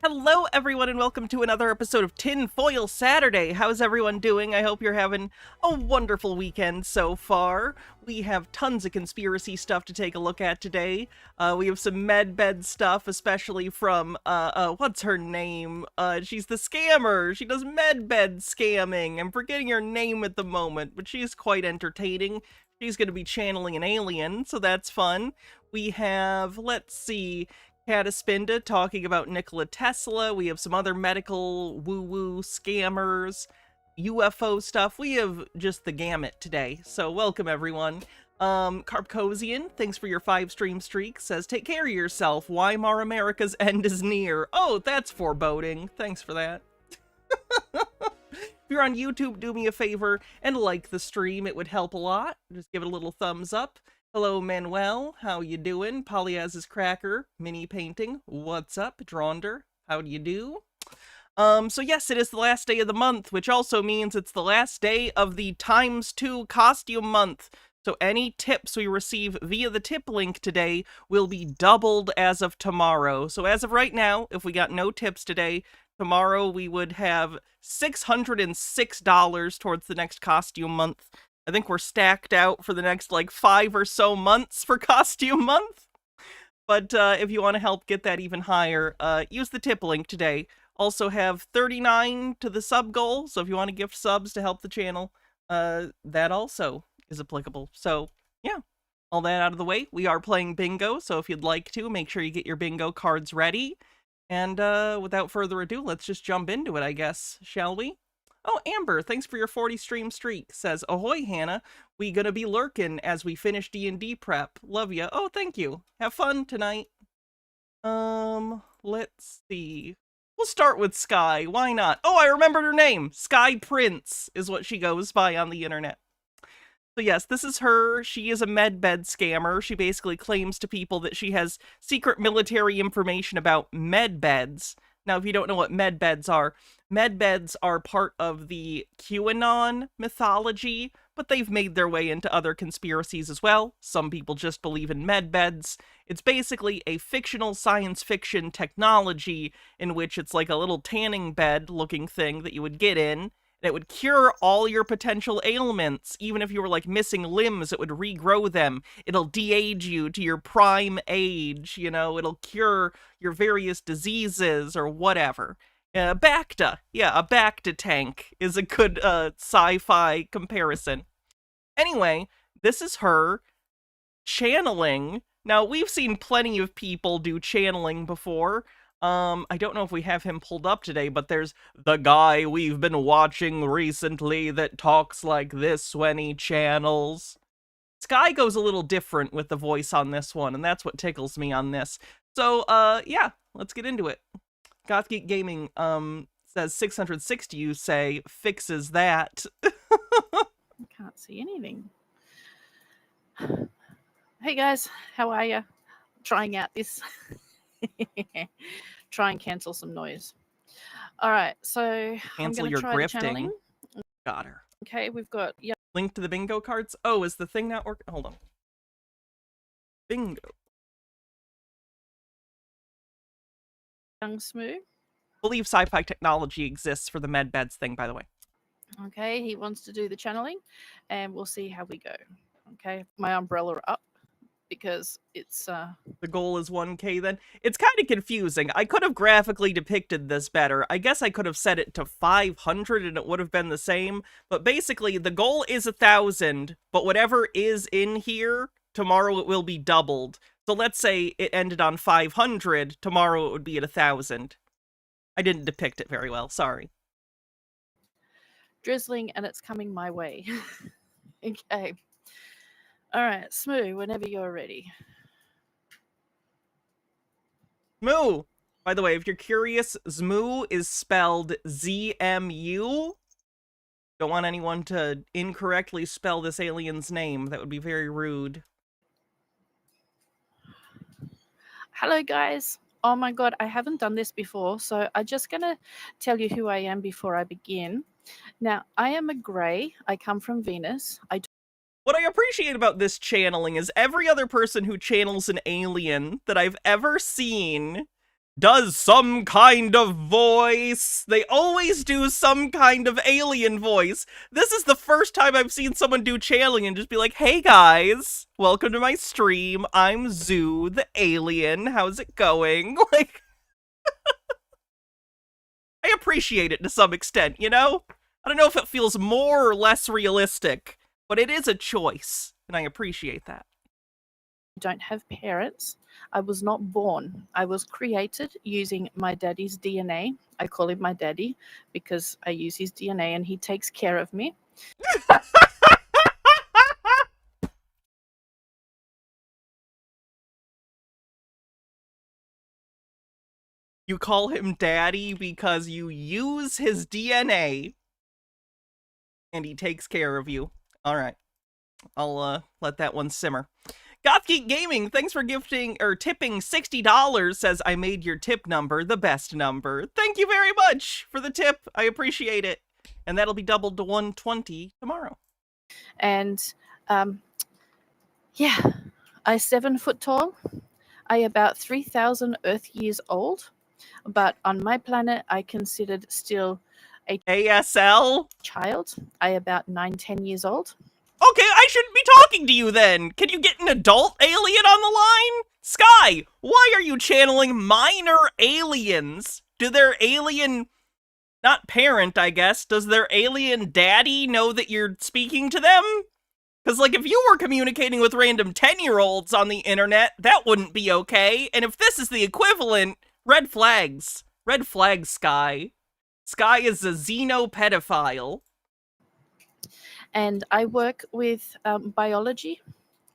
Hello, everyone, and welcome to another episode of Tinfoil Saturday. How's everyone doing? I hope you're having a wonderful weekend so far. We have tons of conspiracy stuff to take a look at today. We have some Medbed stuff, especially from, what's her name? She's the scammer. She does Medbed scamming. I'm forgetting her name at the moment, but she's quite entertaining. She's going to be channeling an alien, so that's fun. We have, let's see, Cataspinda talking about Nikola Tesla. We have some other medical woo-woo scammers, UFO stuff. We have just the gamut today. So welcome, everyone. Carpcosian, thanks for your 5-stream streak, says, take care of yourself. Weimar America's end is near. Oh, that's foreboding. Thanks for that. If you're on YouTube, do me a favor and like the stream. It would help a lot. Just give it a little thumbs up. Hello, Manuel. How you doing? Polyaz's Cracker, Mini Painting. What's up? Dronder. How do you do? So yes, it is the last day of the month, which also means it's the last day of the ×2 costume month. So any tips we receive via the tip link today will be doubled as of tomorrow. So as of right now, if we got no tips today, tomorrow we would have $606 towards the next costume month. I think we're stacked out for the next, 5 or so months for costume month. But if you want to help get that even higher, use the tip link today. Also have 39 to the sub goal, so if you want to gift subs to help the channel, that also is applicable. So, yeah, all that out of the way. We are playing bingo, so if you'd like to, make sure you get your bingo cards ready. And without further ado, let's just jump into it, I guess, shall we? Oh, Amber, thanks for your 40-stream streak. Says, ahoy, Hannah. We gonna be lurking as we finish D&D prep. Love ya. Oh, thank you. Have fun tonight. Let's see. We'll start with Sky. Why not? Oh, I remembered her name. Sky Prince is what she goes by on the internet. So yes, this is her. She is a medbed scammer. She basically claims to people that she has secret military information about medbeds. Now, if you don't know what medbeds are part of the QAnon mythology, but they've made their way into other conspiracies as well. Some people just believe in medbeds. It's basically a fictional science fiction technology in which it's like a little tanning bed looking thing that you would get in. And it would cure all your potential ailments. Even if you were missing limbs, it would regrow them. It'll de-age you to your prime age, it'll cure your various diseases or whatever. Bacta. Yeah, a Bacta tank is a good sci-fi comparison. Anyway, this is her channeling. Now, we've seen plenty of people do channeling before. I don't know if we have him pulled up today, but there's the guy we've been watching recently that talks like this when he channels. Sky goes a little different with the voice on this one, and that's what tickles me on this. So, yeah, let's get into it. Gothgeek Gaming, says 660, you say, fixes that. I can't see anything. Hey guys, how are you? Trying out this. Try and cancel some noise. All right, so Cancel I'm your try grifting. channeling. Got her. Okay, we've got Link to the bingo cards. Oh, is the thing not working? Hold on. Bingo. Young Smoo. Believe sci-fi technology exists for the medbeds thing, by the way. Okay, he wants to do the channeling, and we'll see how we go. Okay, my umbrella up because it's The goal is 1K then. It's kind of confusing. I could have graphically depicted this better. I guess I could have set it to 500 and it would have been the same. But basically, the goal is 1,000, but whatever is in here, tomorrow it will be doubled. So let's say it ended on 500, tomorrow it would be at 1,000. I didn't depict it very well, sorry. drizzling, and it's coming my way. Okay. All right, Smoo, whenever you're ready. Zmoo! By the way, if you're curious, Zmoo is spelled Z-M-U. Don't want anyone to incorrectly spell this alien's name. That would be very rude. Hello, guys. Oh my God, I haven't done this before, so I'm just going to tell you who I am before I begin. Now, I am a Grey. I come from Venus. What I appreciate about this channeling is every other person who channels an alien that I've ever seen does some kind of voice. They always do some kind of alien voice. This is the first time I've seen someone do channeling and just be like, hey guys, welcome to my stream. I'm Zoo, the alien. How's it going? Like, I appreciate it to some extent, you know? I don't know if it feels more or less realistic, but it is a choice, and I appreciate that. Don't have parents. I was not born. I was created using my daddy's DNA. I call him my daddy because I use his DNA and he takes care of me. You call him daddy because you use his DNA and he takes care of you. All right. I'll let that one simmer. Gothgeek Gaming, thanks for gifting or tipping $60. Says I made your tip number the best number. Thank you very much for the tip. I appreciate it. And that'll be doubled to 120 tomorrow. And yeah, I 7 foot tall. I about 3,000 Earth years old. But on my planet, I considered still a ASL? child. I about 9-10 years old. Okay, I shouldn't be talking to you then. Can you get an adult alien on the line? Sky, why are you channeling minor aliens? Do their alien, not parent, I guess, does their alien daddy know that you're speaking to them? Because, like, if you were communicating with random 10-year-olds on the internet, that wouldn't be okay. And if this is the equivalent, red flags. Red flags, Sky. Sky is a xenopedophile. And I work with biology.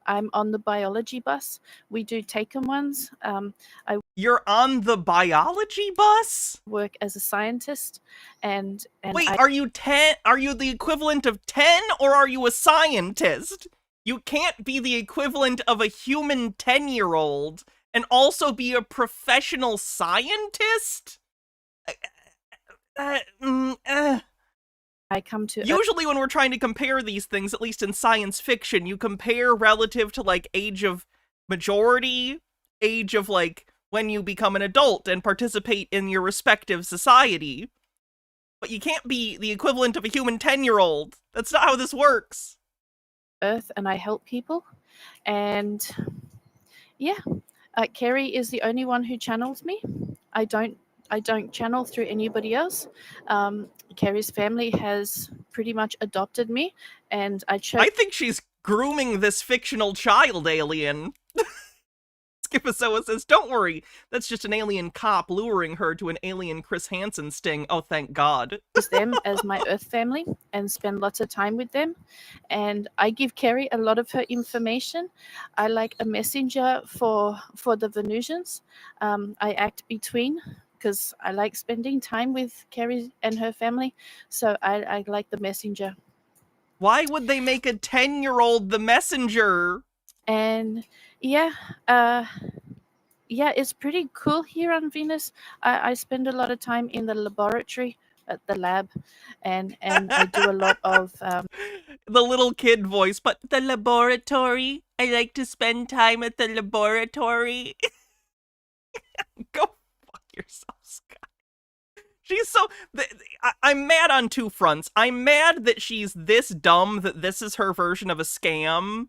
I'm on the biology bus. We do taken ones. You're on the biology bus? Work as a scientist. And wait, are you 10? Are you the equivalent of 10 or are you a scientist? You can't be the equivalent of a human 10-year-old and also be a professional scientist? I come to usually when we're trying to compare these things, at least in science fiction, you compare relative to like age of majority, age of like when you become an adult and participate in your respective society. But you can't be the equivalent of a human 10-year-old. That's not how this works. Earth and I help people. And yeah, Kerry is the only one who channels me. I don't channel through anybody else. Kerry's family has pretty much adopted me, and I think she's grooming this fictional child alien. Skipasoa says, don't worry, that's just an alien cop luring her to an alien Chris Hansen sting. Oh, thank God. Use them as my Earth family and spend lots of time with them. And I give Kerry a lot of her information. I like a messenger for the Venusians. I act between, because I like spending time with Kerry and her family. So I like the messenger. Why would they make a 10-year-old the messenger? And yeah, it's pretty cool here on Venus. I spend a lot of time in the laboratory, at the lab, and I do a lot of... the little kid voice, but the laboratory? I like to spend time at the laboratory. Go fuck yourself, Sky. She's so... I'm mad on two fronts. I'm mad that she's this dumb that this is her version of a scam.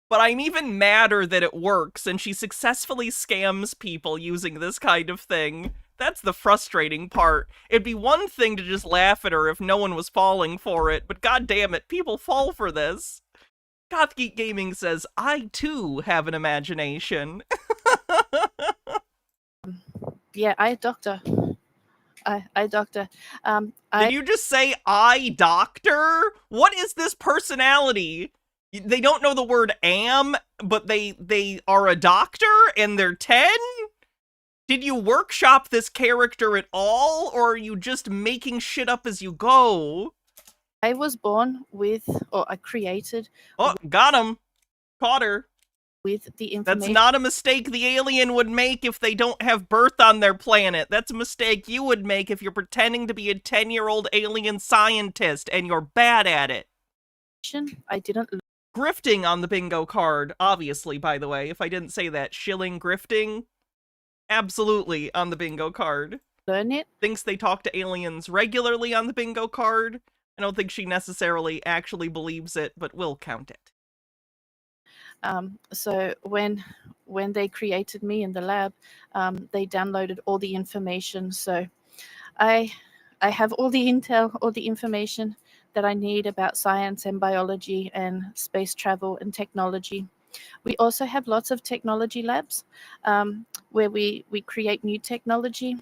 But I'm even madder that it works and she successfully scams people using this kind of thing. That's the frustrating part. It'd be one thing to just laugh at her if no one was falling for it, but god damn it, people fall for this. Gothgeek Gaming says, I too have an imagination. Yeah, I doctor. I doctor. Did you just say I doctor? What is this personality? They don't know the word am, but they are a doctor and they're 10? Did you workshop this character at all, or are you just making shit up as you go? I was born with, or I created... Oh, got him. Caught her. With the information... That's not a mistake the alien would make if they don't have birth on their planet. That's a mistake you would make if you're pretending to be a 10-year-old alien scientist and you're bad at it. I didn't... Grifting on the bingo card, obviously, by the way, if I didn't say that. Shilling grifting. Absolutely on the bingo card. learn it. Thinks they talk to aliens regularly on the bingo card. I don't think she necessarily actually believes it, but we'll count it. So when they created me in the lab, they downloaded all the information. So I have all the intel, all the information that I need about science and biology and space travel and technology. We also have lots of technology labs where we create new technology.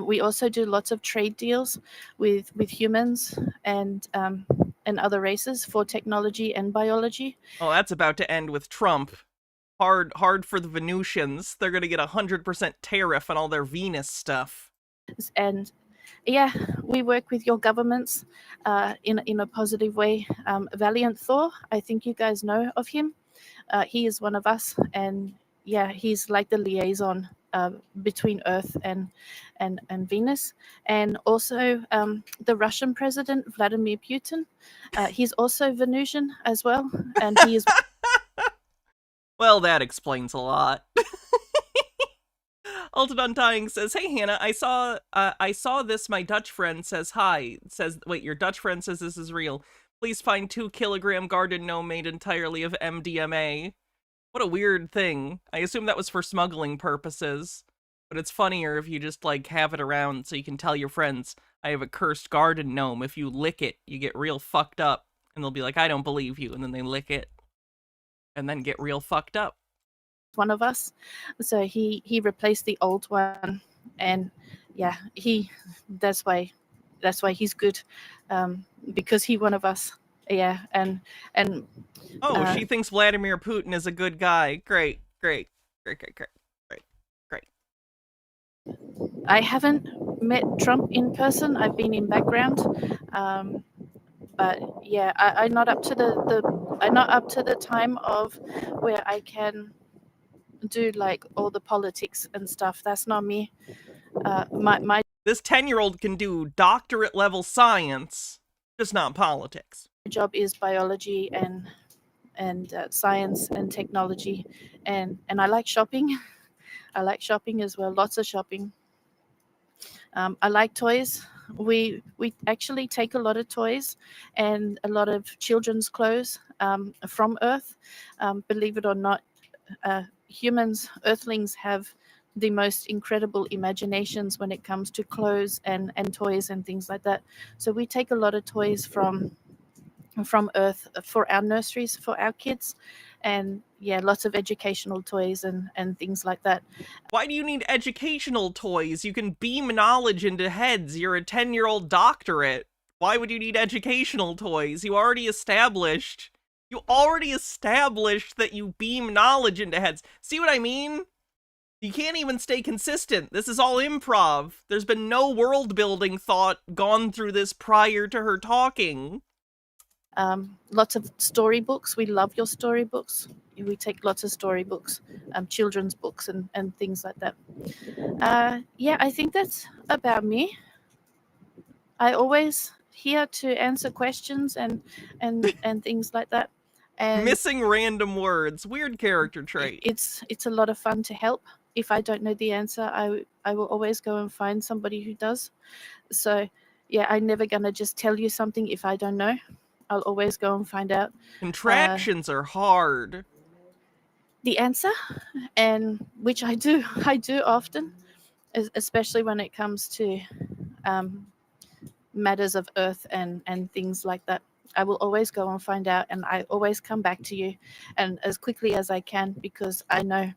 We also do lots of trade deals with humans and other races for technology and biology. Oh, that's about to end with Trump. Hard for the Venusians. They're gonna get 100% tariff on all their Venus stuff. And yeah, we work with your governments in a positive way. Valiant Thor, I think you guys know of him. He is one of us, and yeah, he's like the liaison between Earth and Venus. And also the Russian president Vladimir Putin, he's also Venusian as well, and he is. Well, that explains a lot. Alton Undying says, "Hey Hannah, I saw this. My Dutch friend says hi. Says, wait, your Dutch friend says this is real. Please find 2-kilogram garden gnome made entirely of MDMA. What a weird thing. I assume that was for smuggling purposes. But it's funnier if you just, like, have it around so you can tell your friends, I have a cursed garden gnome. If you lick it, you get real fucked up. And they'll be like, I don't believe you. And then they lick it. And then get real fucked up. One of us, so he replaced the old one, and yeah, that's why he's good, because he one of us. Yeah, and oh, she thinks Vladimir Putin is a good guy. Great. I haven't met Trump in person. I've been in background, but yeah, I'm not up to the time of where I can do like all the politics and stuff. That's not me. My This 10-year-old can do doctorate level science, just not politics. job is biology and science and technology, and I like shopping. I like shopping as well. Lots of shopping. I like toys. We actually take a lot of toys and a lot of children's clothes from Earth. Believe it or not, humans, Earthlings, have the most incredible imaginations when it comes to clothes and toys and things like that. So we take a lot of toys from Earth for our nurseries, for our kids, and yeah, lots of educational toys and things like that. Why do you need educational toys? You can beam knowledge into heads. You're a 10-year-old doctorate. Why would you need educational toys? You already established that you beam knowledge into heads. See what I mean? You can't even stay consistent. This is all improv. There's been no world building thought gone through this prior to her talking. Lots of storybooks. We love your storybooks. We take lots of storybooks, children's books and things like that. Yeah, I think that's about me. I always here to answer questions and things like that. And missing random words. Weird character trait. It's a lot of fun to help. If I don't know the answer, I will always go and find somebody who does. So yeah, I'm never gonna just tell you something if I don't know. I'll always go and find out. Contractions are hard. The answer, and which I do often, especially when it comes to matters of Earth and things like that. I will always go and find out, and I always come back to you, and as quickly as I can, because I know,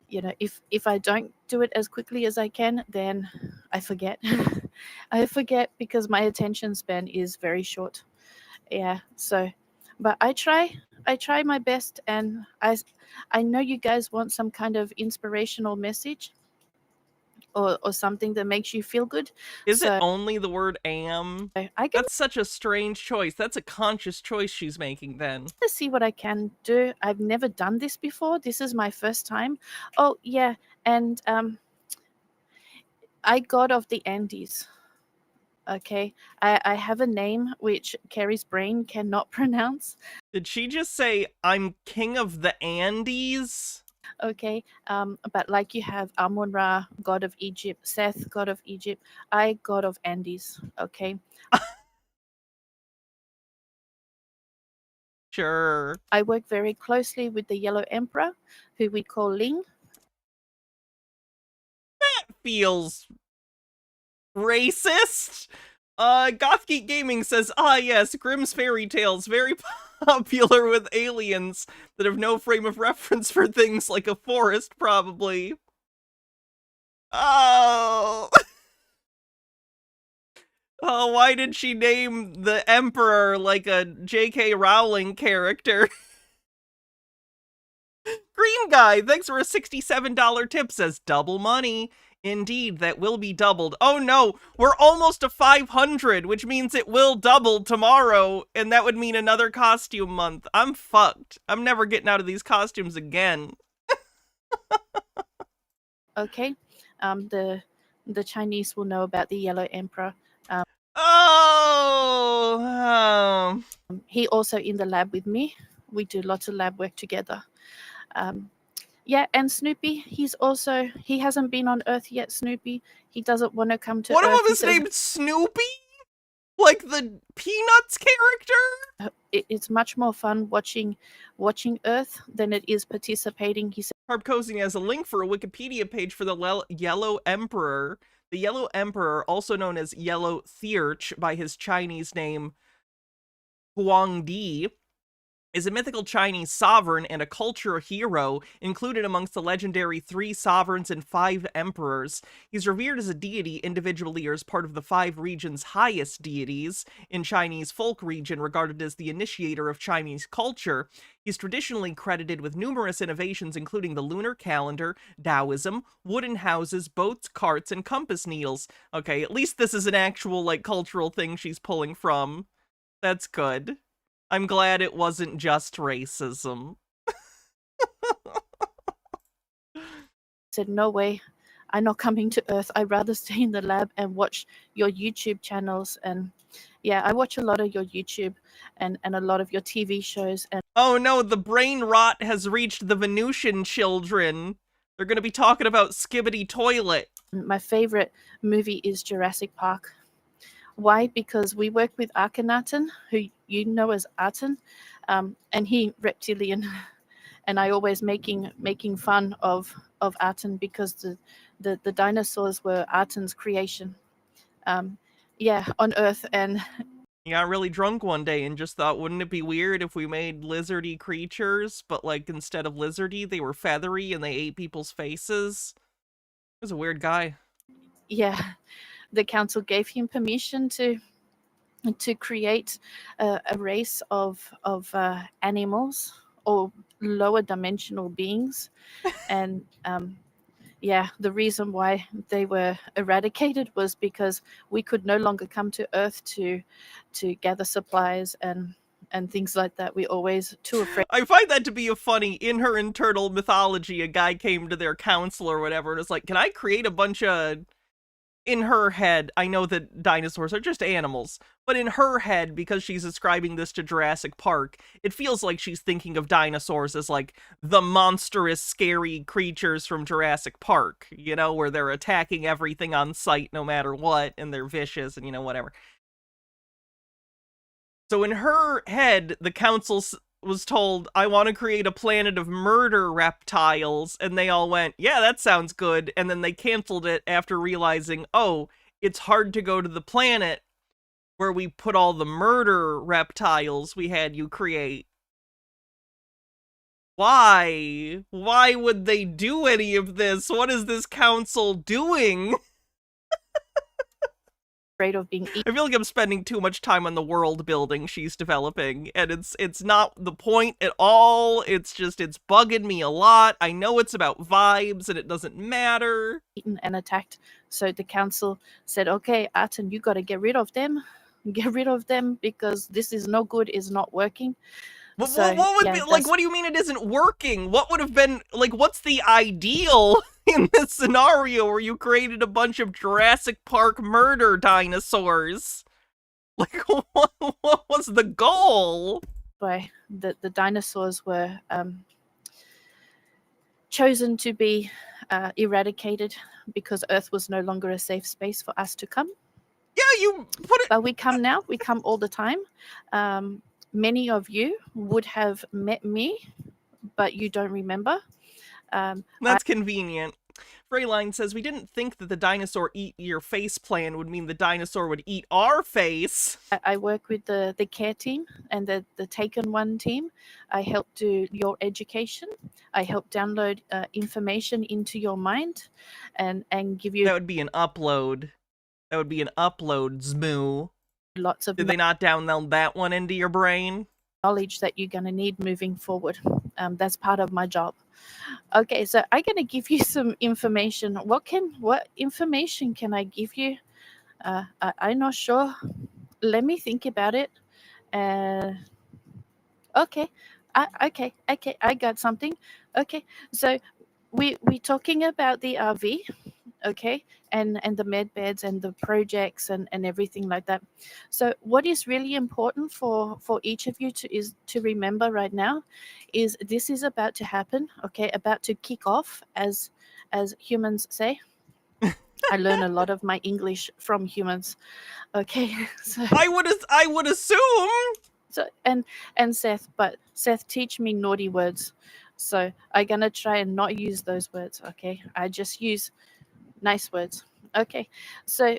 if I don't do it as quickly as I can, then I forget. I forget because my attention span is very short. Yeah, so, but I try my best, and I know you guys want some kind of inspirational message or something that makes you feel good. Is it only the word am? That's such a strange choice. That's a conscious choice she's making then. To see what I can do. I've never done this before. This is my first time. Oh yeah, and I God of the Andes. Okay, I have a name which Carrie's brain cannot pronounce. Did she just say, I'm king of the Andes? Okay, but like you have Amun-Ra, god of Egypt, Seth, god of Egypt, I, god of Andes. Okay, Sure. I work very closely with the Yellow Emperor, who we call Ling. Feels racist. Gothgeek Gaming says, ah yes, Grimm's fairy tales, very popular with aliens that have no frame of reference for things like a forest, probably. Oh. Oh, why did she name the Emperor like a J.K. Rowling character? Green Guy, thanks for a $67 tip, says double money. Indeed, that will be doubled. Oh no, we're almost to 500, which means it will double tomorrow, and that would mean another costume month. I'm fucked. I'm never getting out of these costumes again. Okay, the Chinese will know about the Yellow Emperor. Oh, He also in the lab with me. We do lots of lab work together. Yeah, and Snoopy, he hasn't been on Earth yet, Snoopy. He doesn't want to come to one of Earth. them is named Snoopy? Like the Peanuts character? It's much more fun watching Earth than it is participating. He said, Harpcozy has a link for a Wikipedia page for the Yellow Emperor. The Yellow Emperor, also known as Yellow Theurch by his Chinese name Huangdi, is a mythical Chinese sovereign and a culture hero included amongst the legendary 3 sovereigns and 5 emperors. He's revered as a deity individually or as part of the 5 regions' highest deities in Chinese folk region, regarded as the initiator of Chinese culture. He's traditionally credited with numerous innovations, including the lunar calendar, Taoism, wooden houses, boats, carts, and compass needles. Okay, at least this is an actual, like, cultural thing she's pulling from. That's good. I'm glad it wasn't just racism. said, no way, I'm not coming to Earth. I'd rather stay in the lab and watch your YouTube channels. And yeah, I watch a lot of your YouTube and a lot of your TV shows. And oh no, the brain rot has reached the Venusian children. They're gonna be talking about Skibbity Toilet. my favorite movie is Jurassic Park. Why? Because we work with Akhenaten, who you know as Aten, and he reptilian, and I always making fun of Aten because the dinosaurs were Aten's creation. Yeah, on Earth. And You got really drunk one day and just thought, wouldn't it be weird if we made lizardy creatures, but like instead of lizardy, they were feathery and they ate people's faces? He was a weird guy. yeah, the council gave him permission to create a race of animals or lower dimensional beings, and yeah, the reason why they were eradicated was because we could no longer come to Earth to gather supplies and things like that. We always too afraid. I find that to be a funny, in her internal mythology, a guy came to their council or whatever and was like, can I create a bunch of... In her head, I know that dinosaurs are just animals, but in her head, because she's ascribing this to Jurassic Park, it feels like she's thinking of dinosaurs as like the monstrous, scary creatures from Jurassic Park, you know, where they're attacking everything on sight no matter what, and they're vicious and, you know, whatever. So in her head, the council was told, I want to create a planet of murder reptiles, and they all went, yeah, that sounds good, and then they canceled it after realizing, oh, it's hard to go to the planet where we put all the murder reptiles we had you create. Why? Why would they do any of this? What is this council doing? Afraid of being eaten. I feel like I'm spending too much time on the world building she's developing, and it's not the point at all. It's just, it's bugging me a lot. I know it's about vibes, and it doesn't matter. Eaten and attacked. So the council said, okay, Aten, you got to get rid of them. Get rid of them because this is no good, is not working. What would yeah, be, like, what do you mean it isn't working? What would have been, like, what's the ideal in this scenario where you created a bunch of Jurassic Park murder dinosaurs? Like, what was the goal? Why the dinosaurs were chosen to be eradicated because Earth was no longer a safe space for us to come. Yeah, you put it. But we come now. We come all the time. Many of you would have met me, but you don't remember. That's convenient. Freyline says, we didn't think that the dinosaur eat your face plan would mean the dinosaur would eat our face. I work with the care team and the Taken One team. I help do your education. I help download information into your mind and give you That would be an upload. That would be an upload, Zmoo. lots of Did they not download that one into your brain? knowledge that you're going to need moving forward. That's part of my job. Okay, so I'm going to give you some information. What information can I give you? I'm not sure. Let me think about it. Okay, I got something. Okay, so we're talking about the RV, okay, and the med beds and the projects and everything like that. So what is really important for each of you to remember right now is this is about to happen, okay, about to kick off, as humans say. I learn a lot of my English from humans. Okay, so I would assume. so and Seth, but Seth, teach me naughty words. So I'm gonna try and not use those words, okay? I just use nice words. Okay, so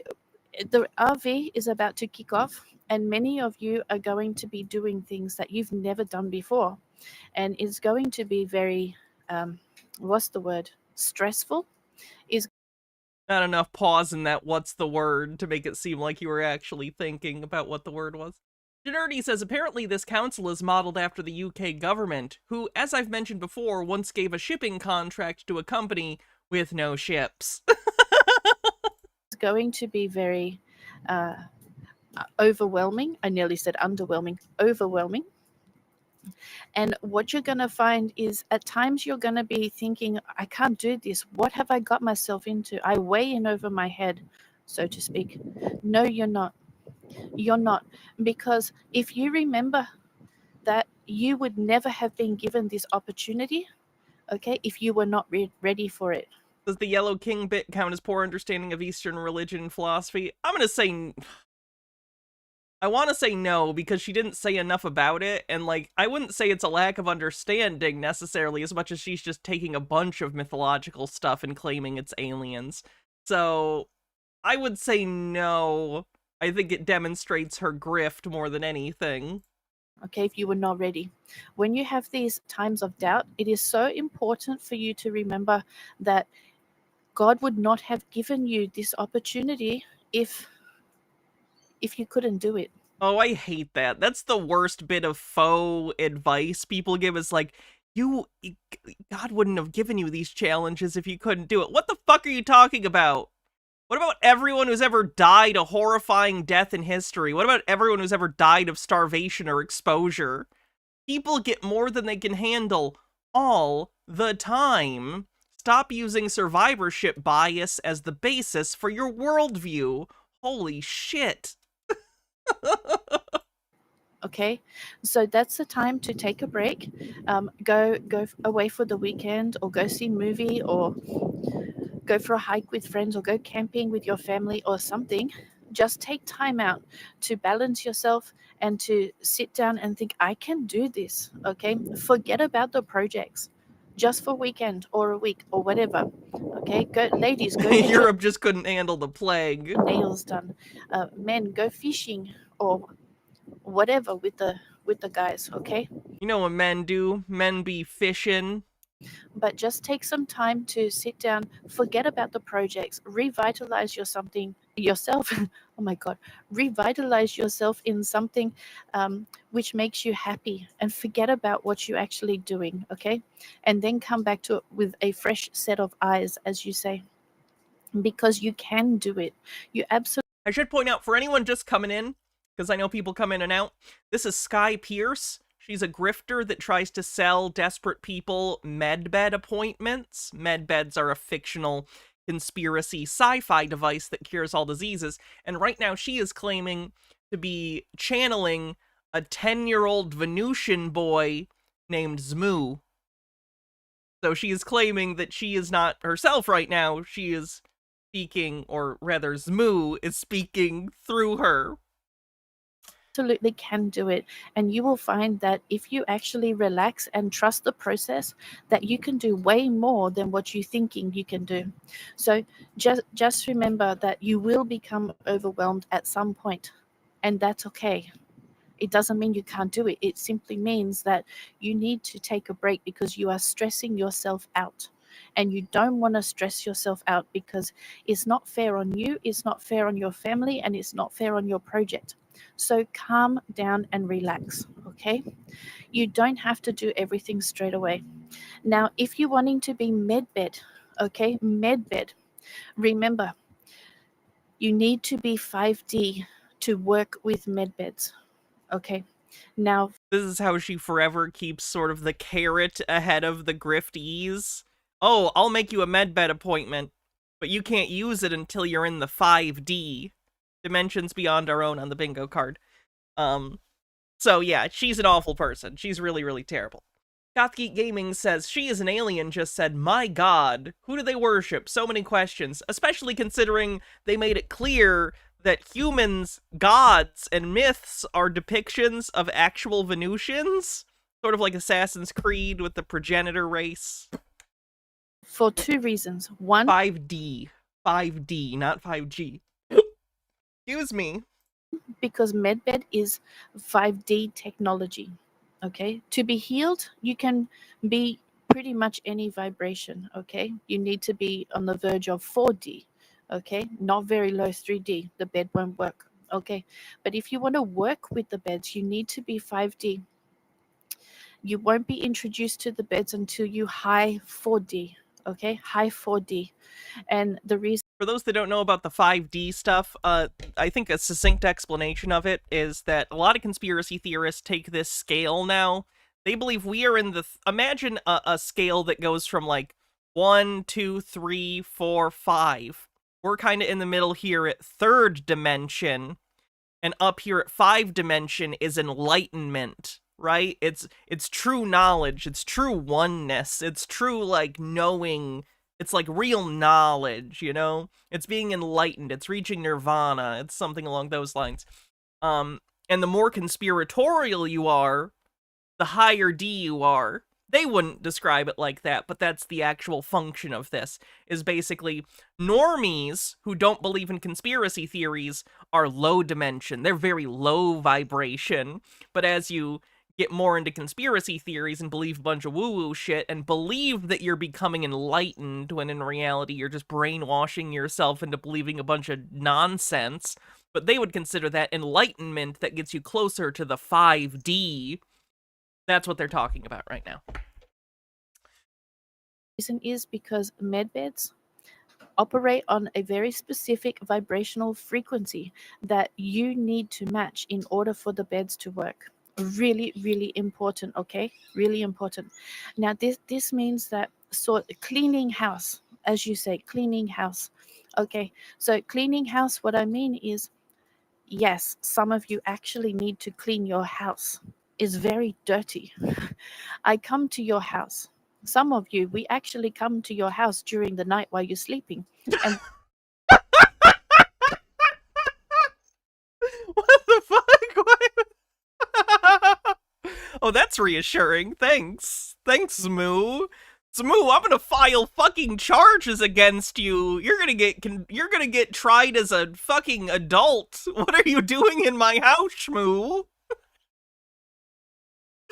the RV is about to kick off, and many of you are going to be doing things that you've never done before, and it's going to be very, what's the word? Stressful. Not enough pause in that what's the word to make it seem like you were actually thinking about what the word was. Generty says, apparently this council is modeled after the UK government, who, as I've mentioned before, once gave a shipping contract to a company with no ships. It's going to be very overwhelming. I nearly said underwhelming. Overwhelming. And what you're going to find is at times you're going to be thinking, I can't do this. What have I got myself into? I weigh in over my head, so to speak. No, you're not. You're not. Because if you remember that you would never have been given this opportunity, okay, if you were not ready for it. Does the Yellow King bit count as poor understanding of Eastern religion and philosophy? I'm going to say... I want to say no, because she didn't say enough about it, and, like, I wouldn't say it's a lack of understanding, necessarily, as much as she's just taking a bunch of mythological stuff and claiming it's aliens. So, I would say no. I think it demonstrates her grift more than anything. Okay, if you were not ready. When you have these times of doubt, it is so important for you to remember that God would not have given you this opportunity if you couldn't do it. Oh, I hate that. That's the worst bit of faux advice people give, is like, God wouldn't have given you these challenges if you couldn't do it. What the fuck are you talking about? What about everyone who's ever died a horrifying death in history? What about everyone who's ever died of starvation or exposure? People get more than they can handle all the time. Stop using survivorship bias as the basis for your worldview. Holy shit. Okay, so that's the time to take a break, go away for the weekend, or go see a movie, or go for a hike with friends, or go camping with your family or something. Just take time out to balance yourself and to sit down and think, I can do this. Okay, forget about the projects, just for a weekend or a week or whatever. Okay, go, ladies, go get Europe just couldn't handle the plague. your nails done. Men, go fishing or whatever with the guys. Okay, You know what men do? Men be fishing. but just take some time to sit down, forget about the projects, revitalize yourself. Oh my god, revitalize yourself in something which makes you happy, and forget about what you're actually doing. Okay, and then come back to it with a fresh set of eyes, as you say, because you can do it. You absolutely. I should point out, for anyone just coming in, because I know people come in and out, this is Sky Pierce. She's a grifter that tries to sell desperate people Medbed appointments. Medbeds are a fictional conspiracy sci-fi device that cures all diseases, and right now she is claiming to be channeling a 10-year-old Venusian boy named Zmoo. So she is claiming that she is not herself right now. She is speaking, or rather, Zmu is speaking through her. Absolutely can do it, and you will find that if you actually relax and trust the process, that you can do way more than what you're thinking you can do. So just remember that you will become overwhelmed at some point, and that's okay. It doesn't mean you can't do it. It simply means that you need to take a break because you are stressing yourself out. And you don't want to stress yourself out because it's not fair on you, it's not fair on your family, and it's not fair on your project. So calm down and relax, okay? You don't have to do everything straight away. Now, if you're wanting to be medbed, okay, medbed, remember, you need to be 5D to work with medbeds, okay? Now, This is how she forever keeps sort of the carrot ahead of the grifties. Oh, I'll make you a medbed appointment, but you can't use it until you're in the 5D. Dimensions beyond our own on the bingo card. So yeah, she's an awful person. She's really, really terrible. Gothgeek Gaming says, she is an alien just said, my god, who do they worship? So many questions, especially considering they made it clear that humans, gods, and myths are depictions of actual Venusians, sort of like Assassin's Creed with the progenitor race. for two reasons. One, 5D. 5D, not 5G. Excuse me. because Medbed is 5D technology. Okay, to be healed, you can be pretty much any vibration. Okay, you need to be on the verge of 4D. Okay, not very low 3D. The bed won't work. Okay, but if you want to work with the beds, you need to be 5D. You won't be introduced to the beds until you high 4D. Okay, high 4D. And the reason, For those that don't know about the 5D stuff, I think a succinct explanation of it is that a lot of conspiracy theorists take this scale now. They believe we are in the... imagine a scale that goes from, like, 1, 2, 3, 4, 5. We're kind of in the middle here at third dimension, and up here at 5 dimension is enlightenment, right? It's true knowledge, it's true oneness, it's true, like, knowing... It's like real knowledge, you know? It's being enlightened, it's reaching nirvana, it's something along those lines. And the more conspiratorial you are, the higher D you are. They wouldn't describe it like that, but that's the actual function of this, is basically normies who don't believe in conspiracy theories are low dimension. They're very low vibration, but as you get more into conspiracy theories and believe a bunch of woo-woo shit and believe that you're becoming enlightened when in reality you're just brainwashing yourself into believing a bunch of nonsense, but they would consider that enlightenment that gets you closer to the 5D. That's what they're talking about right now. reason is because medbeds operate on a very specific vibrational frequency that you need to match in order for the beds to work. Really, really important, okay? Really important. Now, this means that cleaning house, as you say, cleaning house. Okay, so cleaning house, what I mean is, yes, some of you actually need to clean your house. It's very dirty. I come to your house. Some of you, we actually come to your house during the night while you're sleeping. And What the fuck? Oh, that's reassuring. Thanks. Thanks, Smoo. Smoo, I'm gonna file fucking charges against you. You're gonna get tried as a fucking adult. What are you doing in my house, Smoo?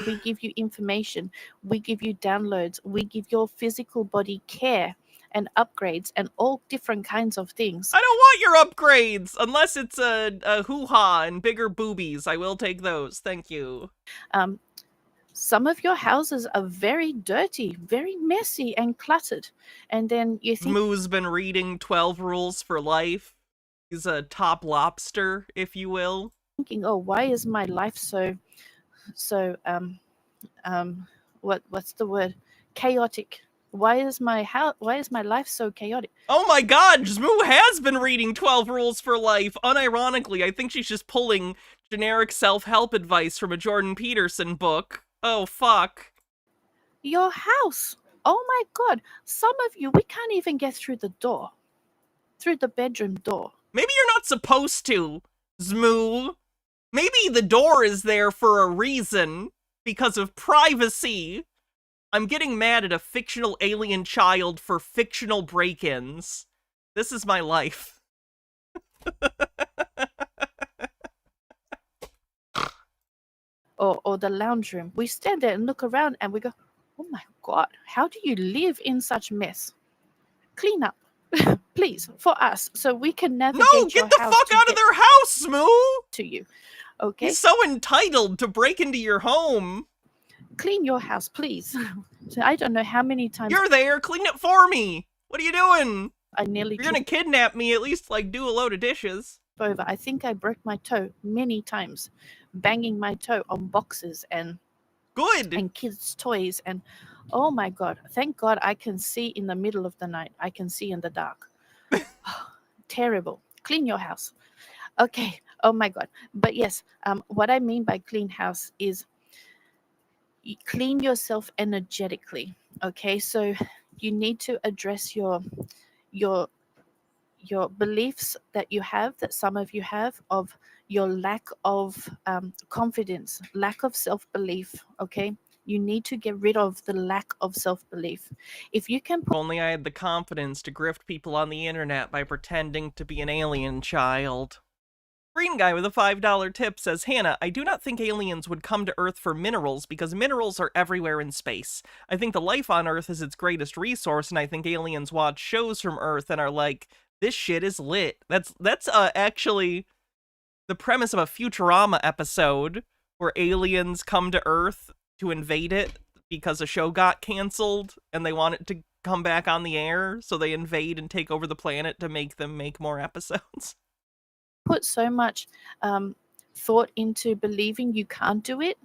we give you information, we give you downloads, we give your physical body care and upgrades and all different kinds of things. I don't want your upgrades unless it's a hoo-ha and bigger boobies. I will take those. Thank you. Some of your houses are very dirty, very messy and cluttered. And then you think, Smoo's been reading 12 Rules for Life. He's a top lobster, if you will. thinking, oh, why is my life so what's the word? Chaotic. Why is my life so chaotic? Oh my god, Smoo has been reading 12 Rules for Life. Unironically, I think she's just pulling generic self-help advice from a Jordan Peterson book. Oh, fuck. Your house. Oh my God, some of you, we can't even get through the door, through the bedroom door. Maybe you're not supposed to, Zmoo. Maybe the door is there for a reason, because of privacy. I'm getting mad at a fictional alien child for fictional break-ins. This is my life. Or the lounge room. We stand there and look around and we go, oh my God, how do you live in such mess? Clean up, please, for us, so we can navigate No, your get the house fuck to out of get their house, Smoo! to you. Okay, He's so entitled to break into your home. clean your house, please. So I don't know how many times You're there, clean it for me. What are you doing? I nearly If you're gonna kidnap me, at least, like, do a load of dishes. over. I think I broke my toe many times, banging my toe on boxes and Good. kids' toys. And oh my God, thank God I can see in the middle of the night. I can see in the dark. Terrible. Clean your house. Okay. Oh my God. But yes, what I mean by clean house is you clean yourself energetically. Okay. So you need to address your beliefs that you have, that some of you have, of your lack of confidence, lack of self-belief. Okay, you need to get rid of the lack of self-belief. If you can If only I had the confidence to grift people on the internet by pretending to be an alien child. Green guy with a $5 tip says, Hannah, I do not think aliens would come to Earth for minerals because minerals are everywhere in space. I think the life on Earth is its greatest resource, and I think aliens watch shows from Earth and are like, this shit is lit. That's actually the premise of a Futurama episode where aliens come to Earth to invade it because a show got canceled and they want it to come back on the air, so they invade and take over the planet to make them make more episodes. put so much thought into believing you can't do it,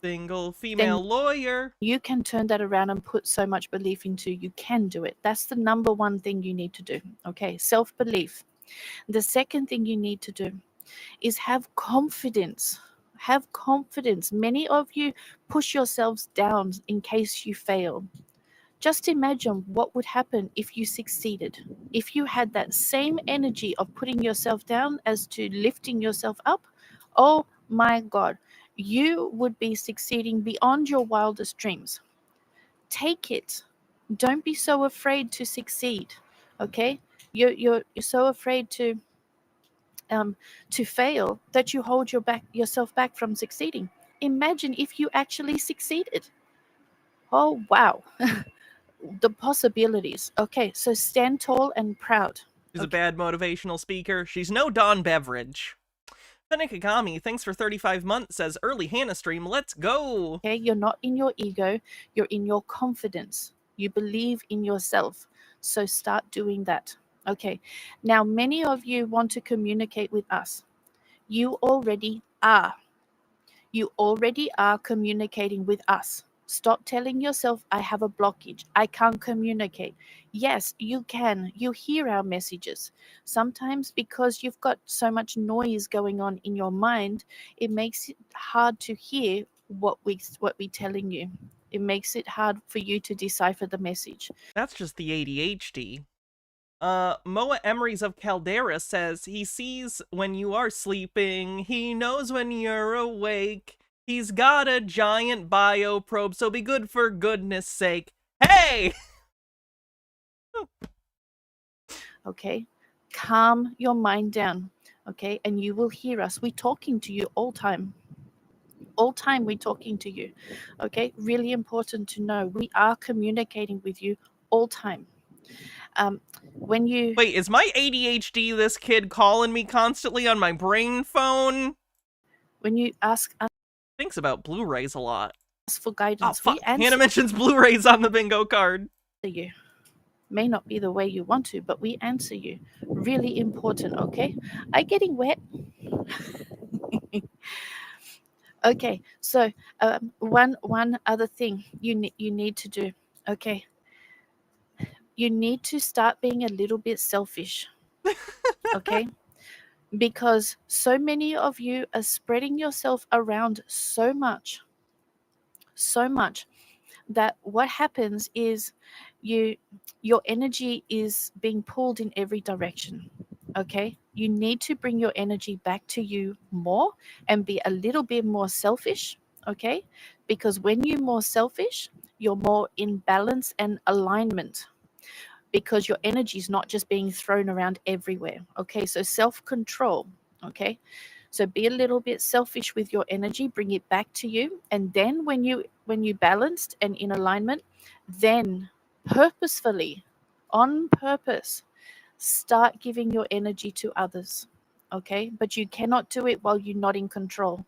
Single female lawyer. you can turn that around and put so much belief into you can do it. That's the number one thing you need to do. Okay, self-belief. The second thing you need to do is have confidence. Have confidence. Many of you push yourselves down in case you fail. Just imagine what would happen if you succeeded. If you had that same energy of putting yourself down as to lifting yourself up, oh my God, you would be succeeding beyond your wildest dreams. Take it. Don't be so afraid to succeed. Okay? You're so afraid to fail that you hold yourself back from succeeding. Imagine if you actually succeeded. Oh wow. The possibilities. Okay, so stand tall and proud. She's a bad motivational speaker. She's no Dawn Beverage. Fenikagami, thanks for 35 months, says early Hannah stream, let's go. Okay, you're not in your ego, you're in your confidence. You believe in yourself. So start doing that. Okay, now many of you want to communicate with us. You already are. You already are communicating with us. Stop telling yourself, I have a blockage. I can't communicate. Yes, you can. You hear our messages. Sometimes because you've got so much noise going on in your mind, it makes it hard to hear what we're telling you. It makes it hard for you to decipher the message. That's just the ADHD. Moa Emery's of Caldera says, he sees when you are sleeping, he knows when you're awake, he's got a giant bioprobe, so be good for goodness sake. Hey! Okay, calm your mind down. Okay, and you will hear us. We're talking to you all time. All time we're talking to you. Okay, really important to know we are communicating with you all time. When you Wait, is my ADHD this kid calling me constantly on my brain phone? when you ask us Thinks about Blu-rays a lot. for guidance, Oh, we fuck. answer Hannah mentions Blu-rays on the bingo card. you. May not be the way you want to, but we answer you. Really important. Okay, are you getting wet? Okay, so one other thing you need to do. Okay, you need to start being a little bit selfish. Okay, because so many of you are spreading yourself around so much that what happens is your energy is being pulled in every direction. Okay, you need to bring your energy back to you more and be a little bit more selfish. Okay, because when you're more selfish, you're more in balance and alignment, because your energy is not just being thrown around everywhere. Okay, so self control. Okay, so be a little bit selfish with your energy, bring it back to you, and then when you balanced and in alignment, then purposefully, on purpose, start giving your energy to others. Okay, but you cannot do it while you're not in control.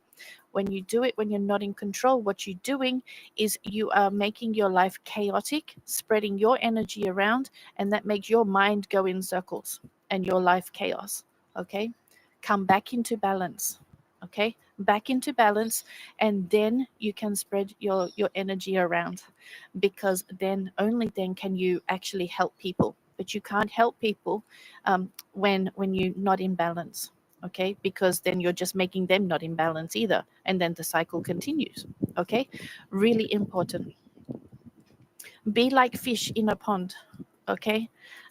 When you do it when you're not in control, what you're doing is you are making your life chaotic, spreading your energy around, and that makes your mind go in circles and your life chaos. Okay, come back into balance. Okay, back into balance, and then you can spread your energy around, because then, only then, can you actually help people. But you can't help people when you're not in balance. Okay, because then you're just making them not in balance either, and then the cycle continues. Okay, really important. Be like fish in a pond. Okay,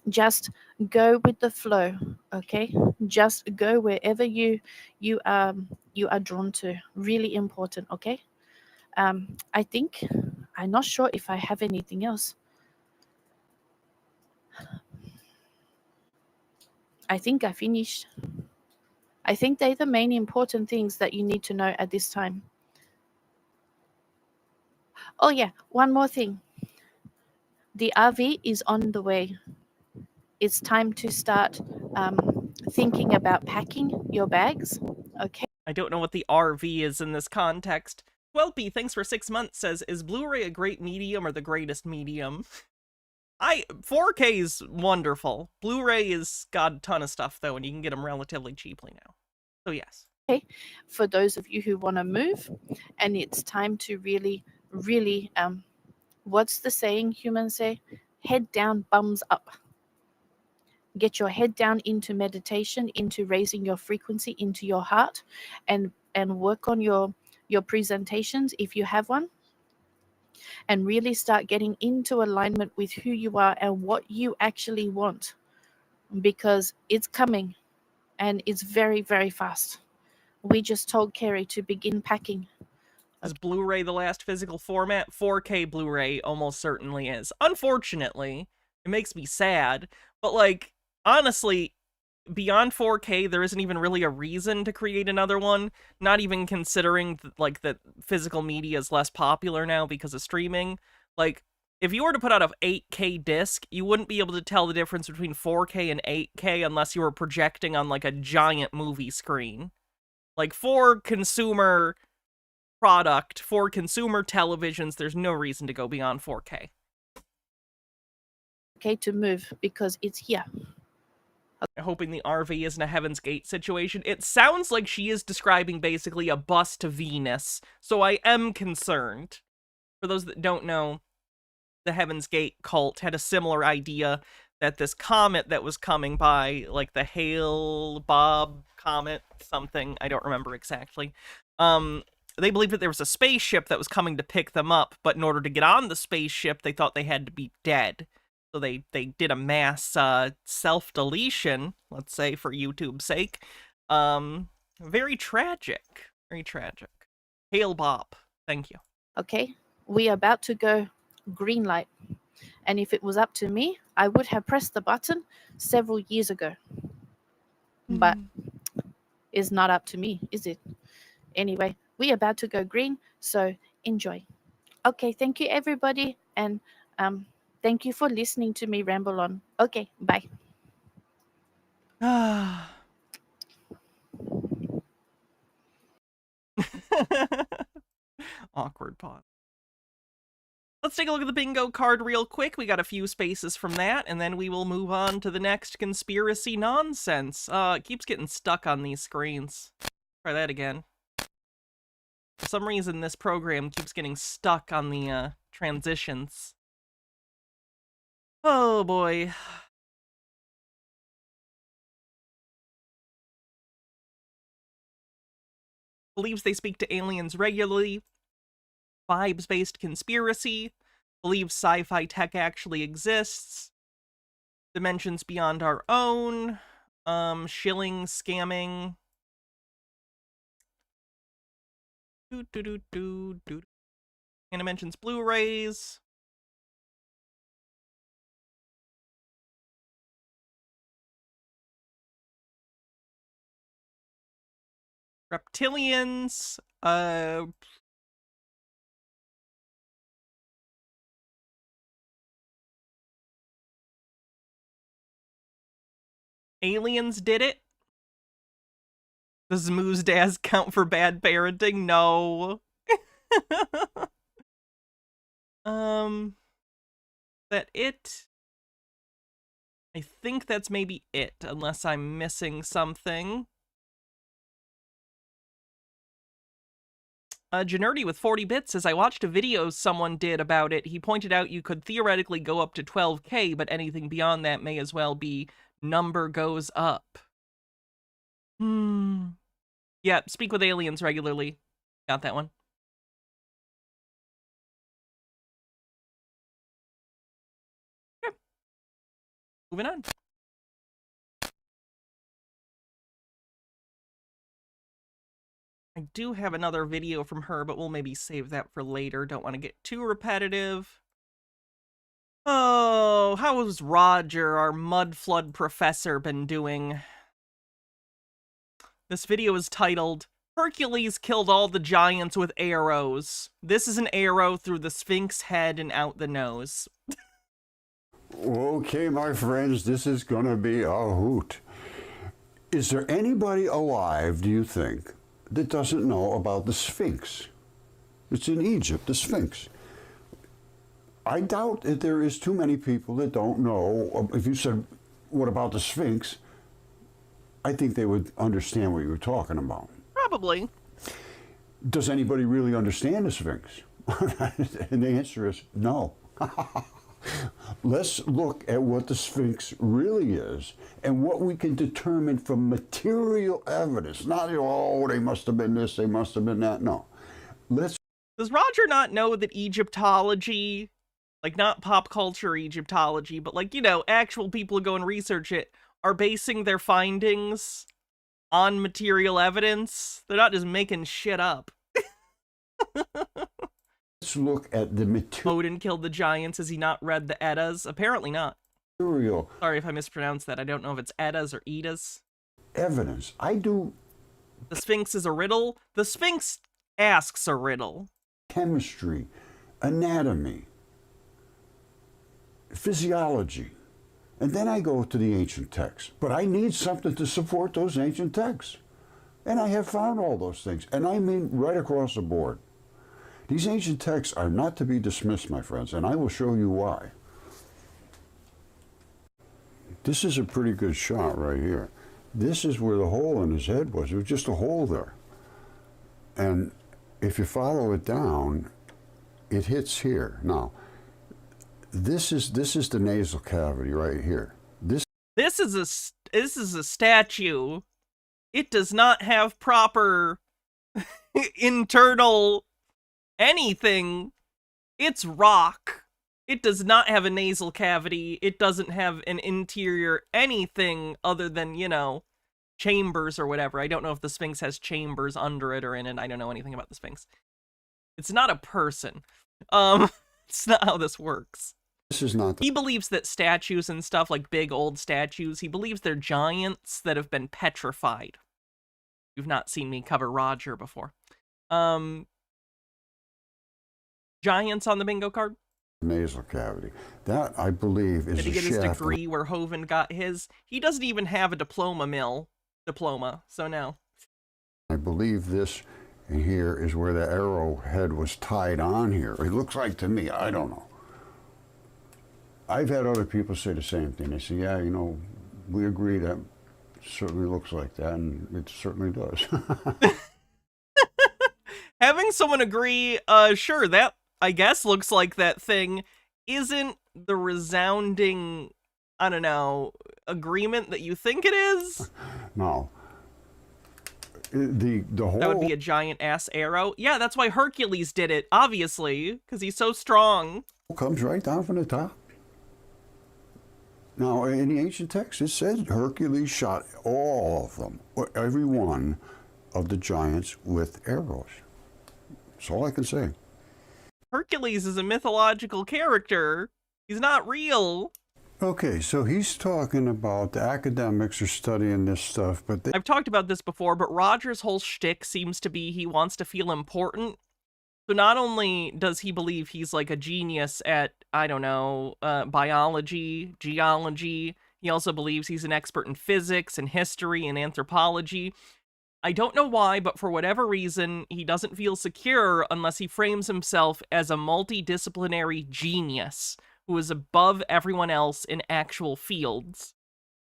just go with the flow. Okay, just go wherever you are drawn to. Really important. Okay, I think, I'm not sure if I have anything else. I think I finished. I think they're the main important things that you need to know at this time. Oh yeah, one more thing. The RV is on the way. It's time to start thinking about packing your bags. Okay. I don't know what the RV is in this context. Welpy, thanks for 6 months, says, is Blu-ray a great medium or the greatest medium? 4K is wonderful. Blu-ray is got a ton of stuff, though, and you can get them relatively cheaply now. So yes. Okay. For those of you who want to move, and it's time to really, really, what's the saying humans say? Head down, bums up. Get your head down into meditation, into raising your frequency, into your heart, and work on your presentations if you have one, and really start getting into alignment with who you are and what you actually want, because it's coming, and it's very, very fast. We just told Carrie to begin packing. Is Blu-ray the last physical format? 4K Blu-ray almost certainly is. Unfortunately, it makes me sad, but like, honestly, beyond 4K, there isn't even really a reason to create another one, not even considering like that physical media is less popular now because of streaming. Like, if you were to put out an 8K disc, you wouldn't be able to tell the difference between 4K and 8K unless you were projecting on like a giant movie screen. Like, for consumer product, for consumer televisions, there's no reason to go beyond 4K. Okay, to move, because it's here. Hoping the RV isn't a Heaven's Gate situation. It sounds like she is describing basically a bus to Venus, so I am concerned. For those that don't know, the Heaven's Gate cult had a similar idea that this comet that was coming by, like the Hale-Bopp comet something, I don't remember exactly, they believed that there was a spaceship that was coming to pick them up, but in order to get on the spaceship, they thought they had to be dead. So they did a mass self-deletion, let's say, for YouTube's sake. Very tragic. Very tragic. Hale-Bopp, thank you. Okay, we are about to go green light. And if it was up to me, I would have pressed the button several years ago. But it's not up to me, is it? Anyway, we are about to go green, so enjoy. Okay, thank you everybody, and thank you for listening to me ramble on. Okay, bye. Awkward pause. Let's take a look at the bingo card real quick. We got a few spaces from that, and then we will move on to the next conspiracy nonsense. It keeps getting stuck on these screens. Try that again. For some reason, this program keeps getting stuck on the transitions. Oh boy. Believes they speak to aliens regularly. Vibes-based conspiracy. believes sci-fi tech actually exists, dimensions beyond our own, shilling, scamming. And it mentions Blu-rays. Reptilians, aliens did it. Does Moo's dad count for bad parenting? No. That it? I think that's maybe it, unless I'm missing something. Generty with 40 bits says, I watched a video someone did about it. He pointed out you could theoretically go up to 12K, but anything beyond that may as well be number goes up. Yeah, speak with aliens regularly. Got that one. Okay. Moving on. I do have another video from her, but we'll maybe save that for later. Don't want to get too repetitive. Oh, how's Roger, our mud flood professor, been doing? This video is titled, Hercules killed all the giants with arrows. This is an arrow through the Sphinx head and out the nose. Okay, my friends, this is gonna be a hoot. Is there anybody alive, do you think, that doesn't know about the Sphinx? It's in Egypt, the Sphinx. I doubt that there is too many people that don't know. If you said, what about the Sphinx? I think they would understand what you were talking about. Probably. Does anybody really understand the Sphinx? And the answer is no. Let's look at what the Sphinx really is and what we can determine from material evidence. Not, oh, they must have been this, they must have been that. No. Does Roger not know that Egyptology, like not pop culture Egyptology, but like, you know, actual people who go and research it, are basing their findings on material evidence? They're not just making shit up. Let's look at the material. Odin killed the giants. Has he not read the Eddas? Apparently not. Sorry if I mispronounced that. I don't know if it's Eddas or Eddas. Evidence. I do. The Sphinx is a riddle. The Sphinx asks a riddle. Chemistry, anatomy, physiology. And then I go to the ancient texts. But I need something to support those ancient texts. And I have found all those things. And I mean right across the board. These ancient texts are not to be dismissed, my friends, and I will show you why. This is a pretty good shot right here. This is where the hole in his head was. It was just a hole there. And if you follow it down, it hits here. Now, this is the nasal cavity right here. This is a statue. It does not have proper internal anything. It's rock. It does not have a nasal cavity. It doesn't have an interior anything other than, you know, chambers or whatever. I don't know if the Sphinx has chambers under it or in it. I don't know anything about the Sphinx. It's not a person. It's not how this works. This is not. He believes that statues and stuff, like big old statues, he believes they're giants that have been petrified. You've not seen me cover Roger before. Giants on the bingo card? Nasal cavity. That, I believe, is a shaft. Did he get his degree where Hovind got his? He doesn't even have a diploma, so no. I believe this here is where the arrowhead was tied on here. It looks like to me, I don't know. I've had other people say the same thing. They say, yeah, you know, we agree that certainly looks like that, and it certainly does. Having someone agree, sure, that, I guess, looks like that thing, isn't the resounding, I don't know, agreement that you think it is? No. The whole... That would be a giant ass arrow? Yeah, that's why Hercules did it, obviously, because he's so strong. comes right down from the top. Now, in the ancient text, it says Hercules shot all of them, every one of the giants with arrows. That's all I can say. Hercules is a mythological character. He's not real. Okay, so he's talking about the academics are studying this stuff, but I've talked about this before, but Roger's whole shtick seems to be he wants to feel important. So not only does he believe he's like a genius at, I don't know, biology, geology, he also believes he's an expert in physics and history and anthropology. I don't know why, but for whatever reason, he doesn't feel secure unless he frames himself as a multidisciplinary genius who is above everyone else in actual fields.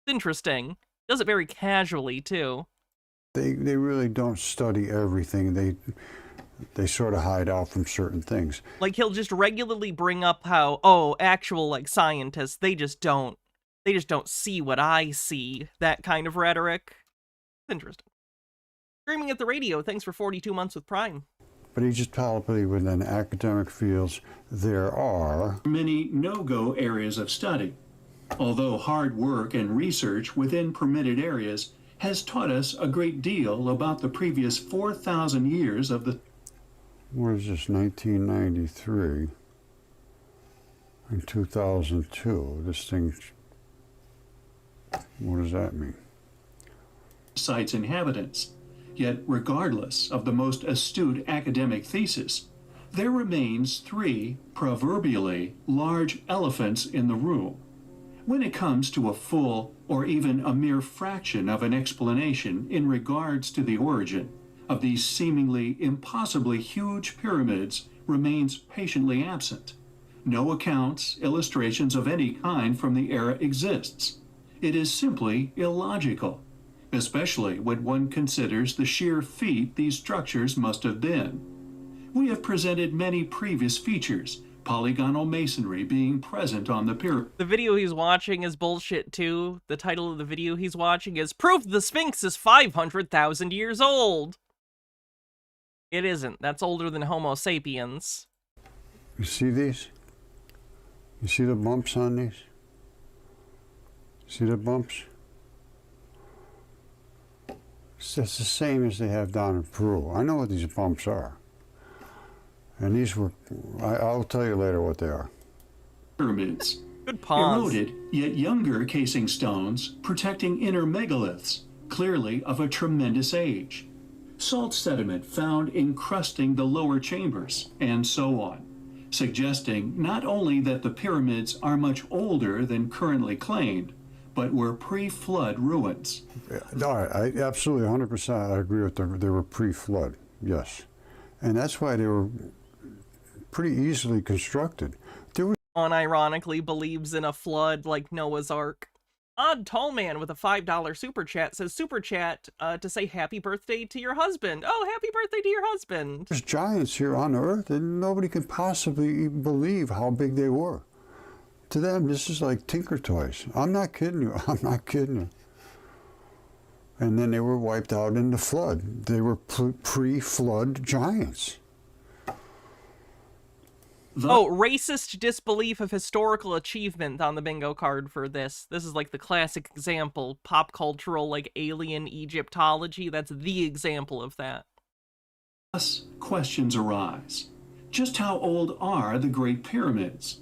It's interesting. Does it very casually, too. They really don't study everything. They sort of hide out from certain things. Like, he'll just regularly bring up how, oh, actual, like, scientists, they just don't see what I see. That kind of rhetoric. It's interesting. Streaming at the radio, thanks for 42 months with Prime. But he just probably within academic fields, there are many no-go areas of study. Although hard work and research within permitted areas has taught us a great deal about the previous 4,000 years of the... What is this, 1993 and 2002? This thing, what does that mean? site's inhabitants. Yet, regardless of the most astute academic thesis, there remains 3, proverbially, large elephants in the room. When it comes to a full or even a mere fraction of an explanation in regards to the origin of these seemingly impossibly huge pyramids remains patiently absent. No accounts, illustrations of any kind from the era exists. It is simply illogical, especially when one considers the sheer feat these structures must have been. We have presented many previous features, polygonal masonry being present on the pyramid. The video he's watching is bullshit too. The title of the video he's watching is Proof the Sphinx is 500,000 years old. It isn't. That's older than Homo sapiens. You see these? You see the bumps on these? See the bumps? It's the same as they have down in Peru. I know what these bumps are. And these were, I'll tell you later what they are. Pyramids. Good pause. Eroded, yet younger casing stones protecting inner megaliths, clearly of a tremendous age. Salt sediment found encrusting the lower chambers, and so on, suggesting not only that the pyramids are much older than currently claimed, but were pre-flood ruins. No, I absolutely 100% I agree with them. They were pre-flood, yes. And that's why they were pretty easily constructed. There was Unironically believes in a flood like Noah's Ark. Odd Tall Man with a $5 super chat says super chat to say happy birthday to your husband. Oh, happy birthday to your husband. there's giants here on Earth, and nobody can possibly believe how big they were. To them, this is like Tinker Toys. I'm not kidding you. I'm not kidding you. And then they were wiped out in the flood. They were pre-flood giants. Oh, racist disbelief of historical achievement on the bingo card for this. This is like the classic example. Pop cultural, like alien Egyptology. That's the example of that. Thus, questions arise. Just how old are the Great Pyramids?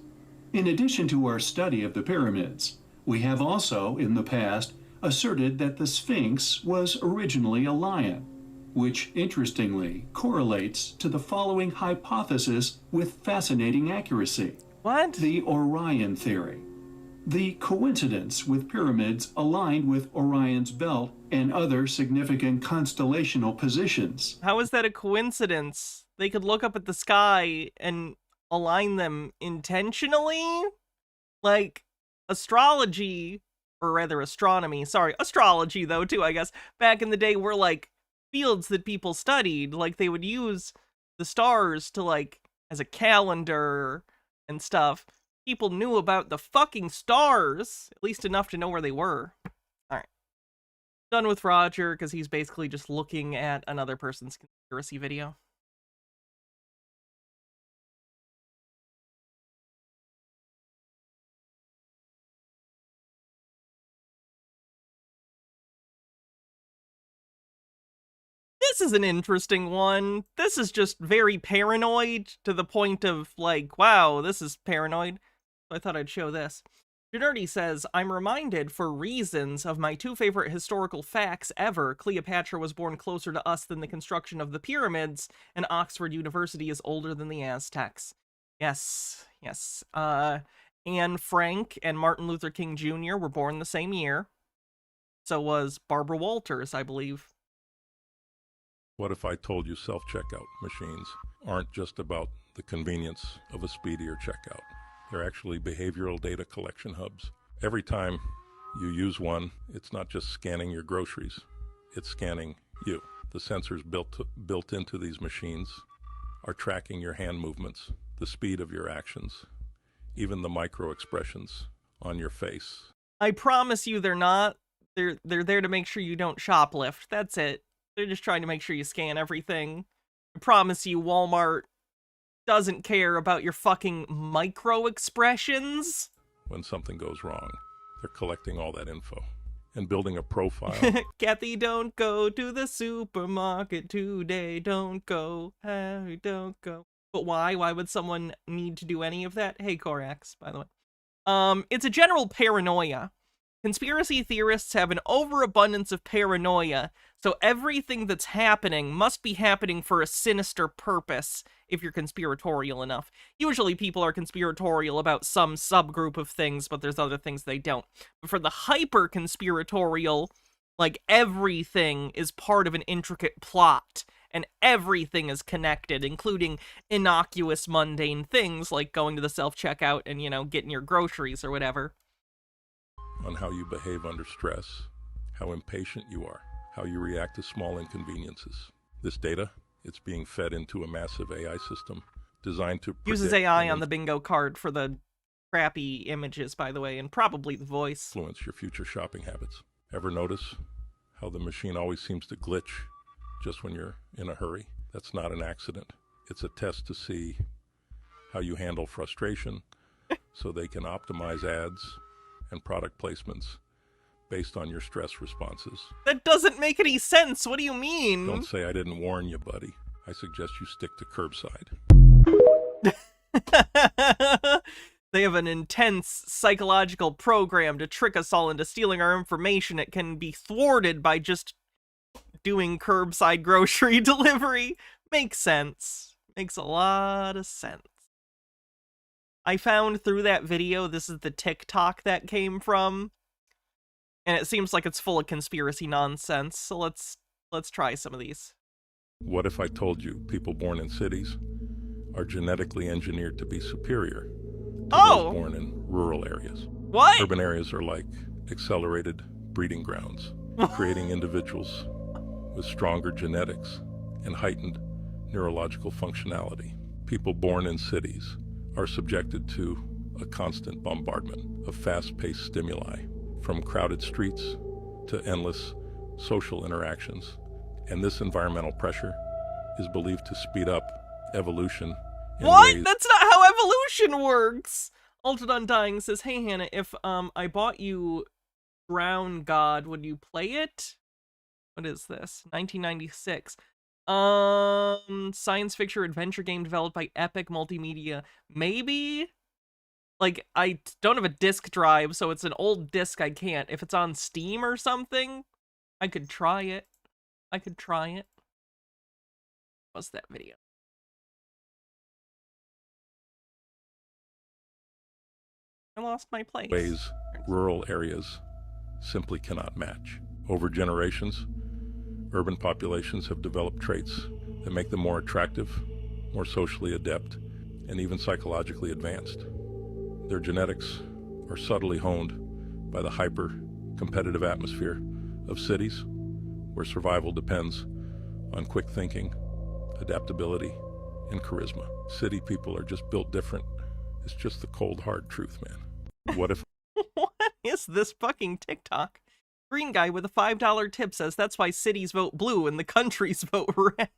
In addition to our study of the pyramids, we have also, in the past, asserted that the Sphinx was originally a lion, which interestingly correlates to the following hypothesis with fascinating accuracy. What? The Orion theory. The coincidence with pyramids aligned with Orion's belt and other significant constellational positions. How is that a coincidence? They could look up at the sky and align them intentionally? Like, astrology, or rather astronomy, sorry, astrology though too, I guess, back in the day were like fields that people studied. Like, they would use the stars to, like, as a calendar and stuff. People knew about the fucking stars, at least enough to know where they were. Alright. Done with Roger, because he's basically just looking at another person's conspiracy video. This is an interesting one. This is just very paranoid to the point of, like, wow, this is paranoid. So I thought I'd show this. Nerdy says, I'm reminded, for reasons, of my two favorite historical facts ever. Cleopatra was born closer to us than the construction of the pyramids, and Oxford University is older than the Aztecs. Yes, yes. Anne Frank and Martin Luther King Jr. were born the same year. So was Barbara Walters, I believe. What if I told you self-checkout machines aren't just about the convenience of a speedier checkout? They're actually behavioral data collection hubs. Every time you use one, it's not just scanning your groceries, it's scanning you. The sensors built into these machines are tracking your hand movements, the speed of your actions, even the micro expressions on your face. I promise you they're not. They're there to make sure you don't shoplift. That's it. They're just trying to make sure you scan everything. I promise you Walmart doesn't care about your fucking micro expressions. When something goes wrong, they're collecting all that info and building a profile. Kathy, don't go to the supermarket today. Don't go. Harry, don't go. But why? Why would someone need to do any of that? Hey, Korax, by the way. It's a general paranoia. Conspiracy theorists have an overabundance of paranoia, so everything that's happening must be happening for a sinister purpose, if you're conspiratorial enough. Usually people are conspiratorial about some subgroup of things, but there's other things they don't. But for the hyper-conspiratorial, like, everything is part of an intricate plot, and everything is connected, including innocuous, mundane things like going to the self-checkout and, you know, getting your groceries or whatever. On how you behave under stress, how impatient you are, how you react to small inconveniences. This data, it's being fed into a massive AI system designed to uses AI on the bingo card for the crappy images, by the way, and probably the voice. Influence your future shopping habits. Ever notice how the machine always seems to glitch just when you're in a hurry? That's not an accident. It's a test to see how you handle frustration so they can optimize ads and product placements based on your stress responses. That doesn't make any sense. What do you mean? Don't say I didn't warn you, buddy. I suggest you stick to curbside. They have an intense psychological program to trick us all into stealing our information. It can be thwarted by just doing curbside grocery delivery. Makes sense. Makes a lot of sense. I found through that video, this is the TikTok that came from, and it seems like it's full of conspiracy nonsense, so let's try some of these. What if I told you people born in cities are genetically engineered to be superior to those born in rural areas? What? Urban areas are like accelerated breeding grounds, creating individuals with stronger genetics and heightened neurological functionality. People born in cities are subjected to a constant bombardment of fast-paced stimuli, from crowded streets to endless social interactions. And this environmental pressure is believed to speed up evolution. What? That's not how evolution works! Altered Undying says, hey Hannah, if I bought you Drown God, would you play it? What is this? 1996. Science fiction adventure game developed by Epic Multimedia. Maybe? Like, I don't have a disk drive, so it's an old disk I can't. If it's on Steam or something, I could try it. What's that video? I lost my place. Ways rural areas simply cannot match. Over generations, urban populations have developed traits that make them more attractive, more socially adept, and even psychologically advanced. Their genetics are subtly honed by the hyper-competitive atmosphere of cities, where survival depends on quick thinking, adaptability, and charisma. City people are just built different. It's just the cold, hard truth, man. What if... What is this fucking TikTok? Green guy with a $5 tip says that's why cities vote blue and the countries vote red.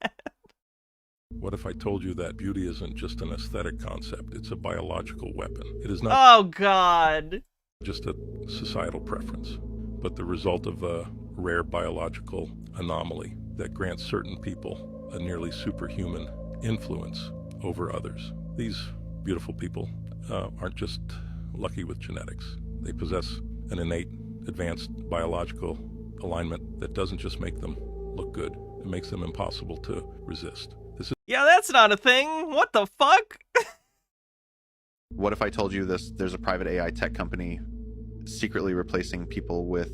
What if I told you that beauty isn't just an aesthetic concept, it's a biological weapon? It is not oh God, just a societal preference, but the result of a rare biological anomaly. that grants certain people a nearly superhuman influence over others. These beautiful people aren't just lucky with genetics. They possess an innate, advanced biological alignment that doesn't just make them look good, it makes them impossible to resist. Yeah, that's not a thing. What the fuck? What if I told you there's a private AI tech company secretly replacing people with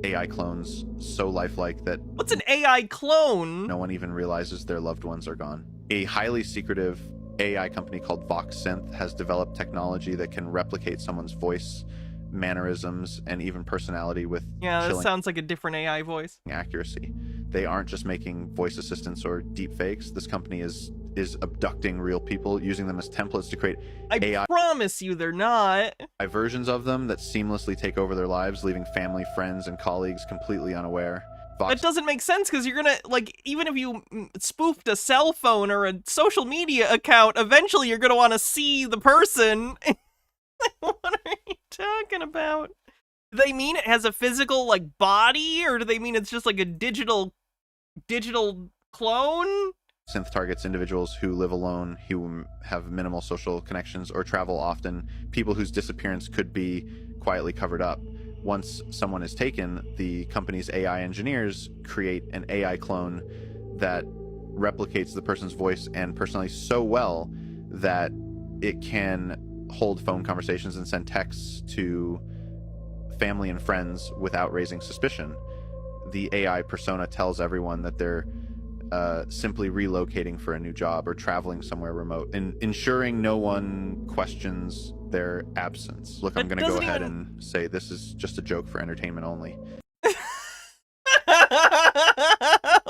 AI clones so lifelike that What's an AI clone? no one even realizes their loved ones are gone? A highly secretive AI company called VoxSynth has developed technology that can replicate someone's voice, mannerisms, and even personality with Yeah, this chilling sounds like a different AI voice. accuracy. They aren't just making voice assistants or deep fakes. This company is abducting real people, using them as templates to create I AI promise you they're not. versions of them that seamlessly take over their lives, leaving family, friends, and colleagues completely unaware. That doesn't make sense because you're gonna, like, even if you spoofed a cell phone or a social media account, eventually you're gonna want to see the person. What are you talking about? Do they mean it has a physical, like, body, or do they mean it's just like a digital clone? Synth targets individuals who live alone, who have minimal social connections, or travel often, people whose disappearance could be quietly covered up. Once someone is taken, the company's AI engineers create an AI clone that replicates the person's voice and personality so well that it can hold phone conversations and send texts to family and friends without raising suspicion. The AI persona tells everyone that they're simply relocating for a new job or traveling somewhere remote, and ensuring no one questions their absence. Look, I'm going to go ahead and say this is just a joke for entertainment only.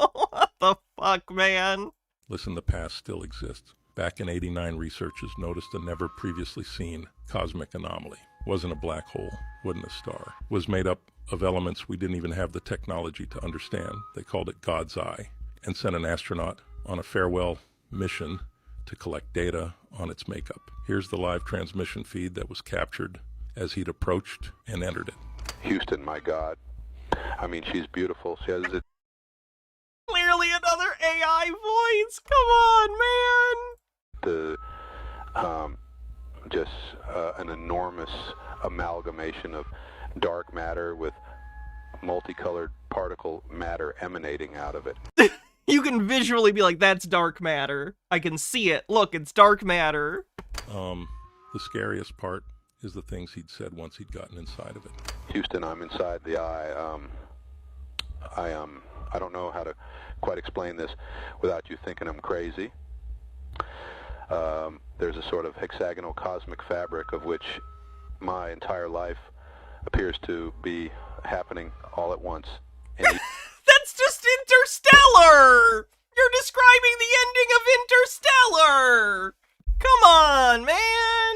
What the fuck, man? Listen, the past still exists. Back in '89, researchers noticed a never previously seen cosmic anomaly. Wasn't a black hole, wasn't a star. Was made up of elements we didn't even have the technology to understand. They called it God's eye, and sent an astronaut on a farewell mission to collect data on its makeup. Here's the live transmission feed that was captured as he'd approached and entered it. Houston, my God. I mean, she's beautiful. She has it. Clearly another AI voice. Come on, man. Just an enormous amalgamation of dark matter with multicolored particle matter emanating out of it. You can visually be like, that's dark matter. I can see it. Look, it's dark matter. The scariest part is the things he'd said once he'd gotten inside of it. Houston, I'm inside the eye. I don't know how to quite explain this without you thinking I'm crazy. There's a sort of hexagonal cosmic fabric of which my entire life appears to be happening all at once. That's just Interstellar! You're describing the ending of Interstellar! Come on, man!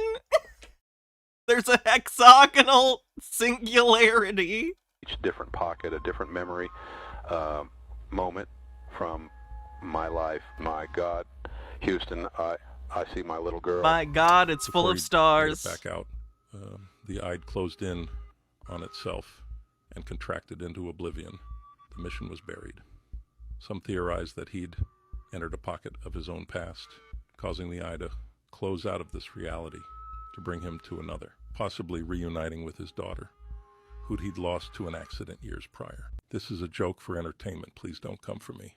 There's a hexagonal singularity. Each different pocket, a different memory moment from my life. My God, Houston, I see my little girl. My God, it's full Before of he'd stars. get it back out, the eye closed in on itself and contracted into oblivion. The mission was buried. Some theorized that he'd entered a pocket of his own past, causing the eye to close out of this reality to bring him to another, possibly reuniting with his daughter, who he'd lost to an accident years prior. This is a joke for entertainment. Please don't come for me.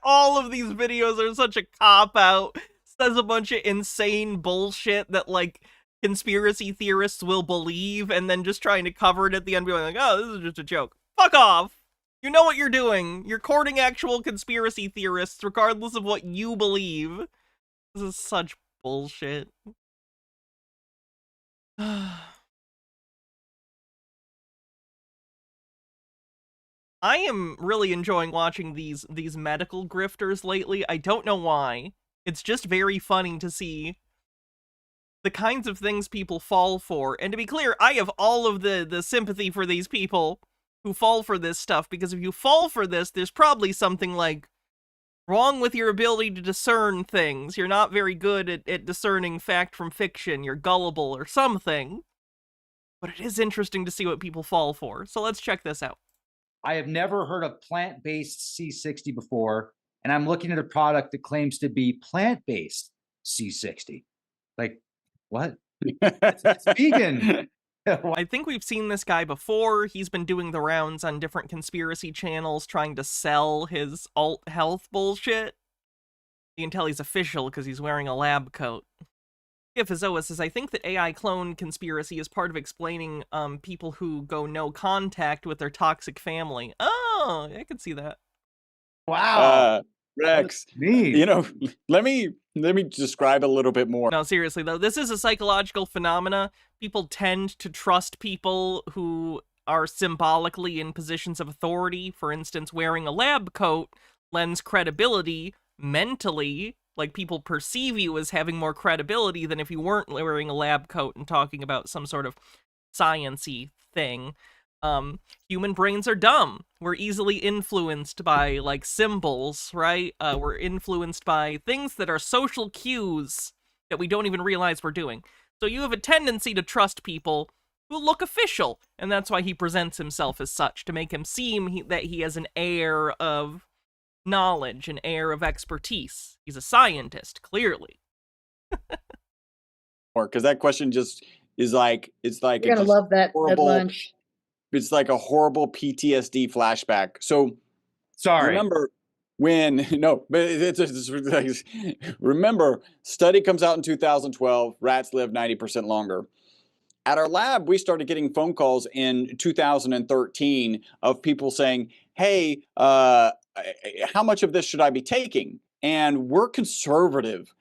All of these videos are such a cop-out. Says a bunch of insane bullshit that, like, conspiracy theorists will believe, and then just trying to cover it at the end, being like, oh, this is just a joke. Fuck off! You know what you're doing. You're courting actual conspiracy theorists, regardless of what you believe. This is such bullshit. I am really enjoying watching these medical grifters lately. I don't know why. It's just very funny to see the kinds of things people fall for. And to be clear, I have all of the sympathy for these people who fall for this stuff, because if you fall for this, there's probably something, like, wrong with your ability to discern things. You're not very good at discerning fact from fiction. You're gullible or something. But it is interesting to see what people fall for. So let's check this out. I have never heard of plant-based C60 before, and I'm looking at a product that claims to be plant-based C60. Like, what? It's vegan. I think we've seen this guy before. He's been doing the rounds on different conspiracy channels trying to sell his alt health bullshit. You can tell he's official because he's wearing a lab coat. Ifazoa says, I think that AI clone conspiracy is part of explaining people who go no contact with their toxic family. Oh, I can see that. Wow. Rex, Neat. you know, let me describe a little bit more. No, seriously though, this is a psychological phenomena. People tend to trust people who are symbolically in positions of authority. For instance, wearing a lab coat lends credibility mentally. Like, people perceive you as having more credibility than if you weren't wearing a lab coat and talking about some sort of science-y thing. Human brains are dumb. We're easily influenced by, like, symbols, right? We're influenced by things that are social cues that we don't even realize we're doing. So you have a tendency to trust people who look official, and that's why he presents himself as such, to make him seem that he has an air of knowledge, an air of expertise. He's a scientist, clearly. Because that question just is like, it's like You're gonna love that at horrible, lunch. it's like a horrible PTSD flashback. So Sorry. remember when, no, but remember, study comes out in 2012, rats live 90% longer. At our lab, we started getting phone calls in 2013 of people saying, hey, how much of this should I be taking? And we're conservative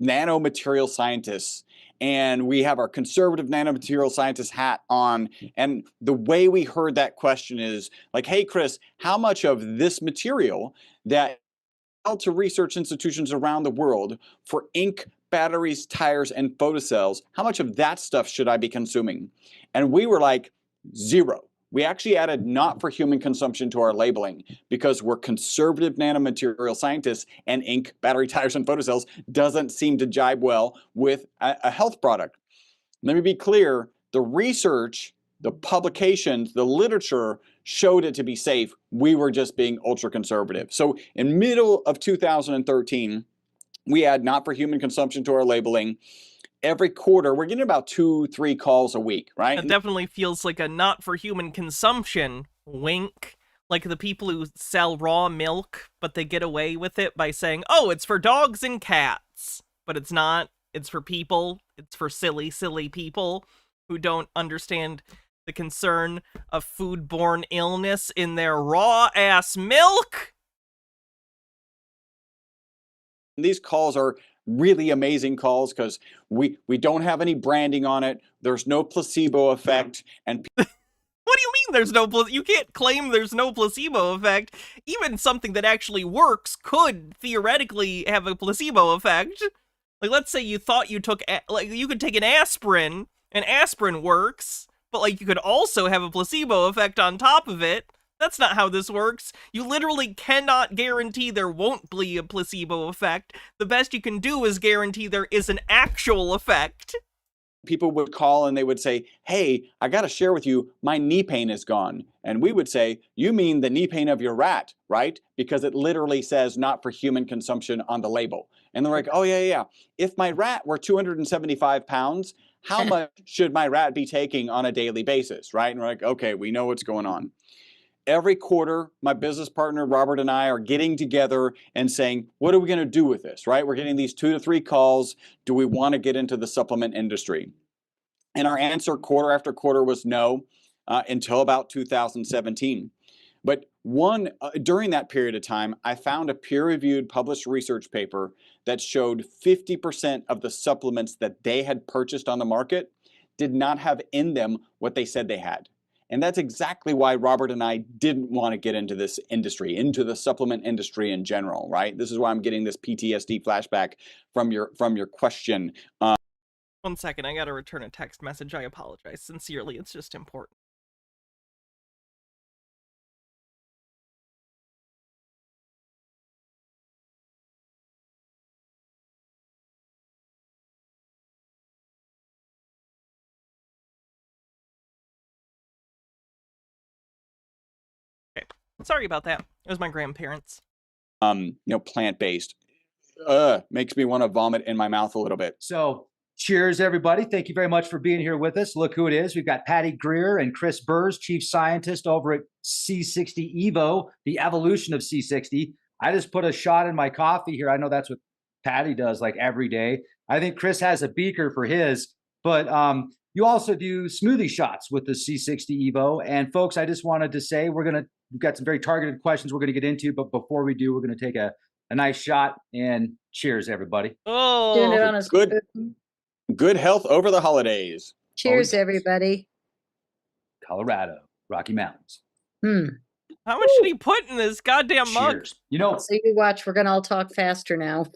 nanomaterial scientists, and we have our conservative nanomaterial scientist hat on. And the way we heard that question is like, hey, Chris, how much of this material that out to research institutions around the world for ink, batteries, tires, and photocells, how much of that stuff should I be consuming? And we were like, 0. We actually added not for human consumption to our labeling because we're conservative nanomaterial scientists, and ink, battery, tires, and photocells doesn't seem to jibe well with a health product. Let me be clear, the research, the publications, the literature showed it to be safe. We were just being ultra conservative. So in middle of 2013, we add not for human consumption to our labeling. Every quarter, we're getting about 2-3 calls a week, right? It definitely feels like a not for human consumption wink. Like the people who sell raw milk, but they get away with it by saying, oh, it's for dogs and cats. But it's not. It's for people. It's for silly, silly people who don't understand the concern of foodborne illness in their raw-ass milk. These calls are really amazing calls because we don't have any branding on it. There's no placebo effect. And what do you mean there's no you can't claim there's no placebo effect? Even something that actually works could theoretically have a placebo effect. Like, let's say you thought you took, like, you could take an aspirin, and aspirin works, but, like, you could also have a placebo effect on top of it. That's not how this works. You literally cannot guarantee there won't be a placebo effect. The best you can do is guarantee there is an actual effect. people would call and they would say, hey, I got to share with you, my knee pain is gone. And we would say, you mean the knee pain of your rat, right? Because it literally says not for human consumption on the label. And they're like, oh, yeah. If my rat were 275 pounds, how much should my rat be taking on a daily basis, right? And we're like, okay, we know what's going on. Every quarter, my business partner, Robert, and I are getting together and saying, what are we going to do with this, right? We're getting these 2 to 3 calls. Do we want to get into the supplement industry? And our answer quarter after quarter was no, until about 2017. But during that period of time, I found a peer-reviewed published research paper that showed 50% of the supplements that they had purchased on the market did not have in them what they said they had. And that's exactly why Robert and I didn't want to get into this industry, into the supplement industry in general, right? This is why I'm getting this PTSD flashback from your question. 1 second, I gotta return a text message. I apologize. Sincerely, it's just important. Okay. Sorry about that. It was my grandparents. Plant-based. Makes me want to vomit in my mouth a little bit. So cheers, everybody. Thank you very much for being here with us. Look who it is. We've got Patty Greer and Chris Burrs, chief scientist over at C60 Evo, the evolution of C60. I just put a shot in my coffee here. I know that's what Patty does like every day. I think Chris has a beaker for his, but you also do smoothie shots with the C60 Evo. And folks, I just wanted to say we've got some very targeted questions we're going to get into, but before we do, we're going to take a nice shot, and cheers, everybody. Doing it Oh, on a Good health over the holidays. Cheers, everybody. Colorado, Rocky Mountains. how much did he put in this goddamn mug? Cheers. You know, So you watch, we're gonna all talk faster now.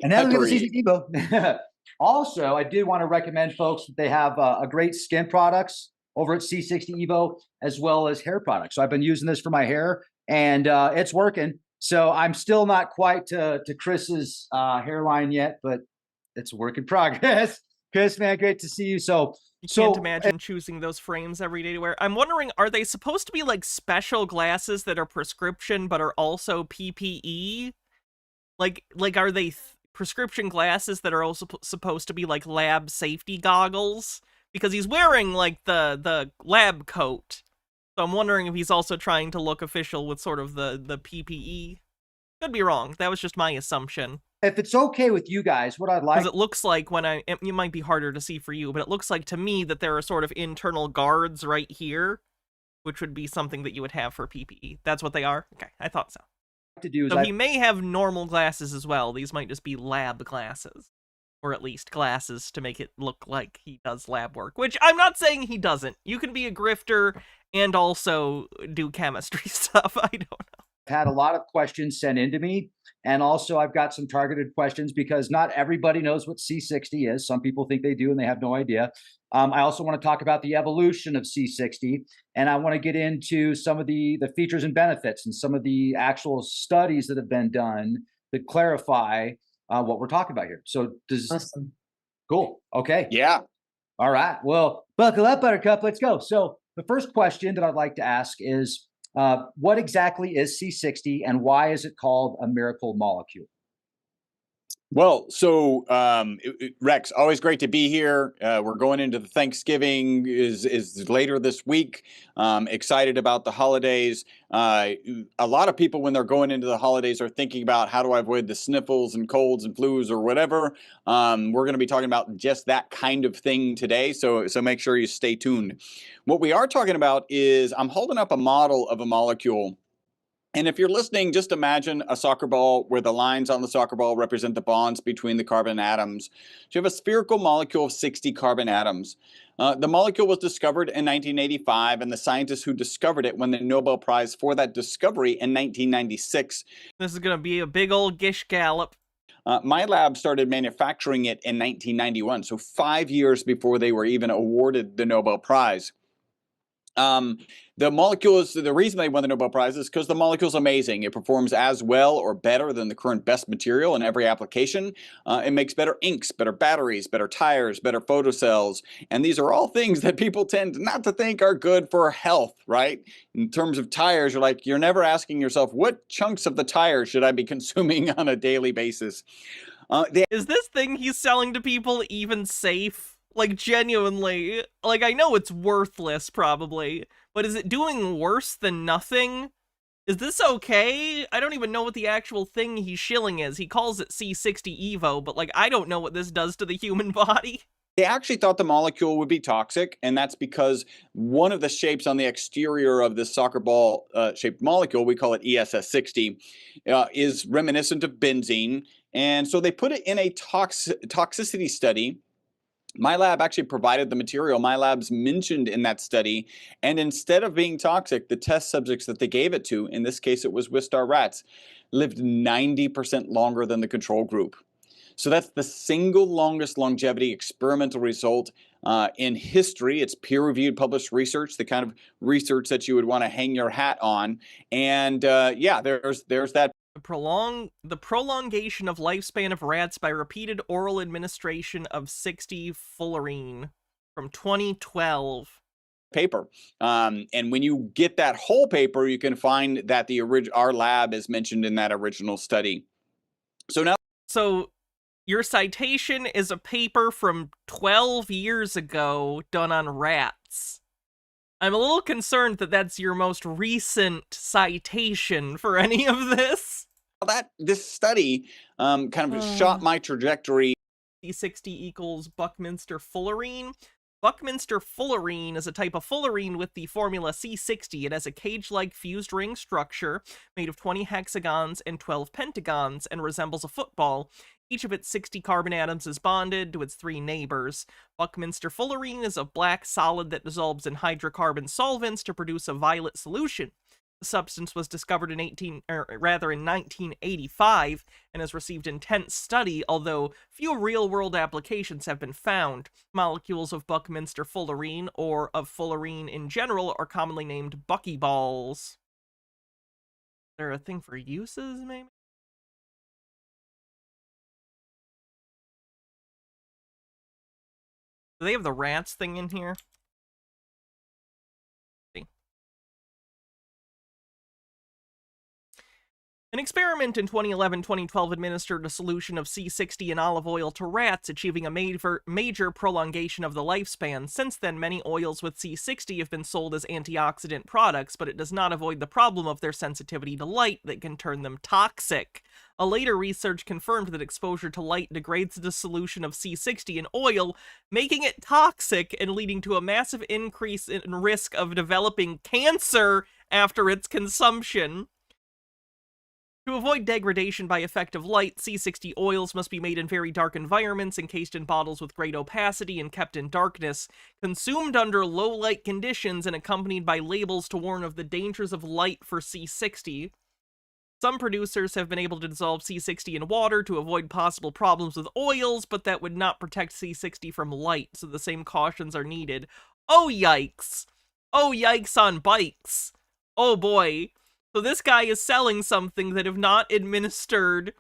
and now we have the Agreed. CC Evo. Also, I did want to recommend folks that they have a great skin products over at C60 Evo, as well as hair products. So I've been using this for my hair, and it's working. So I'm still not quite to Chris's hairline yet, but it's a work in progress. Chris, man, great to see you. So You can't imagine choosing those frames every day to wear. I'm wondering, are they supposed to be like special glasses that are prescription but are also PPE? Like are they prescription glasses that are also supposed to be like lab safety goggles? Because he's wearing like the lab coat. So I'm wondering if he's also trying to look official with sort of the PPE. Could be wrong. That was just my assumption. if it's okay with you guys, what I'd like, Because it looks like it might be harder to see for you, but it looks like to me that there are sort of internal guards right here, which would be something that you would have for PPE. That's what they are? Okay, I thought so. to do is So he may have normal glasses as well. These might just be lab glasses. Or at least glasses to make it look like he does lab work. Which I'm not saying he doesn't. You can be a grifter and also do chemistry stuff. I don't know. I've had a lot of questions sent into me. And also I've got some targeted questions because not everybody knows what C60 is. Some people think they do and they have no idea. I also want to talk about the evolution of C60. And I want to get into some of the features and benefits and some of the actual studies that have been done that clarify what we're talking about here. So Awesome. Cool. Okay. Yeah. All right. Well, buckle up, Buttercup. Let's go. So the first question that I'd like to ask is, what exactly is C60 and why is it called a miracle molecule? Well, so Rex, always great to be here. We're going into the Thanksgiving is later this week. Excited about the holidays. A lot of people, when they're going into the holidays, are thinking about how do I avoid the sniffles and colds and flus or whatever. We're going to be talking about just that kind of thing today. So make sure you stay tuned. What we are talking about is I'm holding up a model of a molecule. And if you're listening, just imagine a soccer ball where the lines on the soccer ball represent the bonds between the carbon atoms. So you have a spherical molecule of 60 carbon atoms. The molecule was discovered in 1985, and the scientists who discovered it won the Nobel Prize for that discovery in 1996. This is going to be a big old gish gallop. My lab started manufacturing it in 1991, so 5 years before they were even awarded the Nobel Prize. The molecule is the reason they won the Nobel Prize is because the molecule is amazing. It performs as well or better than the current best material in every application. It makes better inks, better batteries, better tires, better photocells. And these are all things that people tend not to think are good for health, right? In terms of tires, you're never asking yourself, what chunks of the tire should I be consuming on a daily basis? Is this thing he's selling to people even safe? Like, genuinely. Like, I know it's worthless, probably. But is it doing worse than nothing? Is this okay? I don't even know what the actual thing he's shilling is. He calls it C60 Evo, but, like, I don't know what this does to the human body. They actually thought the molecule would be toxic, and that's because one of the shapes on the exterior of this soccer ball shaped molecule, we call it ESS60, is reminiscent of benzene. And so they put it in a toxicity study. My lab actually provided the material. My lab's mentioned in that study. And instead of being toxic, the test subjects that they gave it to, in this case it was Wistar rats, lived 90% longer than the control group. So that's the single longest longevity experimental result in history. It's peer-reviewed, published research, the kind of research that you would want to hang your hat on. And yeah, there's that. The prolongation of lifespan of rats by repeated oral administration of 60 fullerene from 2012. paper. And when you get that whole paper, you can find that our lab is mentioned in that original study. So your citation is a paper from 12 years ago done on rats. I'm a little concerned that that's your most recent citation for any of this. This study kind of shot my trajectory. C60 equals Buckminster fullerene. Buckminster fullerene is a type of fullerene with the formula C60. It has a cage-like fused ring structure made of 20 hexagons and 12 pentagons and resembles a football. Each of its 60 carbon atoms is bonded to its 3 neighbors. Buckminster fullerene is a black solid that dissolves in hydrocarbon solvents to produce a violet solution. The substance was discovered in 1985 and has received intense study, although few real-world applications have been found. Molecules of Buckminster fullerene, or of fullerene in general, are commonly named buckyballs. Is there a thing for uses, maybe? Do they have the rats thing in here? An experiment in 2011-2012 administered a solution of C60 in olive oil to rats, achieving a major prolongation of the lifespan. Since then, many oils with C60 have been sold as antioxidant products, but it does not avoid the problem of their sensitivity to light that can turn them toxic. A later research confirmed that exposure to light degrades the solution of C60 in oil, making it toxic and leading to a massive increase in risk of developing cancer after its consumption. To avoid degradation by effective light, C60 oils must be made in very dark environments, encased in bottles with great opacity and kept in darkness, consumed under low light conditions and accompanied by labels to warn of the dangers of light for C60. Some producers have been able to dissolve C60 in water to avoid possible problems with oils, but that would not protect C60 from light, so the same cautions are needed. Oh yikes! Oh yikes on bikes! Oh boy! So this guy is selling something that, if not administered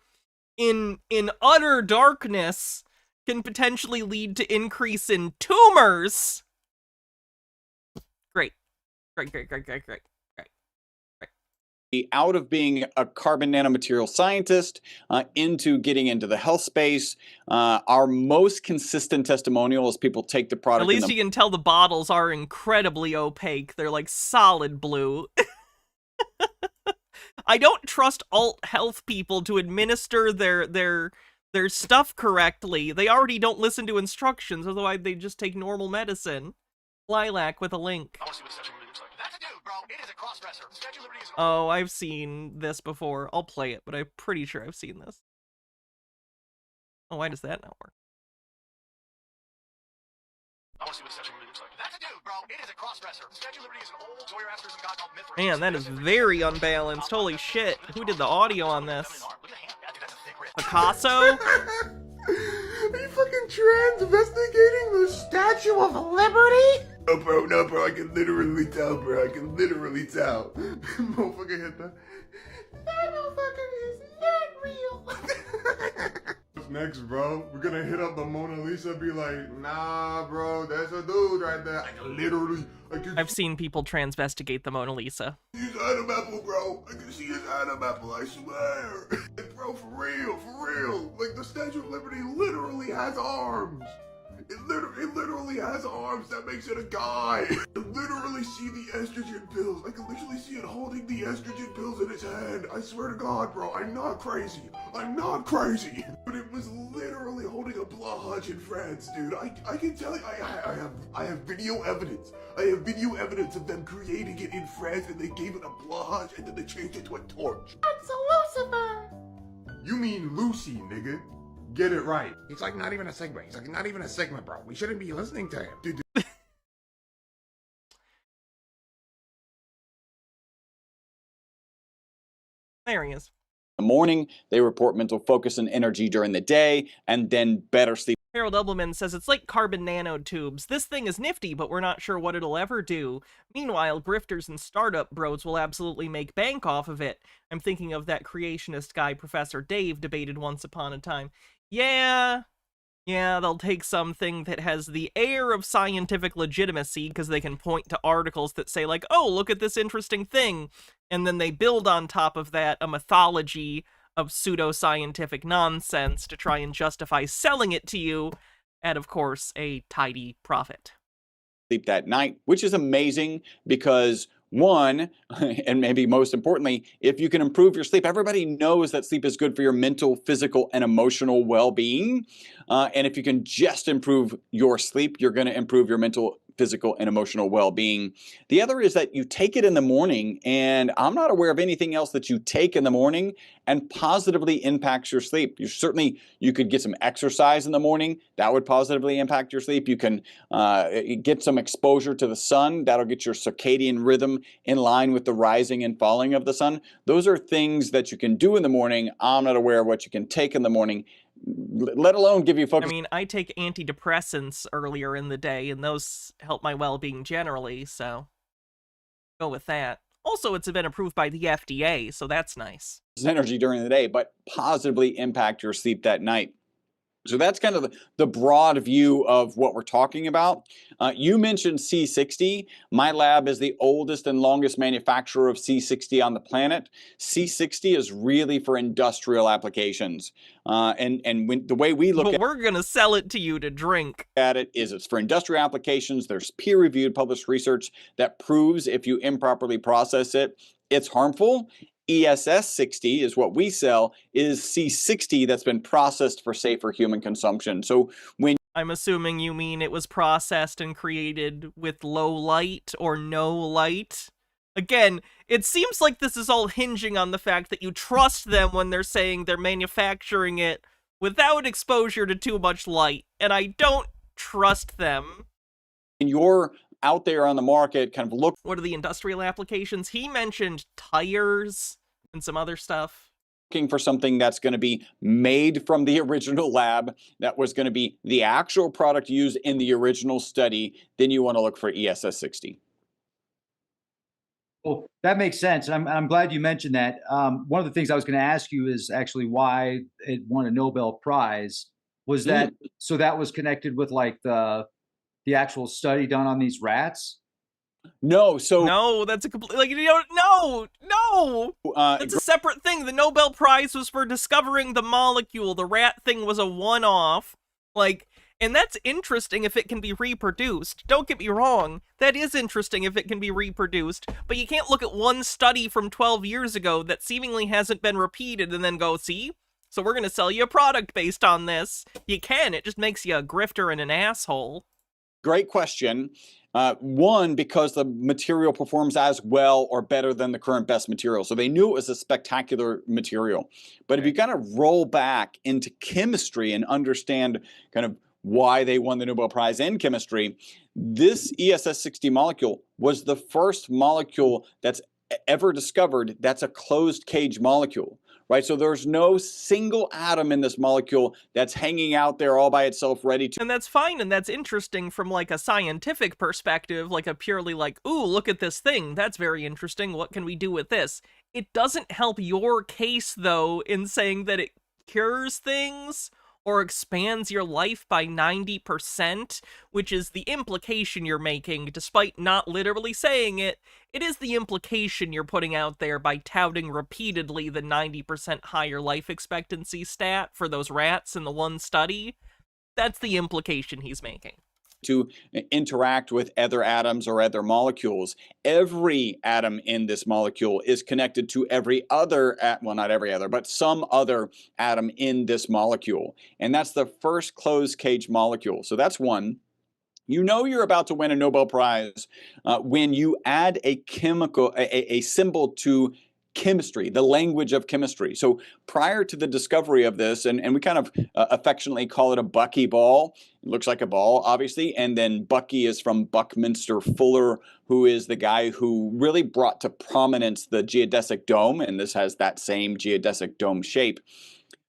in utter darkness, can potentially lead to increase in tumors. Great. Out of being a carbon nanomaterial scientist into getting into the health space. Our most consistent testimonial is people take the product. At least you can tell the bottles are incredibly opaque. They're like solid blue. I don't trust alt health people to administer their stuff correctly. They already don't listen to instructions, otherwise they just take normal medicine. Lilac with a link. Oh, I've seen this before. I'll play it, but I'm pretty sure I've seen this. Oh, why does that not work? I want to see what the statue of liberty looks like. That's a dude, bro. It is a cross-dresser. The Statue of Liberty is an old Zoroastrianism god called Mithras. Man, that is very unbalanced. Holy shit. Who did the audio on this? Picasso? Are you fucking investigating the Statue of Liberty? No, bro, I can literally tell, bro. I can literally tell. Motherfucker hit that. That motherfucker is not real. What's next, bro? We're gonna hit up the Mona Lisa, be like, nah, bro, that's a dude right there. I can literally, I've seen people transvestigate the Mona Lisa. His Adam apple, bro. I can see his Adam apple, I swear. Like, bro, for real. Like, the Statue of Liberty literally has arms. It literally has arms. That makes it a guy. I literally see the estrogen pills. I can literally see it holding the estrogen pills in its hand. I swear to God, bro. I'm not crazy. But it was literally holding a blowhutch in France, dude. I can tell you, I have video evidence. I have video evidence of them creating it in France, and they gave it a blowhutch, and then they changed it to a torch. That's Lucifer. You mean Lucy, nigga. Get it right. He's like not even a Sigma. He's like not even a Sigma, bro. We shouldn't be listening to him. Dude. There he is. In the morning, they report mental focus and energy during the day, and then better sleep. Harold Ebbleman says it's like carbon nanotubes. This thing is nifty, but we're not sure what it'll ever do. Meanwhile, grifters and startup bros will absolutely make bank off of it. I'm thinking of that creationist guy Professor Dave debated once upon a time. Yeah, Yeah, they'll take something that has the air of scientific legitimacy because they can point to articles that say, like, oh, look at this interesting thing. And then they build on top of that a mythology of pseudoscientific nonsense to try and justify selling it to you at, of course, a tidy profit. Sleep that night, which is amazing because one, and maybe most importantly, if you can improve your sleep, everybody knows that sleep is good for your mental, physical, and emotional well-being. And if you can just improve your sleep, you're going to improve your mental, physical, and emotional well-being. The other is that you take it in the morning, and I'm not aware of anything else that you take in the morning and positively impacts your sleep. You could get some exercise in the morning. That would positively impact your sleep. You can get some exposure to the sun. That'll get your circadian rhythm in line with the rising and falling of the sun. Those are things that you can do in the morning. I'm not aware of what you can take in the morning, let alone give you focus. I mean, I take antidepressants earlier in the day, and those help my well-being generally, so go with that. Also, it's been approved by the FDA, so that's nice. Energy during the day, but positively impact your sleep that night. So that's kind of the broad view of what we're talking about. You mentioned C60. My lab is the oldest and longest manufacturer of C60 on the planet. C60 is really for industrial applications. The way we look but we're going to sell it to you to drink. At it is it's for industrial applications. There's peer-reviewed published research that proves if you improperly process it, it's harmful. ESS 60 is what we sell, is C60 that's been processed for safer human consumption. So when I'm assuming you mean it was processed and created with low light or no light. Again, it seems like this is all hinging on the fact that you trust them when they're saying they're manufacturing it without exposure to too much light, and I don't trust them. you're out there on the market, kind of look. What are the industrial applications? He mentioned tires and some other stuff. Looking for something that's going to be made from the original lab, that was going to be the actual product used in the original study, then you want to look for ESS 60. Well, that makes sense. I'm glad you mentioned that. One of the things I was going to ask you is actually why it won a Nobel Prize. Was that so that was connected with like the actual study done on these rats? No, so no, that's a complete, like, no, that's a separate thing. The Nobel Prize was for discovering the molecule. The rat thing was a one-off, like, and that's interesting if it can be reproduced. Don't get me wrong, that is interesting if it can be reproduced, but you can't look at one study from 12 years ago that seemingly hasn't been repeated and then go, see? So we're gonna sell you a product based on this. You can, it just makes you a grifter and an asshole. Great question. One, because the material performs as well or better than the current best material. So they knew it was a spectacular material. But if you kind of roll back into chemistry and understand kind of why they won the Nobel Prize in chemistry, this ESS 60 molecule was the first molecule that's ever discovered that's a closed cage molecule. Right, so there's no single atom in this molecule that's hanging out there all by itself ready to... And that's fine, and that's interesting from, like, a scientific perspective, like a purely like, ooh, look at this thing, that's very interesting, what can we do with this? It doesn't help your case, though, in saying that it cures things or expands your life by 90%, which is the implication you're making, despite not literally saying it. It is the implication you're putting out there by touting repeatedly the 90% higher life expectancy stat for those rats in the one study. That's the implication he's making. To interact with other atoms or other molecules. Every atom in this molecule is connected to every other, well, not every other, but some other atom in this molecule. And that's the first closed cage molecule. So that's one. You know you're about to win a Nobel Prize when you add a chemical, a symbol to chemistry, the language of chemistry. So prior to the discovery of this, and we kind of affectionately call it a buckyball. It looks like a ball, obviously. And then Bucky is from Buckminster Fuller, who is the guy who really brought to prominence the geodesic dome. And this has that same geodesic dome shape.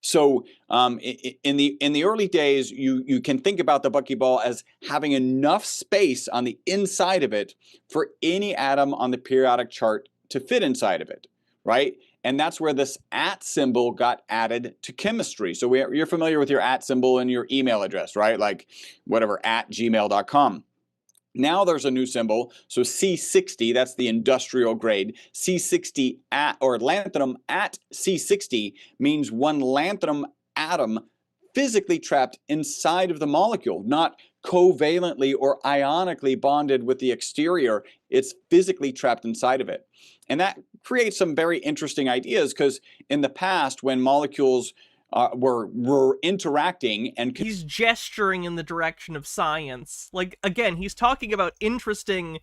So in the early days, you can think about the buckyball as having enough space on the inside of it for any atom on the periodic chart to fit inside of it. Right? And that's where this @ symbol got added to chemistry. So you're familiar with your @ symbol in your email address, right? Like whatever, @gmail.com. Now there's a new symbol. So C60, that's the industrial grade. C60 or lanthanum at C60 means one lanthanum atom physically trapped inside of the molecule, not covalently or ionically bonded with the exterior. It's physically trapped inside of it. And that creates some very interesting ideas, because in the past, when molecules were interacting and he's gesturing in the direction of science. Like, again, he's talking about interesting,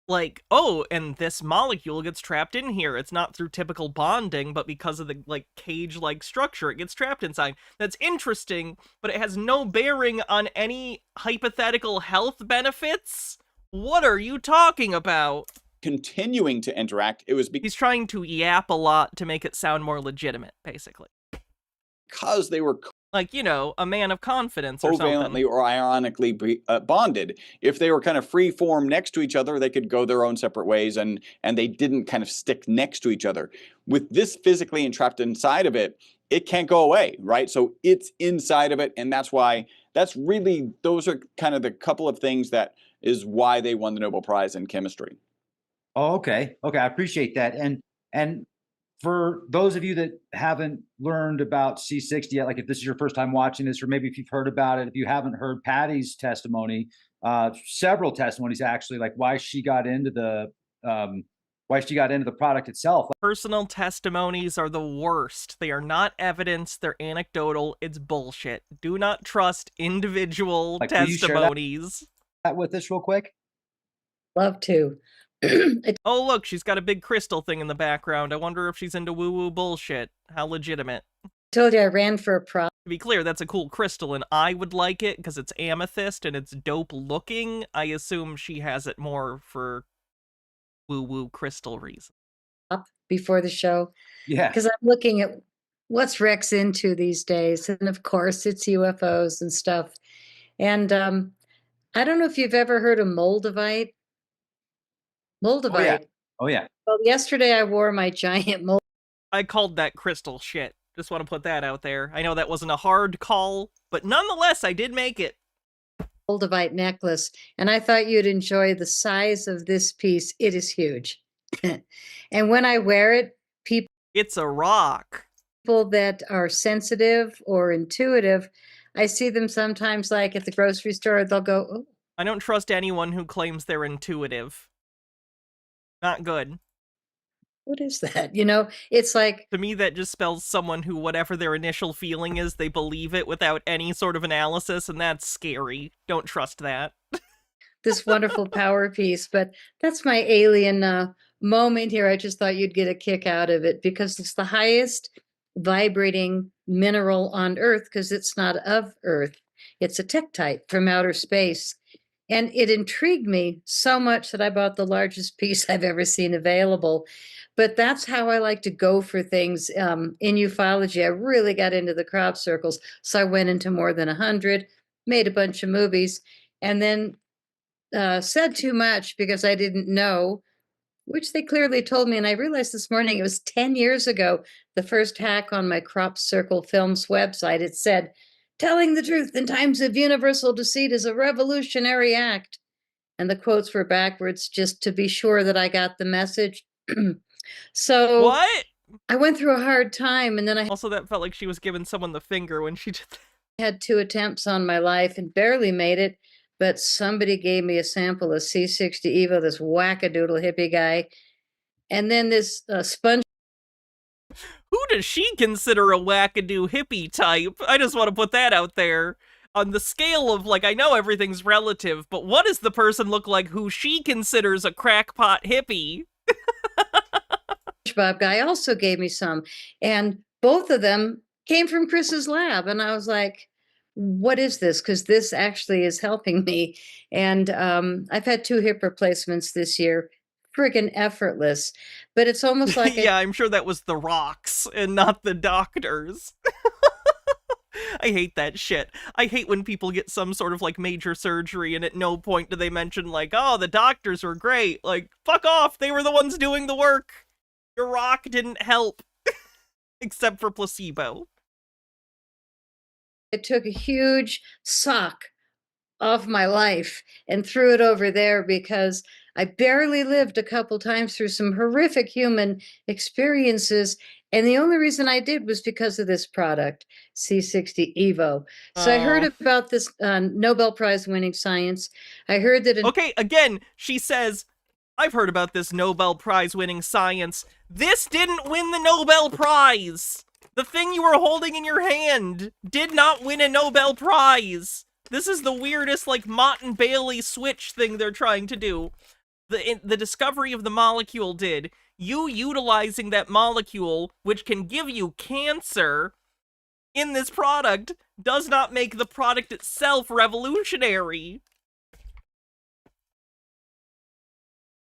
like, oh, and this molecule gets trapped in here. It's not through typical bonding, but because of the, like, cage-like structure, it gets trapped inside. That's interesting, but it has no bearing on any hypothetical health benefits? What are you talking about? continuing to interact, it was He's trying to yap a lot to make it sound more legitimate, basically. because they were Like, you know, a man of confidence or something. covalently or ionically bonded. If they were kind of free form next to each other, they could go their own separate ways, and they didn't kind of stick next to each other. With this physically entrapped inside of it, it can't go away, right? So it's inside of it, and that's why, those are kind of the couple of things that is why they won the Nobel Prize in chemistry. Oh, okay. Okay, I appreciate that. And for those of you that haven't learned about C60 yet, like if this is your first time watching this, or maybe if you've heard about it, if you haven't heard Patty's testimony, several testimonies actually, like why she got into the product itself. Personal testimonies are the worst. They are not evidence, they're anecdotal, it's bullshit. Do not trust individual Like, will you share testimonies. that with us real quick? Love to. Oh, look, she's got a big crystal thing in the background. I wonder if she's into woo-woo bullshit. How legitimate. Told you I ran for a prop. To be clear, that's a cool crystal, and I would like it because it's amethyst and it's dope looking. I assume she has it more for woo-woo crystal reasons. Before the show. Yeah. Because I'm looking at what's Rex into these days. And of course, it's UFOs and stuff. And I don't know if you've ever heard of Moldavite. Moldavite. Oh, yeah. Well, yesterday I wore my giant mold. I called that crystal shit. Just want to put that out there. I know that wasn't a hard call, but nonetheless, I did make it. Moldavite necklace, and I thought you'd enjoy the size of this piece. It is huge. And when I wear it, It's a rock. people that are sensitive or intuitive, I see them sometimes like at the grocery store, they'll go, oh, I don't trust anyone who claims they're intuitive. Not good. what is that? You know, it's like, To me, that just spells someone who, whatever their initial feeling is, they believe it without any sort of analysis, and that's scary. Don't trust that. this wonderful power piece, but that's my alien moment here. I just thought you'd get a kick out of it because it's the highest vibrating mineral on Earth because it's not of Earth. It's a tektite from outer space. And it intrigued me so much that I bought the largest piece I've ever seen available. But that's how I like to go for things in ufology. I really got into the crop circles. So I went into more than 100, made a bunch of movies, and then said too much because I didn't know, which they clearly told me. And I realized this morning it was 10 years ago, the first hack on my Crop Circle Films website. It said, telling the truth in times of universal deceit is a revolutionary act. And the quotes were backwards just to be sure that I got the message. So What? I went through a hard time, and then I Also, that felt like she was giving someone the finger when she did that. had 2 attempts on my life and barely made it. But somebody gave me a sample of C60 Evo, this wackadoodle hippie guy. And then this sponge. Who does she consider a wackadoo hippie type? I just want to put that out there. On the scale of, like, I know everything's relative, but what does the person look like who she considers a crackpot hippie? SpongeBob guy also gave me some, and both of them came from Chris's lab, and I was like, what is this? Because this actually is helping me. And I've had 2 hip replacements this year, friggin' effortless, but it's almost like Yeah, I'm sure that was the rocks and not the doctors. I hate that shit. I hate when people get some sort of, like, major surgery and at no point do they mention, like, oh, the doctors were great. Like, fuck off, they were the ones doing the work. Your rock didn't help, except for placebo. It took a huge sock off my life and threw it over there because I barely lived a couple times through some horrific human experiences. And the only reason I did was because of this product, C60 Evo. So I heard about this Nobel Prize winning science. I heard that. Okay, again, she says, I've heard about this Nobel Prize winning science. This didn't win the Nobel Prize. The thing you were holding in your hand did not win a Nobel Prize. This is the weirdest, like, Mott and Bailey switch thing they're trying to do. The discovery of the molecule did. You utilizing that molecule, which can give you cancer, in this product, does not make the product itself revolutionary.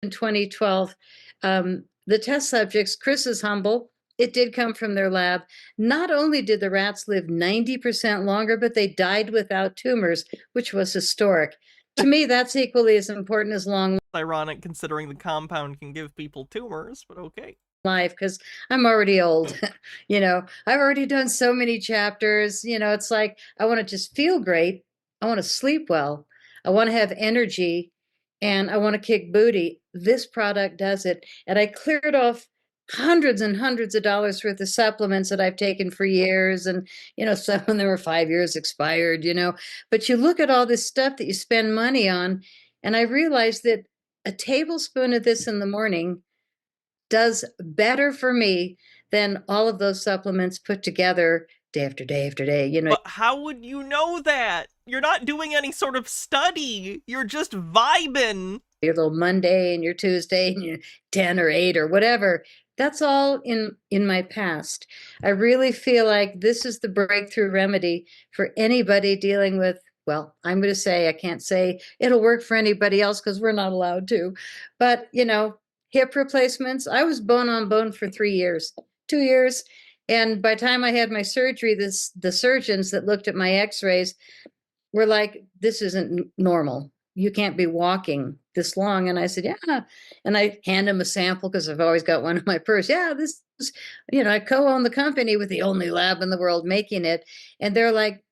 In 2012, the test subjects, Chris is humble. It did come from their lab. Not only did the rats live 90% longer, but they died without tumors, which was historic. To me, that's equally as important as long Ironic considering the compound can give people tumors, but okay. life, because I'm already old. I've already done so many chapters. It's like I want to just feel great. I want to sleep well. I want to have energy, and I want to kick booty. This product does it. And I cleared off hundreds and hundreds of dollars worth of supplements that I've taken for years. And, some of them were 5 years expired, but you look at all this stuff that you spend money on. And I realized that a tablespoon of this in the morning does better for me than all of those supplements put together day after day after day. But how would you know that? You're not doing any sort of study. You're just vibing. Your little Monday and your Tuesday and your 10 or 8 or whatever. That's all in my past. I really feel like this is the breakthrough remedy for anybody dealing with, well, I'm going to say, I can't say it'll work for anybody else because we're not allowed to. But, hip replacements, I was bone on bone for 3 years, 2 years. And by the time I had my surgery, the surgeons that looked at my x-rays were like, this isn't normal. You can't be walking this long. And I said, yeah. And I hand them a sample because I've always got one in my purse. Yeah, this is, I co-own the company with the only lab in the world making it. And they're like,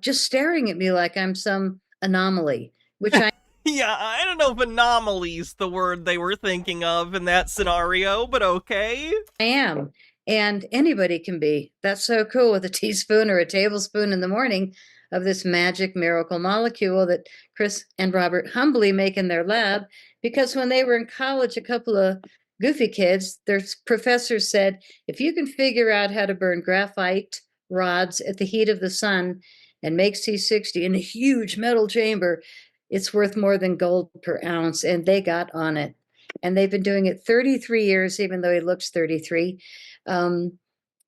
just staring at me like I'm some anomaly, which I Yeah, I don't know if anomaly's the word they were thinking of in that scenario, but okay. I am. And anybody can be. That's so cool with a teaspoon or a tablespoon in the morning of this magic miracle molecule that Chris and Robert humbly make in their lab. Because when they were in college, a couple of goofy kids, their professors said, if you can figure out how to burn graphite rods at the heat of the sun and make C60 in a huge metal chamber, it's worth more than gold per ounce. And they got on it. And they've been doing it 33 years, even though he looks 33.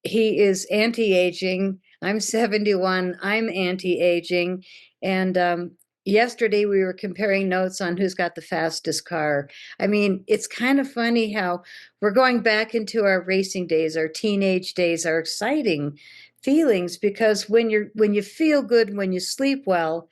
He is anti-aging. I'm 71. I'm anti-aging. And yesterday we were comparing notes on who's got the fastest car. I mean, it's kind of funny how we're going back into our racing days, our teenage days, our exciting feelings, because when you feel good, when you sleep well,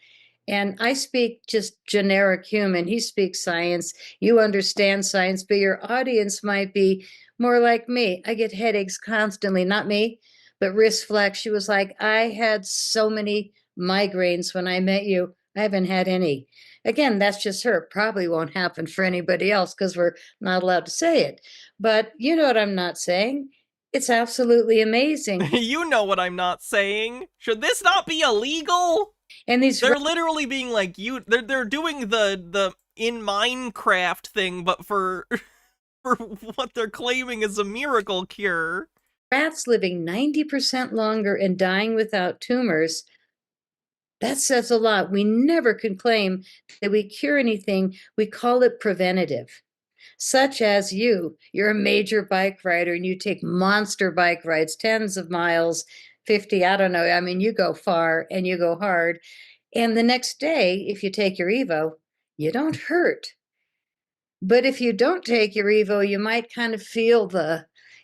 and I speak just generic human, he speaks science, you understand science, but your audience might be more like me. I get headaches constantly, not me, but wrist flex. She was like, I had so many migraines when I met you. I haven't had any. Again, that's just her. Probably won't happen for anybody else because we're not allowed to say it. But you know what I'm not saying? It's absolutely amazing. You know what I'm not saying. Should this not be illegal? And they're literally being like, they're doing the in Minecraft thing, but for what they're claiming is a miracle cure. Rats living 90% longer and dying without tumors. That says a lot. We never can claim that we cure anything. We call it preventative. Such as you're a major bike rider and you take monster bike rides, tens of miles, 50, I don't know. I mean, you go far and you go hard. And the next day, if you take your Evo, you don't hurt. But if you don't take your Evo, you might kind of feel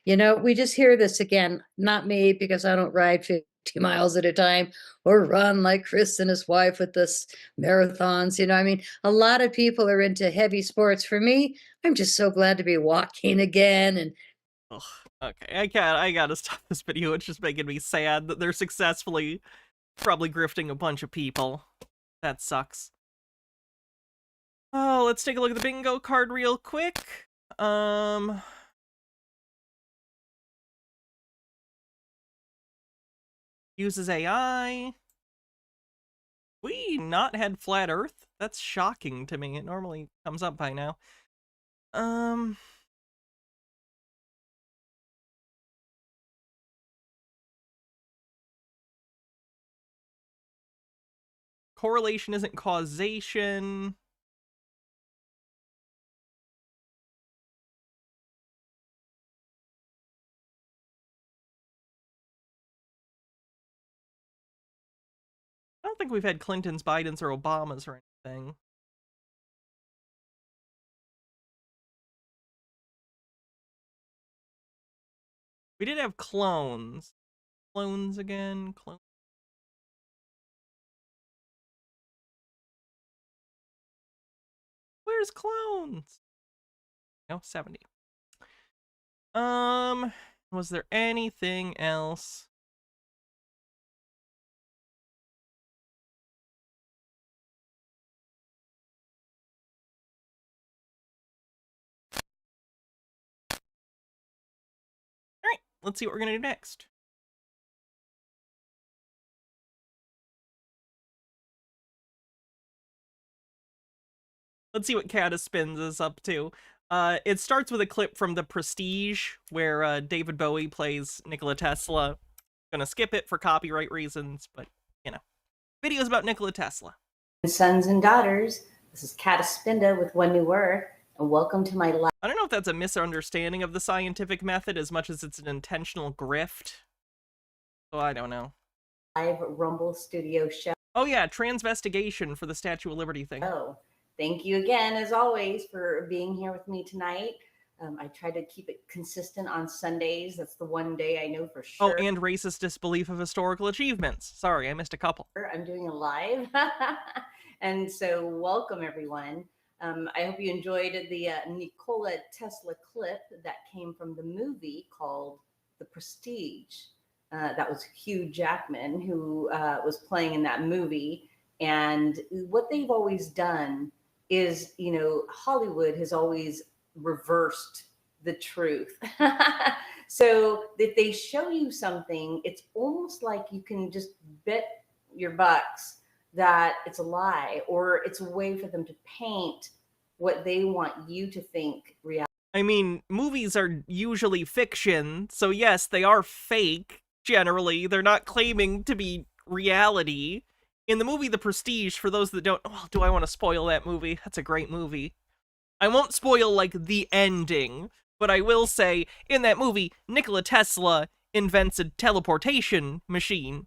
we just hear this again, not me because I don't ride 50 miles at a time or run like Chris and his wife with this marathons. I mean, a lot of people are into heavy sports. For me, I'm just so glad to be walking again. And Ugh, okay, I gotta stop this video. It's just making me sad that they're successfully probably grifting a bunch of people. That sucks. Oh, let's take a look at the bingo card real quick. Uses AI. We not had flat Earth? That's shocking to me. It normally comes up by now. Correlation isn't causation. I don't think we've had Clintons, Bidens, or Obamas or anything. We did have clones. Clones again. Clones. Where's clones? No, 70. Was there anything else? Alright, let's see what we're gonna do next. Let's see what Cataspins is up to. It starts with a clip from The Prestige, where David Bowie plays Nikola Tesla. Gonna skip it for copyright reasons, but, Videos about Nikola Tesla. Sons and daughters, this is Cataspinda with One New Earth, and welcome to my live. I don't know if that's a misunderstanding of the scientific method as much as it's an intentional grift. So I don't know. Live Rumble Studio show. Oh yeah, transvestigation for the Statue of Liberty thing. Oh, thank you again, as always, for being here with me tonight. I try to keep it consistent on Sundays. That's the one day I know for sure. Oh, and racist disbelief of historical achievements. Sorry, I missed a couple. I'm doing a live. And so welcome, everyone. I hope you enjoyed the Nikola Tesla clip that came from the movie called The Prestige. That was Hugh Jackman who was playing in that movie. And what they've always done is, Hollywood has always reversed the truth. So if they show you something, it's almost like you can just bet your bucks that it's a lie, or it's a way for them to paint what they want you to think reality. I mean, movies are usually fiction, so yes, they are fake, generally. They're not claiming to be reality. In the movie The Prestige, for those that don't... Oh, do I want to spoil that movie? That's a great movie. I won't spoil, the ending, but I will say, in that movie, Nikola Tesla invents a teleportation machine.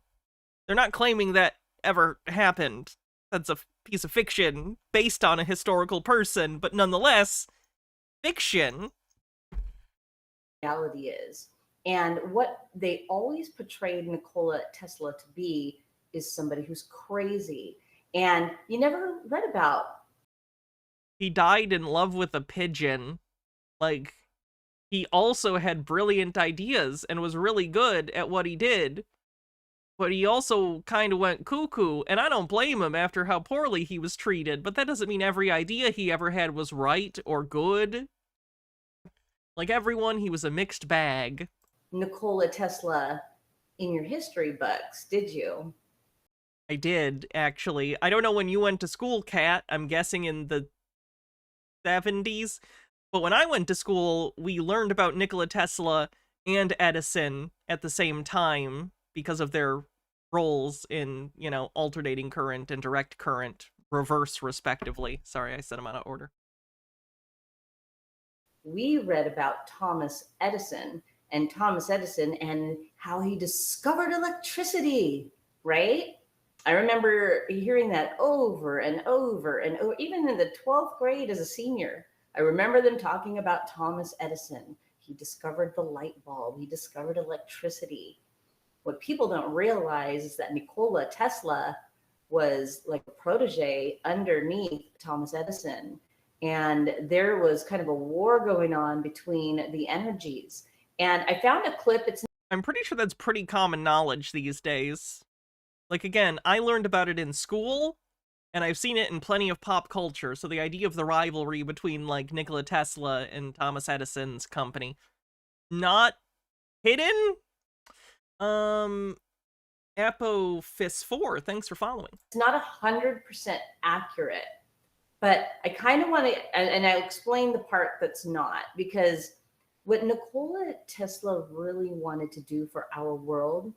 They're not claiming that ever happened. That's a piece of fiction based on a historical person, but nonetheless, fiction. Reality is. And what they always portrayed Nikola Tesla to be is somebody who's crazy. And you never read about. He died in love with a pigeon. He also had brilliant ideas and was really good at what he did. But he also kind of went cuckoo, and I don't blame him after how poorly he was treated, but that doesn't mean every idea he ever had was right or good. Like everyone, he was a mixed bag. Nikola Tesla in your history books, did you? I did, actually. I don't know when you went to school, Kat. I'm guessing in the 70s. But when I went to school, we learned about Nikola Tesla and Edison at the same time because of their roles in, alternating current and direct current, reverse respectively. Sorry, I said them out of order. We read about Thomas Edison and how he discovered electricity, right? I remember hearing that over and over and over, even in the 12th grade as a senior. I remember them talking about Thomas Edison. He discovered the light bulb. He discovered electricity. What people don't realize is that Nikola Tesla was like a protege underneath Thomas Edison. And there was kind of a war going on between the energies. And I found a clip. I'm pretty sure that's pretty common knowledge these days. Like, again, I learned about it in school, and I've seen it in plenty of pop culture. So the idea of the rivalry between, like, Nikola Tesla and Thomas Edison's company, not hidden. Apofis4, thanks for following. It's not 100% accurate, but I kind of want to, and I'll explain the part that's not, because what Nikola Tesla really wanted to do for our world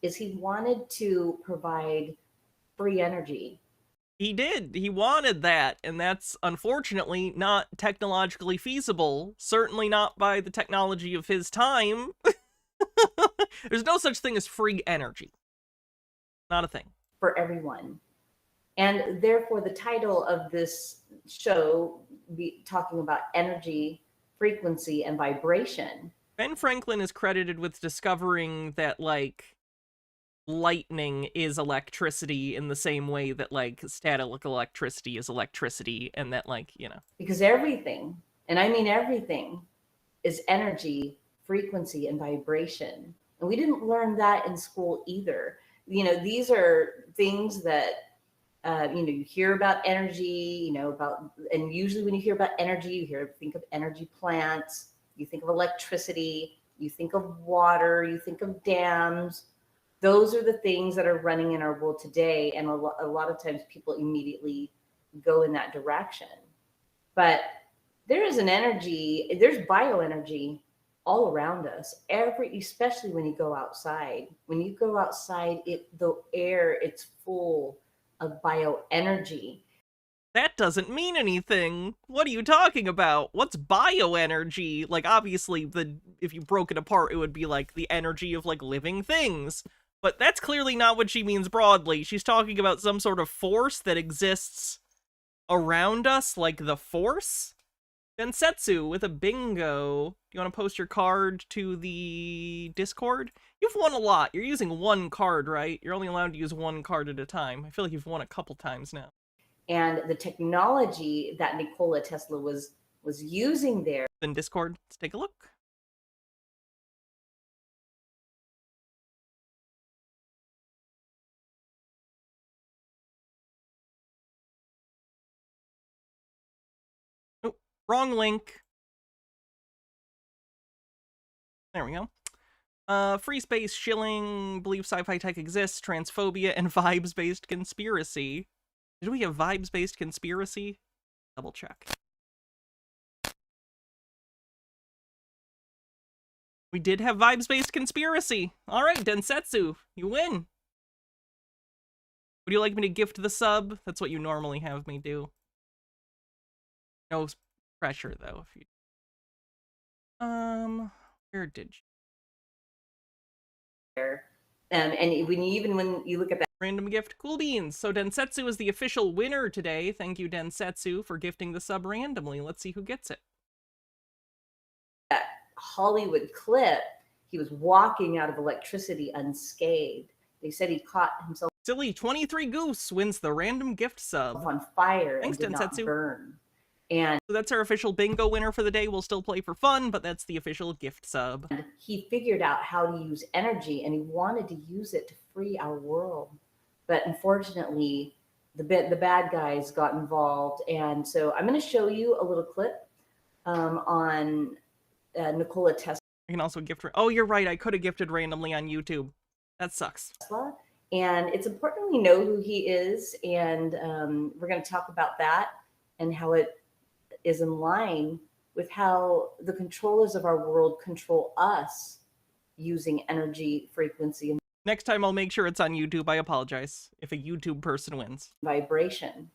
is he wanted to provide free energy. He did. He wanted that, and that's unfortunately not technologically feasible, certainly not by the technology of his time. There's no such thing as free energy. Not a thing. For everyone. And therefore, the title of this show be talking about energy, frequency, and vibration. Ben Franklin is credited with discovering that, like, lightning is electricity in the same way that, like, static electricity is electricity, and that, like, you know. Because everything, and I mean everything, is energy, frequency, and vibration. And we didn't learn that in school either. You know, these are things that, you hear about energy, and usually when you hear about energy, think of energy plants, you think of electricity, you think of water, you think of dams. Those are the things that are running in our world today. And a lot of times people immediately go in that direction. But there is an energy, there's bioenergy all around us, especially when you go outside. When you go outside, the air, it's full of bioenergy. That doesn't mean anything. What are you talking about? What's bioenergy? Like, obviously, if you broke it apart, it would be like the energy of, like, living things. But that's clearly not what she means broadly. She's talking about some sort of force that exists around us, like the Force. Densetsu with a bingo. Do you want to post your card to the Discord? You've won a lot. You're using one card, right? You're only allowed to use one card at a time. I feel like you've won a couple times now. And the technology that Nikola Tesla was using there. In Discord, let's take a look. Oh, wrong link. There we go. Free space, shilling, believe sci-fi tech exists, transphobia, and vibes-based conspiracy. Did we have vibes-based conspiracy? Double check. We did have vibes-based conspiracy. All right, Densetsu, you win. Would you like me to gift the sub? That's what you normally have me do. No pressure, though. If you... where did you... And when you look at that random gift, cool beans. So Densetsu is the official winner today. Thank you, Densetsu, for gifting the sub randomly. Let's see who gets it. That Hollywood clip, he was walking out of electricity unscathed. They said he caught himself. Silly 23 Goose wins the random gift sub. On fire. Thanks, and did Densetsu. not burn. And so that's our official bingo winner for the day. We'll still play for fun, but that's the official gift sub. He figured out how to use energy, and he wanted to use it to free our world. But unfortunately, the bad guys got involved. And so I'm going to show you a little clip on Nikola Tesla. I can also gift. Oh, you're right. I could have gifted randomly on YouTube. That sucks. And it's important we know who he is. And we're going to talk about that and how it is in line with how the controllers of our world control us using energy, frequency, and next time I'll make sure it's on YouTube. I apologize if a YouTube person wins. Vibration.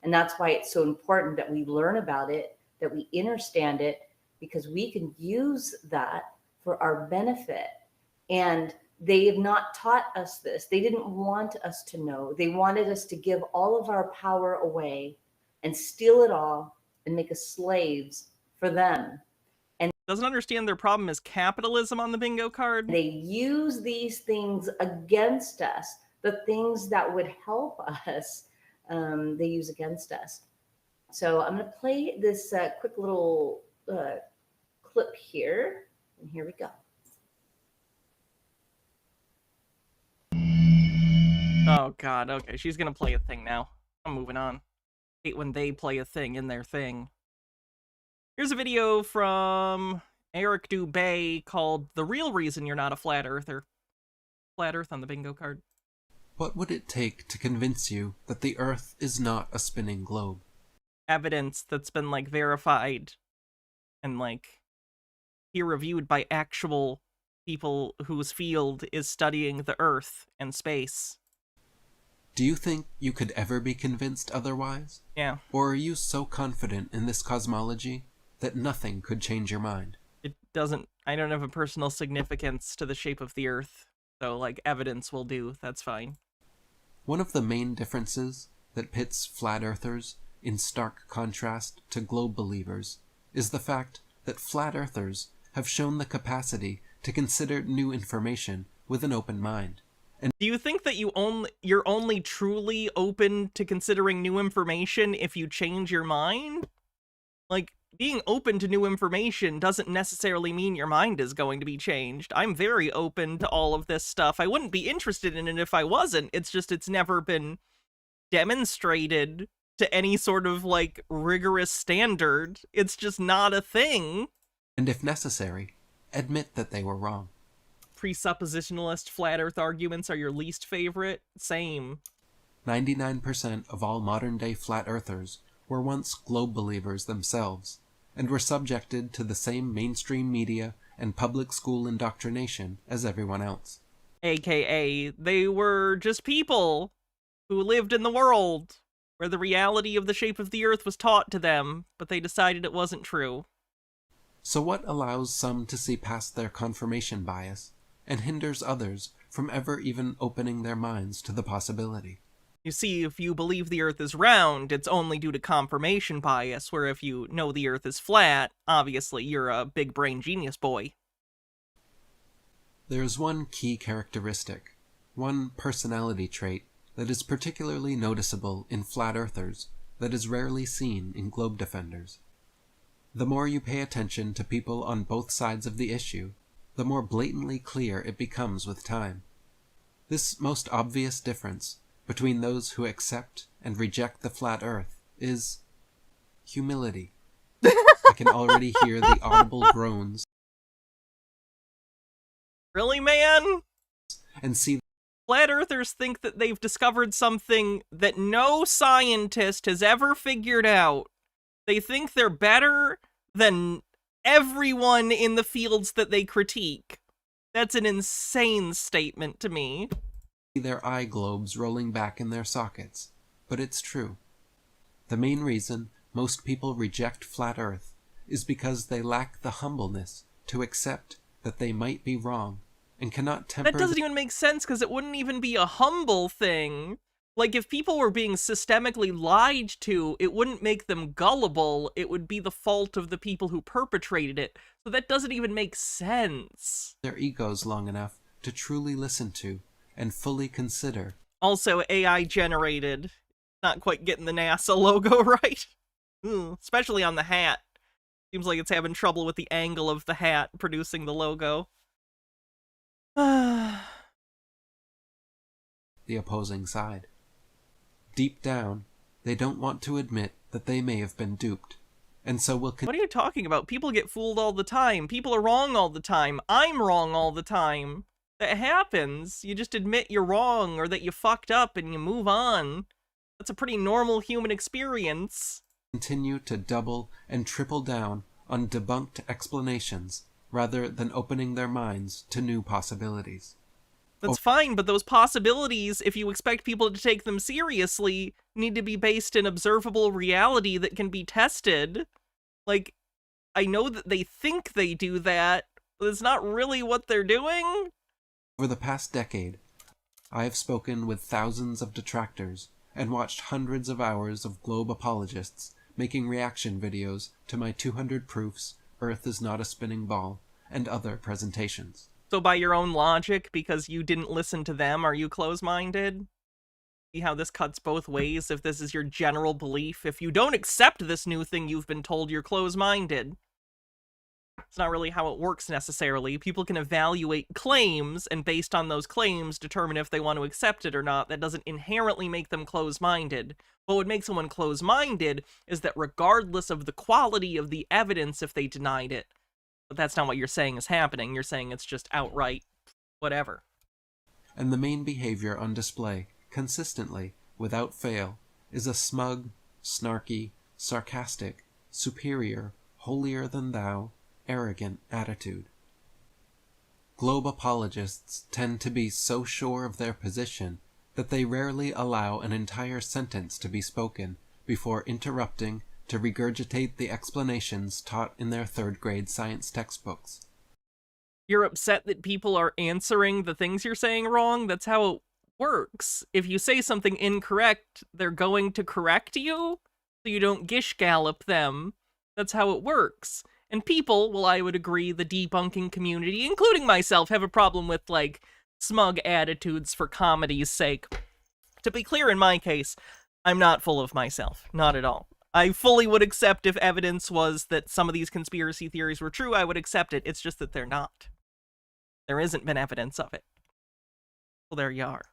And that's why it's so important that we learn about it, that we understand it, because we can use that for our benefit. And they have not taught us this. They didn't want us to know. They wanted us to give all of our power away and steal it all and make us slaves for them. Doesn't understand their problem is capitalism on the bingo card. They use these things against us. The things that would help us, they use against us. So I'm going to play this quick little clip here. And here we go. Oh, God. Okay, she's going to play a thing now. I'm moving on. Hate when they play a thing in their thing. Here's a video from Eric Dubay called The Real Reason You're Not a Flat Earther. Flat Earth on the bingo card. What would it take to convince you that the Earth is not a spinning globe? Evidence that's been, like, verified and, like, peer-reviewed by actual people whose field is studying the Earth and space. Do you think you could ever be convinced otherwise? Yeah. Or are you so confident in this cosmology that nothing could change your mind? It doesn't, I don't have a personal significance to the shape of the Earth, so, like, evidence will do, that's fine. One of the main differences that pits flat earthers in stark contrast to globe believers is the fact that flat earthers have shown the capacity to consider new information with an open mind. And do you think that you're only truly open to considering new information if you change your mind? Like, being open to new information doesn't necessarily mean your mind is going to be changed. I'm very open to all of this stuff. I wouldn't be interested in it if I wasn't. It's just it's never been demonstrated to any sort of, like, rigorous standard. It's just not a thing. And if necessary, admit that they were wrong. Presuppositionalist flat earth arguments are your least favorite? Same. 99% of all modern-day flat earthers were once globe believers themselves, and were subjected to the same mainstream media and public school indoctrination as everyone else. AKA, they were just people who lived in the world where the reality of the shape of the Earth was taught to them, but they decided it wasn't true. So what allows some to see past their confirmation bias and hinders others from ever even opening their minds to the possibility? You see, if you believe the Earth is round, it's only due to confirmation bias, where if you know the Earth is flat, obviously you're a big brain genius boy. There is one key characteristic, one personality trait that is particularly noticeable in flat earthers that is rarely seen in globe defenders. The more you pay attention to people on both sides of the issue, the more blatantly clear it becomes with time. This most obvious difference between those who accept and reject the flat earth is humility. I can already hear the audible groans. Really, man? And see, flat earthers think that they've discovered something that no scientist has ever figured out. They think they're better than everyone in the fields that they critique. That's an insane statement to me. Their eye globes rolling back in their sockets, but it's true. The main reason most people reject flat earth is because they lack the humbleness to accept that they might be wrong and cannot temper. That doesn't even make sense, because it wouldn't even be a humble thing. Like, if people were being systemically lied to, it wouldn't make them gullible. It would be the fault of the people who perpetrated it. So that doesn't even make sense. Their egos long enough to truly listen to and fully consider. Also, AI generated. Not quite getting the NASA logo right. Especially on the hat. Seems like it's having trouble with the angle of the hat producing the logo. The opposing side. Deep down, they don't want to admit that they may have been duped, and so will What are you talking about? People get fooled all the time. People are wrong all the time. I'm wrong all the time. That happens. You just admit you're wrong or that you fucked up and you move on. That's a pretty normal human experience. Continue to double and triple down on debunked explanations rather than opening their minds to new possibilities. That's fine, but those possibilities, if you expect people to take them seriously, need to be based in observable reality that can be tested. Like, I know that they think they do that, but it's not really what they're doing. Over the past decade, I have spoken with thousands of detractors and watched hundreds of hours of globe apologists making reaction videos to my 200 proofs Earth is not a spinning ball, and other presentations. So by your own logic, because you didn't listen to them, are you close-minded? See how this cuts both ways? If this is your general belief, if you don't accept this new thing you've been told, you're close-minded. It's not really how it works necessarily. People can evaluate claims, and based on those claims, determine if they want to accept it or not. That doesn't inherently make them close-minded. What would make someone close-minded is that regardless of the quality of the evidence, if they denied it. But that's not what you're saying is happening. You're saying it's just outright whatever. And the main behavior on display, consistently, without fail, is a smug, snarky, sarcastic, superior, holier-than-thou, arrogant attitude. Globe apologists tend to be so sure of their position that they rarely allow an entire sentence to be spoken before interrupting to regurgitate the explanations taught in their third-grade science textbooks. You're upset that people are answering the things you're saying wrong? That's how it works. If you say something incorrect, they're going to correct you, so you don't gish gallop them. That's how it works. And people, well, I would agree, the debunking community, including myself, have a problem with, like, smug attitudes for comedy's sake. To be clear, in my case, I'm not full of myself. Not at all. I fully would accept if evidence was that some of these conspiracy theories were true, I would accept it. It's just that they're not. There hasn't been evidence of it. Well, there you are.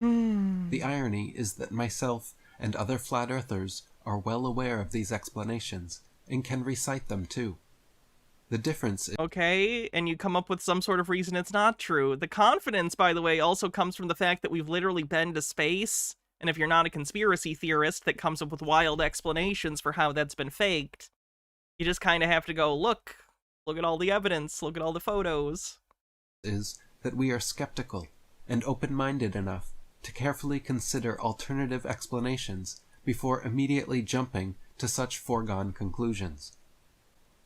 The irony is that myself and other flat earthers are well aware of these explanations and can recite them too. The difference is... Okay, and you come up with some sort of reason it's not true. The confidence, by the way, also comes from the fact that we've literally been to space, and if you're not a conspiracy theorist that comes up with wild explanations for how that's been faked, you just kind of have to go, look at all the evidence, look at all the photos. Is that we are skeptical and open-minded enough to carefully consider alternative explanations before immediately jumping to such foregone conclusions.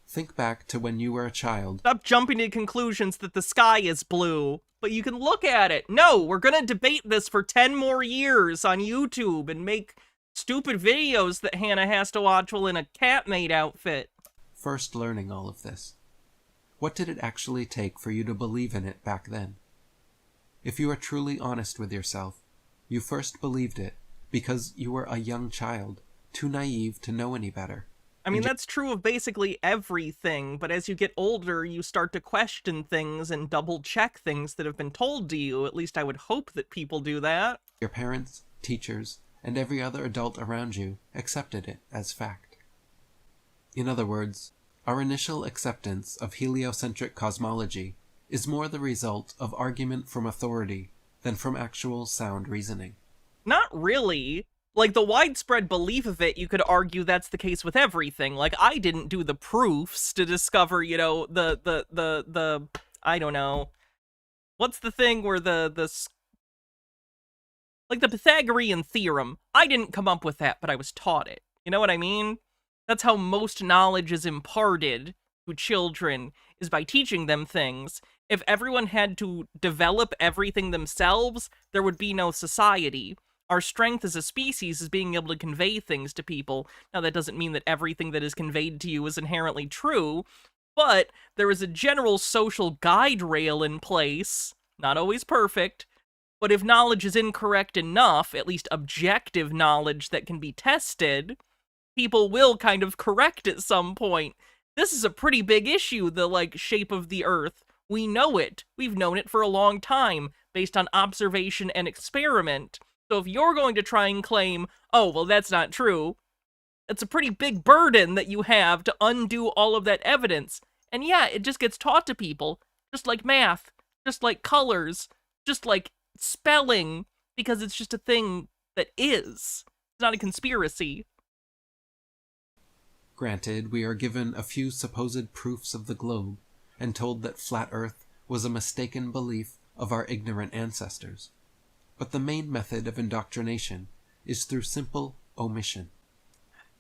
Think back to when you were a child. Stop jumping to conclusions that the sky is blue, but you can look at it. No, we're gonna debate this for 10 more years on YouTube and make stupid videos that Hannah has to watch while in a cat maid outfit. First learning all of this. What did it actually take for you to believe in it back then? If you are truly honest with yourself, you first believed it because you were a young child, too naive to know any better. I mean, that's true of basically everything, but as you get older, you start to question things and double-check things that have been told to you. At least I would hope that people do that. Your parents, teachers, and every other adult around you accepted it as fact. In other words, our initial acceptance of heliocentric cosmology is more the result of argument from authority than from actual sound reasoning. Not really. Like, the widespread belief of it, you could argue that's the case with everything. Like, I didn't do the proofs to discover, you know, the I don't know. What's the thing where like the Pythagorean theorem. I didn't come up with that, but I was taught it. You know what I mean? That's how most knowledge is imparted to children, is by teaching them things. If everyone had to develop everything themselves, there would be no society. Our strength as a species is being able to convey things to people. Now, that doesn't mean that everything that is conveyed to you is inherently true, but there is a general social guide rail in place, not always perfect, but if knowledge is incorrect enough, at least objective knowledge that can be tested, people will kind of correct at some point. This is a pretty big issue, the, like, shape of the Earth. We know it. We've known it for a long time, based on observation and experiment. So if you're going to try and claim, oh, well, that's not true, it's a pretty big burden that you have to undo all of that evidence. And yeah, it just gets taught to people, just like math, just like colors, just like spelling, because it's just a thing that is. It's not a conspiracy. Granted, we are given a few supposed proofs of the globe, and told that flat Earth was a mistaken belief of our ignorant ancestors. But the main method of indoctrination is through simple omission.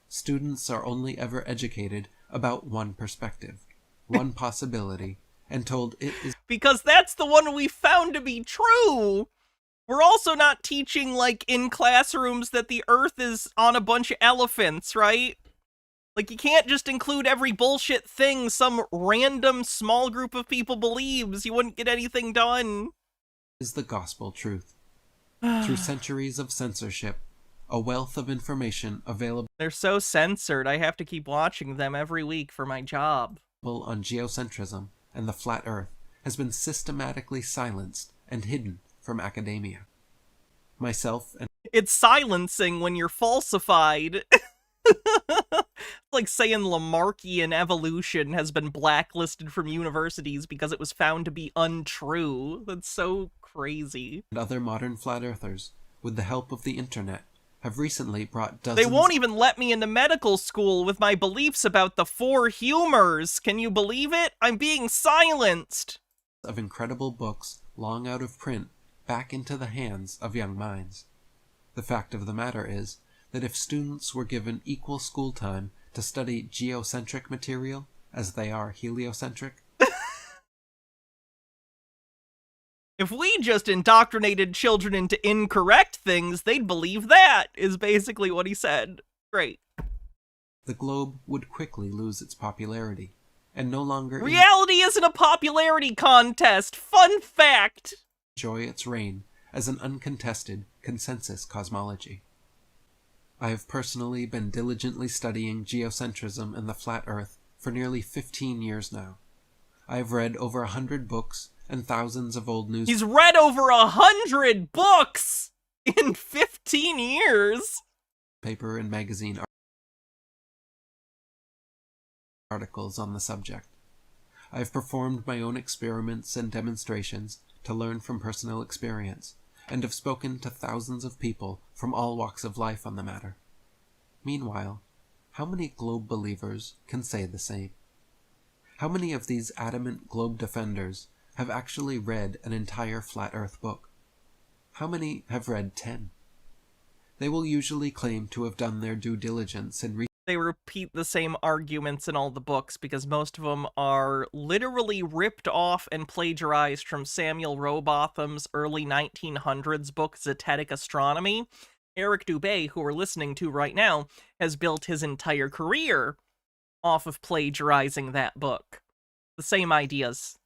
Students are only ever educated about one perspective, one possibility, and told it is... Because that's the one we found to be true! We're also not teaching, like, in classrooms that the Earth is on a bunch of elephants, right? Like, you can't just include every bullshit thing some random small group of people believes. You wouldn't get anything done. Is the gospel truth. Through centuries of censorship, a wealth of information available They're so censored, I have to keep watching them every week for my job. on geocentrism and the flat earth has been systematically silenced and hidden from academia. Myself and It's silencing when you're falsified. Like saying Lamarckian evolution has been blacklisted from universities because it was found to be untrue. That's so crazy. other modern flat earthers, with the help of the internet, have recently brought They dozens won't even let me into medical school with my beliefs about the four humors. Can you believe it? I'm being silenced. of incredible books long out of print back into the hands of young minds. The fact of the matter is that if students were given equal school time to study geocentric material as they are heliocentric, If we just indoctrinated children into incorrect things, they'd believe that, is basically what he said. Great. the globe would quickly lose its popularity, and no longer Reality isn't a popularity contest. Fun fact. enjoy its reign as an uncontested consensus cosmology. I have personally been diligently studying geocentrism and the flat earth for nearly 15 years now. I have read over 100 books and thousands of old news He's read over 100 books in 15 years. paper and magazine articles on the subject. I have performed my own experiments and demonstrations to learn from personal experience, and have spoken to thousands of people from all walks of life on the matter. Meanwhile, how many globe believers can say the same? How many of these adamant globe defenders have actually read an entire flat earth book? How many have read 10? They will usually claim to have done their due diligence in They repeat the same arguments in all the books because most of them are literally ripped off and plagiarized from Samuel Rowbotham's early 1900s book, Zetetic Astronomy. Eric Dubé, who we're listening to right now, has built his entire career off of plagiarizing that book. The same ideas.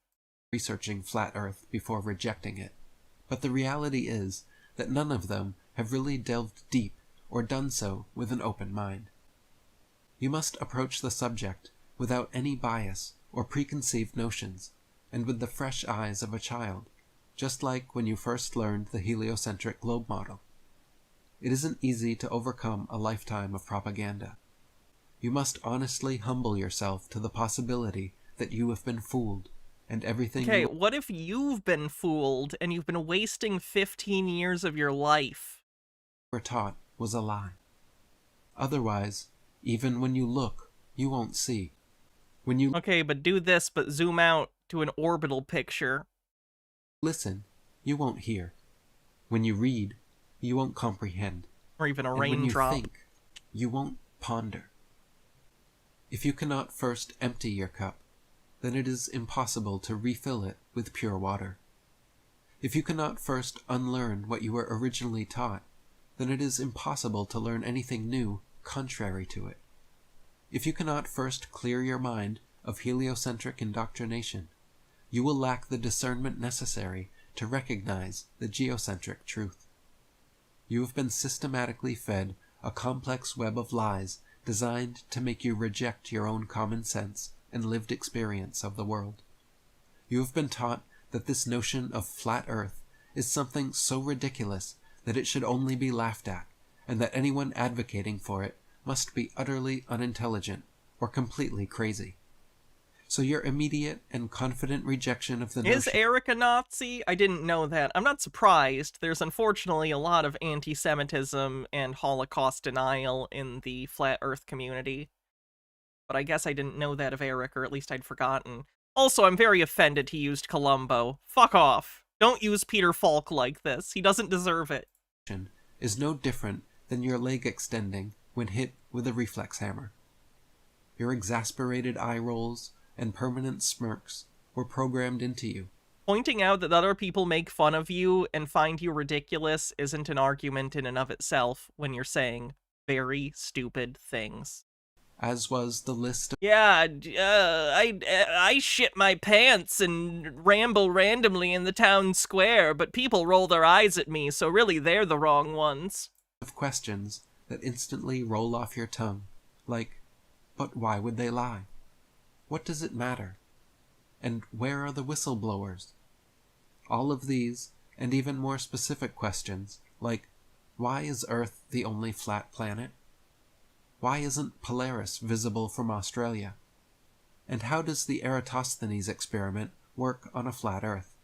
researching flat earth before rejecting it. But the reality is that none of them have really delved deep or done so with an open mind. You must approach the subject without any bias or preconceived notions, and with the fresh eyes of a child, just like when you first learned the heliocentric globe model. It isn't easy to overcome a lifetime of propaganda. You must honestly humble yourself to the possibility that you have been fooled, and everything Okay, you what if you've been fooled and you've been wasting 15 years of your life? were taught was a lie. Otherwise, even when you look, you won't see. When you Okay, but do this, but zoom out to an orbital picture. listen, you won't hear. When you read, you won't comprehend. Or even a And when you raindrop. think, you won't ponder. If you cannot first empty your cup, then it is impossible to refill it with pure water. If you cannot first unlearn what you were originally taught, then it is impossible to learn anything new contrary to it. If you cannot first clear your mind of heliocentric indoctrination, you will lack the discernment necessary to recognize the geocentric truth. You have been systematically fed a complex web of lies designed to make you reject your own common sense and lived experience of the world. You have been taught that this notion of flat earth is something so ridiculous that it should only be laughed at, and that anyone advocating for it must be utterly unintelligent or completely crazy. So your immediate and confident rejection of the Is notion Eric a Nazi? I didn't know that. I'm not surprised. There's unfortunately a lot of anti-Semitism and Holocaust denial in the flat earth community. But I guess I didn't know that of Eric, or at least I'd forgotten. Also, I'm very offended he used Columbo. Fuck off. Don't use Peter Falk like this. He doesn't deserve it. is no different than your leg extending when hit with a reflex hammer. Your exasperated eye rolls and permanent smirks were programmed into you. Pointing out that other people make fun of you and find you ridiculous isn't an argument in and of itself when you're saying very stupid things. as was the list of Yeah, I shit my pants and ramble randomly in the town square, but people roll their eyes at me, so really they're the wrong ones. questions that instantly roll off your tongue, like, but why would they lie? What does it matter? And where are the whistleblowers? All of these, and even more specific questions, like, why is Earth the only flat planet? Why isn't Polaris visible from Australia? And how does the Eratosthenes experiment work on a flat Earth?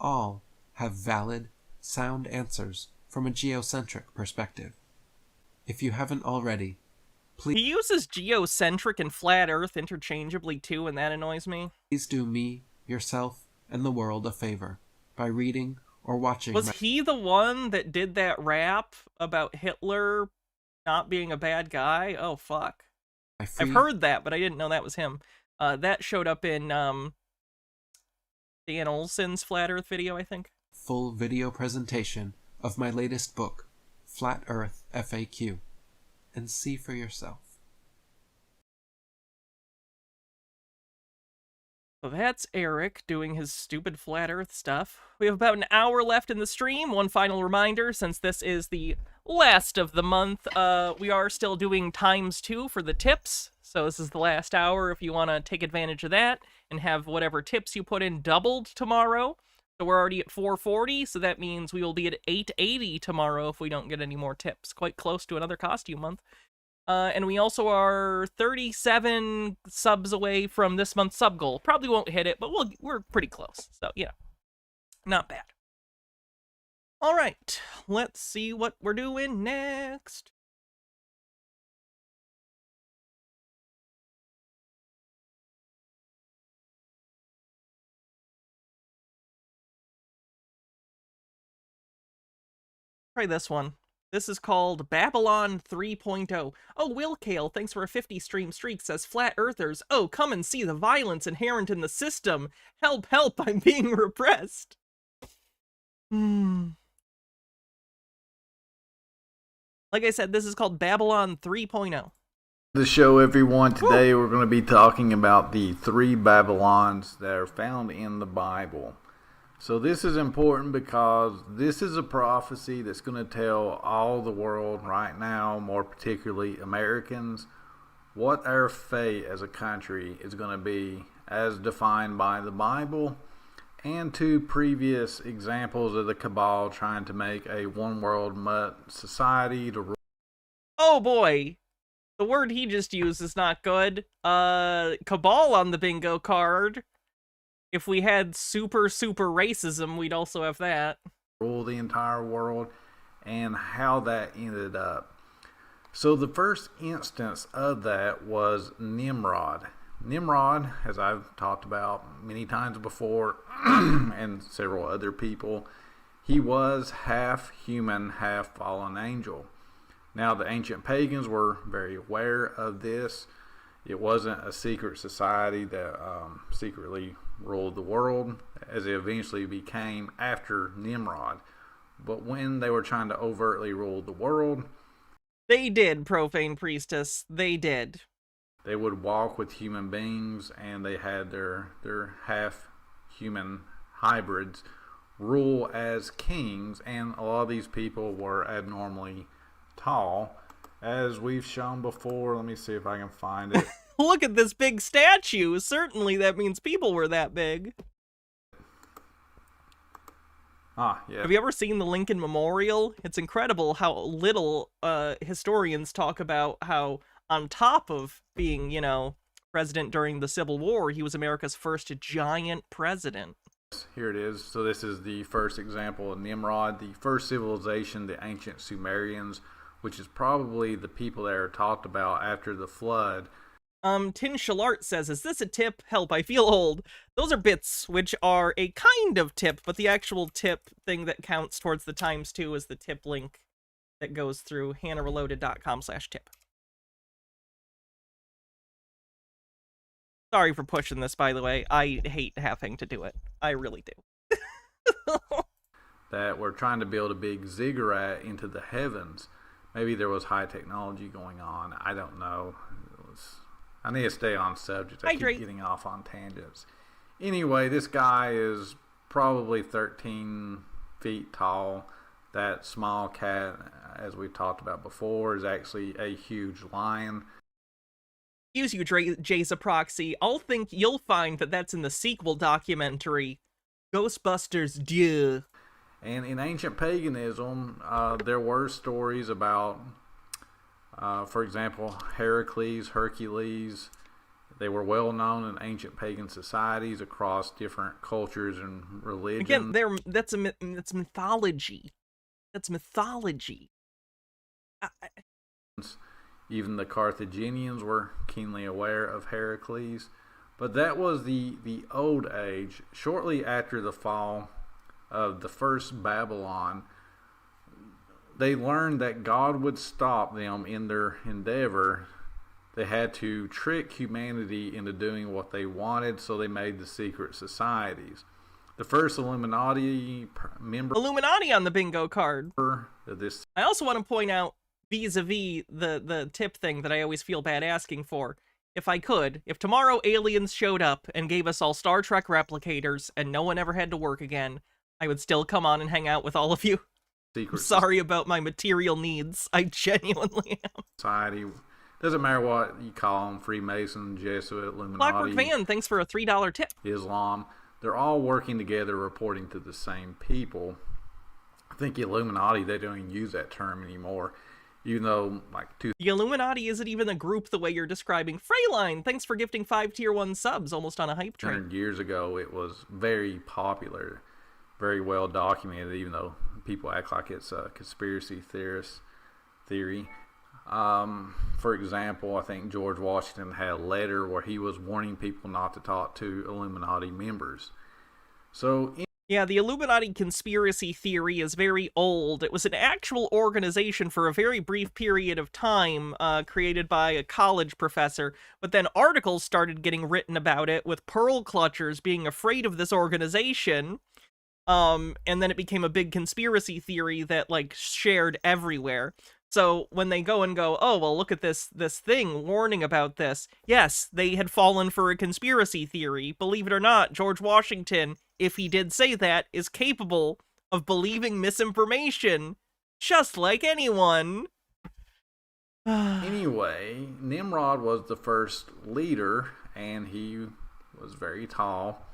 All have valid, sound answers from a geocentric perspective. If you haven't already, He uses geocentric and flat Earth interchangeably too, and that annoys me. please do me, yourself, and the world a favor by reading or watching Was he the one that did that rap about Hitler not being a bad guy? Oh, fuck. I've heard that, but I didn't know that was him. That showed up in Dan Olson's Flat Earth video, I think. full video presentation of my latest book, Flat Earth FAQ, and see for yourself. So that's Eric doing his stupid flat earth stuff. We have about an hour left in the stream. One final reminder, since this is the last of the month, we are still doing ×2 for the tips. So this is the last hour if you want to take advantage of that and have whatever tips you put in doubled tomorrow. So we're already at 440, so that means we will be at 880 tomorrow if we don't get any more tips. Quite close to another costume month. And we also are 37 subs away from this month's sub goal. Probably won't hit it, but we're pretty close. So, yeah, not bad. All right, let's see what we're doing next. Try this one. This is called Babylon 3.0. Oh, Will Kale, thanks for a 50 stream streak, says Flat Earthers. Oh, come and see the violence inherent in the system. Help, help, I'm being repressed. Like I said, this is called Babylon 3.0. The show, everyone. Today we're going to be talking about the 3 Babylons that are found in the Bible. So this is important because this is a prophecy that's going to tell all the world right now, more particularly Americans, what our fate as a country is going to be as defined by the Bible, and 2 previous examples of the cabal trying to make a one world society to rule. Oh boy, the word he just used is not good. Cabal on the bingo card. If we had super racism, we'd also have that. Rule the entire world, and how that ended up. So the first instance of that was Nimrod. Nimrod, as I've talked about many times before, and several other people, he was half human, half fallen angel. Now the ancient pagans were very aware of this. It wasn't a secret society that secretly ruled the world, as it eventually became after Nimrod. But when they were trying to overtly rule the world, they did, Profane Priestess. They did. They would walk with human beings, and they had their half-human hybrids rule as kings, and a lot of these people were abnormally tall. As we've shown before, let me see if I can find it. Look at this big statue. Certainly that means people were that big. Ah, yeah. Have you ever seen the Lincoln Memorial? It's incredible how little historians talk about how, on top of being, you know, president during the Civil War, he was America's first giant president. Here it is. So this is the first example of Nimrod, the first civilization, the ancient Sumerians, which is probably the people that are talked about after the flood. Tin Shalart says, is this a tip? Help, I feel old. Those are bits, which are a kind of tip, but the actual tip thing that counts towards the ×2 is the tip link that goes through hannahreloaded.com/tip. Sorry for pushing this, by the way. I hate having to do it. I really do. That we're trying to build a big ziggurat into the heavens. Maybe there was high technology going on. I don't know. I need to stay on subject. I Hydrate. keep getting off on tangents. Anyway, this guy is probably 13 feet tall. That small cat, as we talked about before, is actually a huge lion. Excuse you, Jay's a proxy. I'll think you'll find that that's in the sequel documentary, Ghostbusters Dieu. And in ancient paganism, there were stories about, for example, Hercules. They were well known in ancient pagan societies across different cultures and religions. Again, that's mythology. That's mythology. Even the Carthaginians were keenly aware of Heracles. But that was the old age. Shortly after the fall of the first Babylon, they learned that God would stop them in their endeavor. They had to trick humanity into doing what they wanted, so they made the secret societies. The first Illuminati member... Illuminati on the bingo card. This. I also want to point out, vis-a-vis the tip thing that I always feel bad asking for, if tomorrow aliens showed up and gave us all Star Trek replicators and no one ever had to work again, I would still come on and hang out with all of you. I'm sorry about my material needs. I genuinely am. Society. Doesn't matter what you call them, Freemason, Jesuit, Illuminati. Clockwork Van, thanks for a $3 tip. Islam. They're all working together, reporting to the same people. I think the Illuminati, they don't even use that term anymore. Even though, the Illuminati isn't even a group the way you're describing. Freyline, thanks for gifting 5 tier 1 subs, almost on a hype train. 100 years ago, it was very popular, very well documented, even though people act like it's a conspiracy theory. For example, I think George Washington had a letter where he was warning people not to talk to Illuminati members. Yeah, the Illuminati conspiracy theory is very old. It was an actual organization for a very brief period of time, created by a college professor, but then articles started getting written about it, with pearl clutchers being afraid of this organization, and then it became a big conspiracy theory that, shared everywhere. So when they go, oh, well, look at this thing warning about this. Yes, they had fallen for a conspiracy theory. Believe it or not, George Washington, if he did say that, is capable of believing misinformation, just like anyone. Anyway, Nimrod was the first leader, and he was very tall.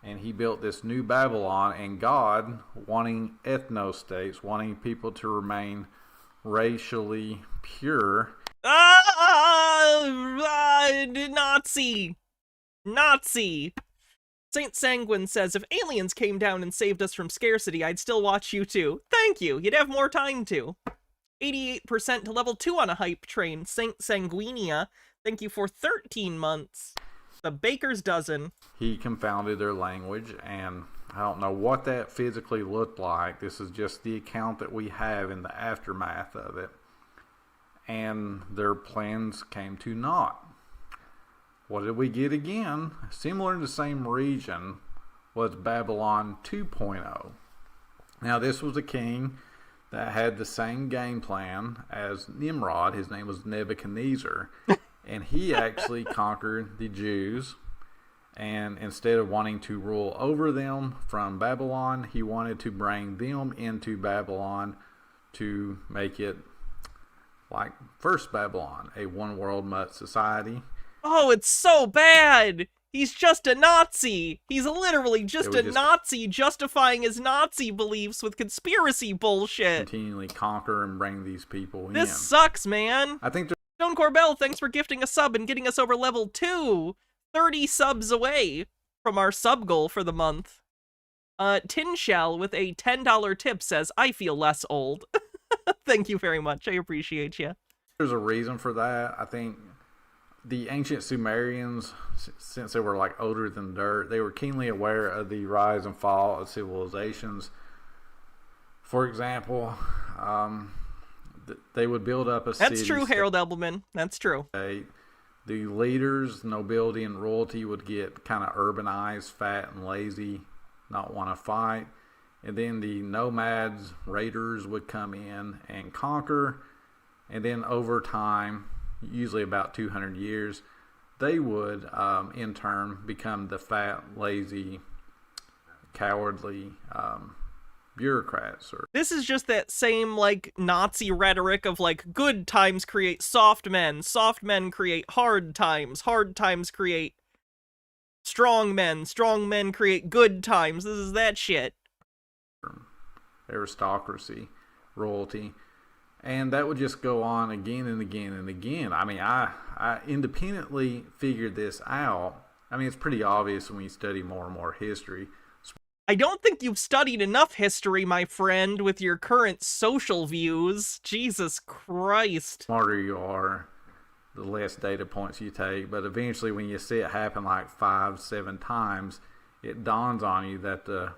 And he built this new Babylon, and God, wanting ethno-states, wanting people to remain racially pure. Nazi. Saint Sanguine says, if aliens came down and saved us from scarcity, I'd still watch you too. Thank you. You'd have more time to. 88% to level 2 on a hype train. Saint Sanguinia, thank you for 13 months. The baker's dozen. He confounded their language, and I don't know what that physically looked like. This is just the account that we have in the aftermath of it. And their plans came to naught. What did we get again? Similar in the same region was Babylon 2.0. Now this was a king that had the same game plan as Nimrod. His name was Nebuchadnezzar. And he actually conquered the Jews. And instead of wanting to rule over them from Babylon, he wanted to bring them into Babylon to make it like first Babylon, a one world mutt society. Oh, it's so bad! He's just a Nazi! He's literally just Nazi justifying his Nazi beliefs with conspiracy bullshit! Continually conquer and bring these people in. This sucks, man! I think Stone Corbell, thanks for gifting a sub and getting us over level 2! 30 subs away from our sub goal for the month. Tin Shell with a $10 tip says, I feel less old. Thank you very much. I appreciate you. There's a reason for that. I think the ancient Sumerians, since they were older than dirt, they were keenly aware of the rise and fall of civilizations. For example, they would build up a city. That's true, Harold Elbelman. That's true. The leaders, nobility, and royalty would get kind of urbanized, fat and lazy, not want to fight. And then the nomads, raiders would come in and conquer. And then over time, usually about 200 years, they would in turn become the fat, lazy, cowardly bureaucrats. Or This is just that same, like, Nazi rhetoric of, like, good times create soft men create hard times create strong men create good times. This is that shit. aristocracy, royalty, and that would just go on again and again and again. I mean, I independently figured this out. I mean, it's pretty obvious when you study more and more history. I don't think you've studied enough history, my friend, with your current social views. Jesus Christ. The smarter you are, the less data points you take, but eventually when you see it happen like 5-7 times, it dawns on you that the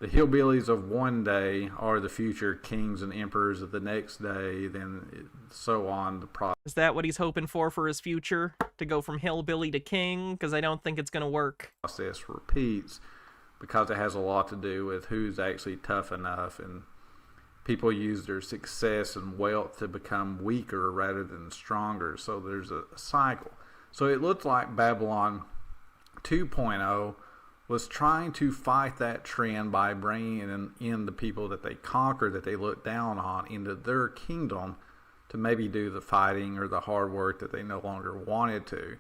hillbillies of one day are the future kings and emperors of the next day, then so on. Is that what he's hoping for his future? To go from hillbilly to king? Because I don't think it's going to work. Process repeats because it has a lot to do with who's actually tough enough, and people use their success and wealth to become weaker rather than stronger. So there's a cycle. So it looked like Babylon 2.0 was trying to fight that trend by bringing in the people that they conquered, that they looked down on, into their kingdom to maybe do the fighting or the hard work that they no longer wanted to.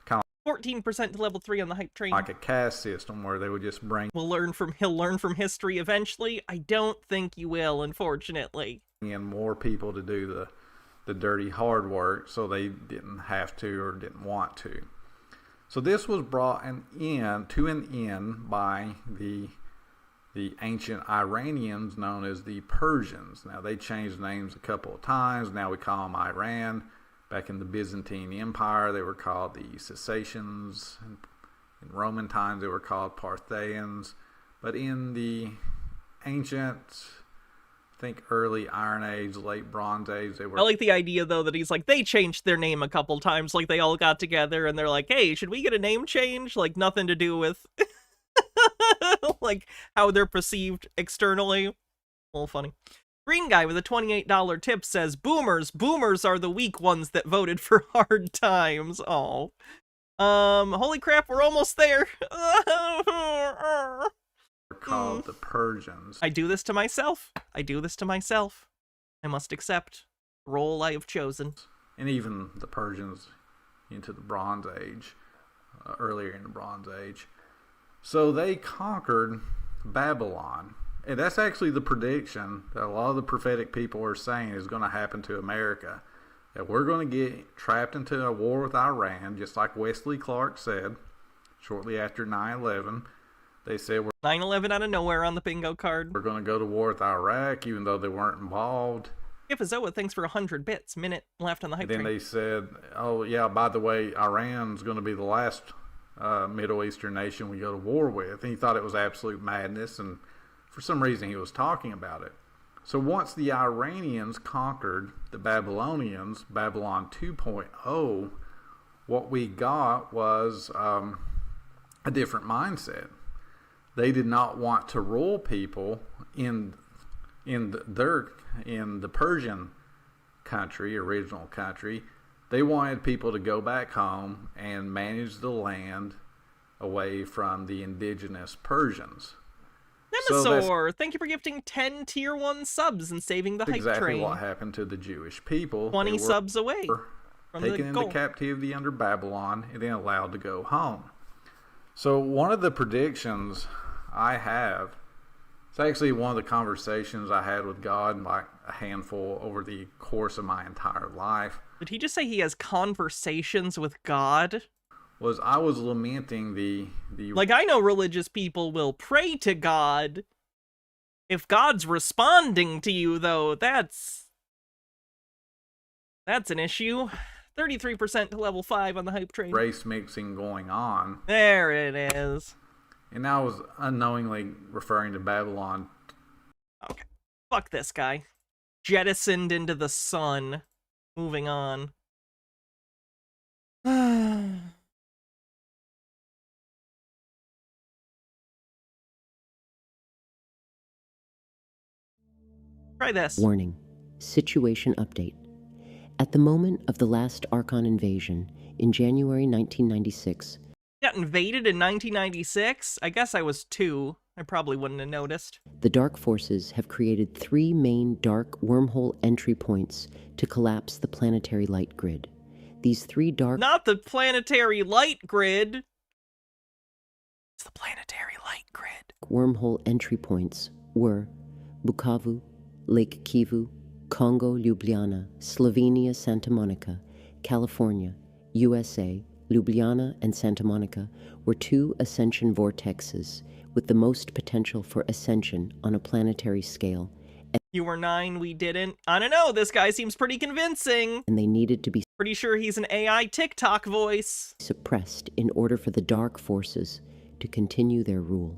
Kind of 14% to level 3 on the hype train. like a caste system where they would just bring... He'll learn from history eventually. I don't think you will, unfortunately. in more people to do the dirty hard work so they didn't have to or didn't want to. So this was brought to an end by the ancient Iranians known as the Persians. Now they changed names a couple of times. Now we call them Iran. Back in the Byzantine Empire they were called the Sassanians. In Roman times they were called Parthians. But in the ancient, I think early Iron Age, late Bronze Age, they were... I like the idea, though, that he's like, they changed their name a couple times. Like, they all got together and they're like, hey, should we get a name change? Like, nothing to do with, like, how they're perceived externally. A little funny. Green guy with a $28 tip says, boomers are the weak ones that voted for hard times. Oh. Holy crap, we're almost there. Called the Persians. I do this to myself. I must accept the role I have chosen. And even the Persians into the Bronze Age, earlier in the Bronze Age. So they conquered Babylon. And that's actually the prediction that a lot of the prophetic people are saying is going to happen to America. That we're going to get trapped into a war with Iran, just like Wesley Clark said, shortly after 9/11. They said 9/11 out of nowhere on the bingo card. We're going to go to war with Iraq, even though they weren't involved. Ifazoa, thanks for 100 bits. Minute left on the hype train. Then they said, oh yeah, by the way, Iran's going to be the last Middle Eastern nation we go to war with. And he thought it was absolute madness, and for some reason he was talking about it. So once the Iranians conquered the Babylonians, Babylon 2.0, what we got was a different mindset. They did not want to rule people in the Persian country, original country. They wanted people to go back home and manage the land away from the indigenous Persians. Nemesaur, thank you for gifting 10 tier 1 subs and saving the hype exactly train. What happened to the Jewish people. 20 subs away from taken into captivity under Babylon and then allowed to go home. So one of the predictions I have, it's actually one of the conversations I had with God, like a handful over the course of my entire life. Did he just say he has conversations with God? Was I was lamenting the like, I know religious people will pray to God. If God's responding to you, though, that's an issue. 33% to level 5 on the hype train. Race mixing going on. There it is. And I was unknowingly referring to Babylon. Okay. Fuck this guy. Jettisoned into the sun. Moving on. Try this. Warning. Situation update. At the moment of the last Archon invasion, In January 1996, Got invaded in 1996? I guess I was 2. I probably wouldn't have noticed. the dark forces have created 3 main dark wormhole entry points to collapse the planetary light grid. These 3 dark Not the planetary light grid. It's the planetary light grid. wormhole entry points were Bukavu, Lake Kivu, Congo, Ljubljana, Slovenia, Santa Monica, California, USA. Ljubljana and Santa Monica were 2 ascension vortexes with the most potential for ascension on a planetary scale. You were 9, we didn't. I don't know, this guy seems pretty convincing. And they needed to be Pretty sure he's an AI TikTok voice. suppressed in order for the dark forces to continue their rule.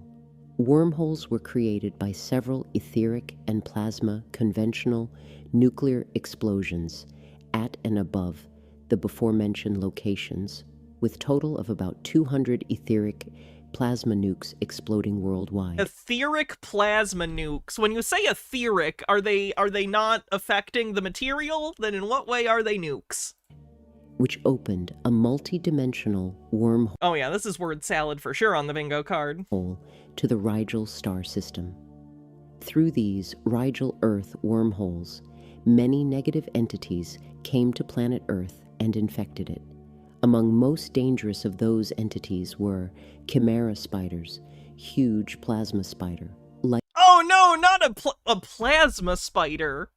Wormholes were created by several etheric and plasma conventional nuclear explosions at and above the before-mentioned locations, with total of about 200 etheric plasma nukes exploding worldwide. Etheric plasma nukes. When you say etheric, are they not affecting the material? Then in what way are they nukes? Which opened a multi-dimensional wormhole Oh yeah, this is word salad for sure on the bingo card. to the Rigel star system. Through these Rigel Earth wormholes, many negative entities came to planet Earth and infected it. Among most dangerous of those entities were chimera spiders, huge plasma spider, Oh no, not a plasma spider.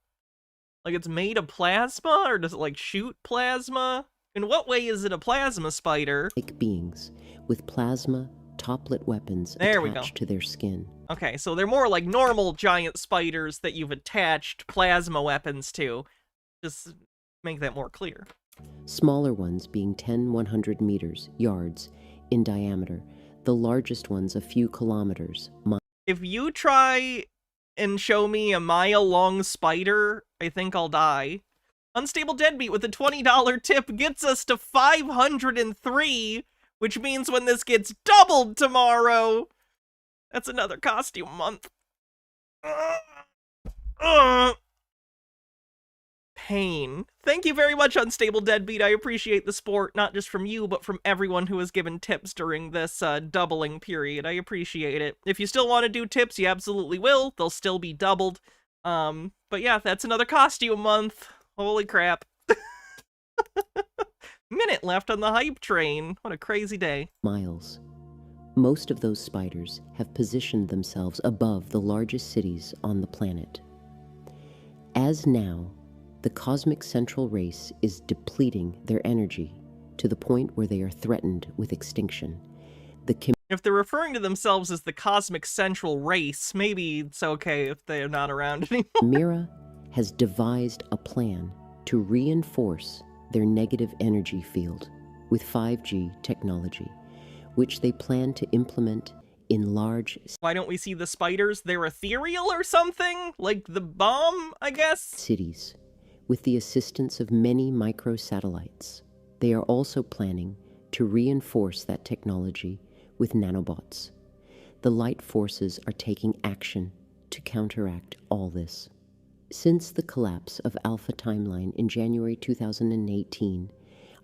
Like it's made of plasma, or does it like shoot plasma? In what way is it a plasma spider? like beings with plasma toplet weapons There we go. attached to their skin. Okay, so they're more like normal giant spiders that you've attached plasma weapons to. Just make that more clear. Smaller ones being 100 meters, yards, in diameter, the largest ones a few kilometers. If you try and show me a mile-long spider, I think I'll die. Unstable Deadbeat with a $20 tip gets us to 503, which means when this gets doubled tomorrow, that's another costume month. Pain. Thank you very much, Unstable Deadbeat. I appreciate the support, not just from you, but from everyone who has given tips during this doubling period. I appreciate it. If you still want to do tips, you absolutely will. They'll still be doubled. But yeah, that's another costume month. Holy crap. Minute left on the hype train. What a crazy day. Miles. Most of those spiders have positioned themselves above the largest cities on the planet. As now, the cosmic central race is depleting their energy to the point where they are threatened with extinction. If they're referring to themselves as the cosmic central race, maybe it's okay if they're not around anymore. Chimera has devised a plan to reinforce their negative energy field with 5G technology, which they plan to implement in large Why don't we see the spiders? They're ethereal or something? Like the bomb, I guess? cities with the assistance of many microsatellites. They are also planning to reinforce that technology with nanobots. The light forces are taking action to counteract all this. Since the collapse of Alpha Timeline in January 2018,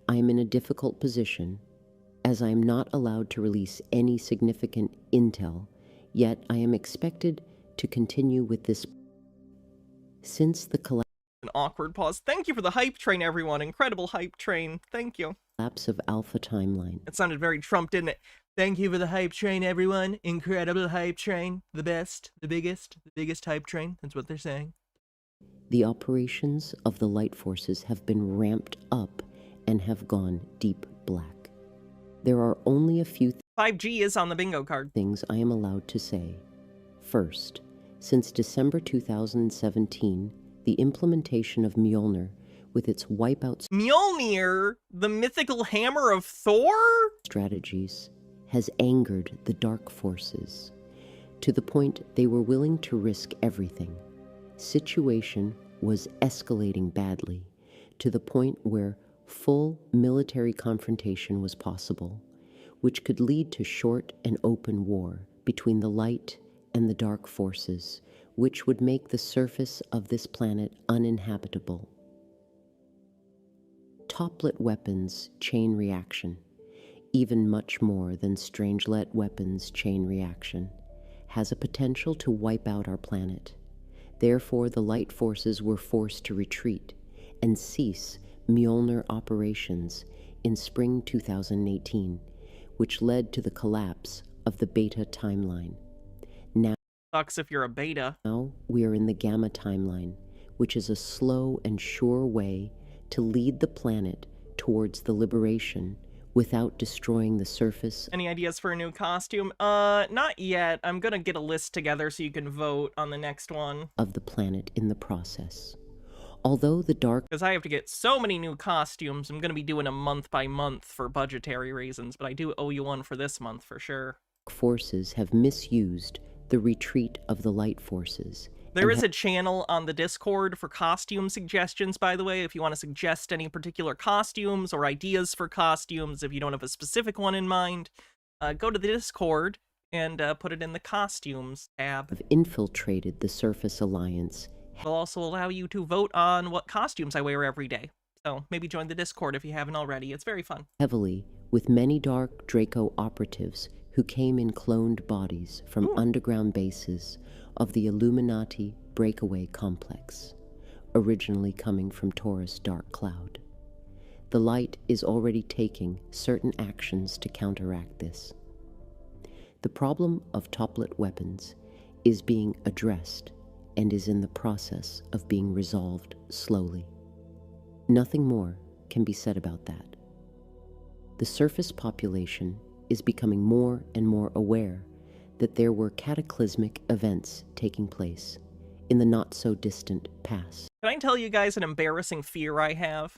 I am in a difficult position as I am not allowed to release any significant intel, yet I am expected to continue with this. Since the collapse An awkward pause. Thank you for the hype train, everyone. Incredible hype train. Thank you. of Alpha Timeline, It sounded very Trump, didn't it? Thank you for the hype train, everyone. Incredible hype train. The best, the biggest hype train. That's what they're saying. the operations of the light forces have been ramped up and have gone deep black. There are only a few 5G is on the bingo card. things I am allowed to say. First, since December 2017, the implementation of Mjolnir with its wipeout Mjolnir, the mythical hammer of Thor? strategies has angered the dark forces to the point they were willing to risk everything. Situation was escalating badly to the point where full military confrontation was possible, which could lead to short and open war between the light and the dark forces, which would make the surface of this planet uninhabitable. toplet weapons chain reaction, even much more than strangelet weapons chain reaction, has a potential to wipe out our planet. Therefore, the light forces were forced to retreat and cease Mjolnir operations in spring 2018, which led to the collapse of the Beta timeline. Sucks if you're a beta. Now we are in the Gamma timeline, which is a slow and sure way to lead the planet towards the liberation without destroying the surface. Any ideas for a new costume? Not yet. I'm gonna get a list together so you can vote on the next one. Of the planet in the process. Although the dark... Because I have to get so many new costumes, I'm gonna be doing a month by month for budgetary reasons, but I do owe you one for this month for sure. Forces have misused the retreat of the light forces. There is a channel on the Discord for costume suggestions, by the way, if you want to suggest any particular costumes or ideas for costumes, if you don't have a specific one in mind, go to the Discord and put it in the costumes tab. Have infiltrated the Surface Alliance. It'll also allow you to vote on what costumes I wear every day. So maybe join the Discord if you haven't already. It's very fun. Heavily, with many dark Draco operatives who came in cloned bodies from underground bases of the Illuminati breakaway complex, originally coming from Taurus dark cloud. The light is already taking certain actions to counteract this. The problem of toplet weapons is being addressed and is in the process of being resolved slowly. Nothing more can be said about that. The surface population is becoming more and more aware that there were cataclysmic events taking place in the not-so-distant past. Can I tell you guys an embarrassing fear I have?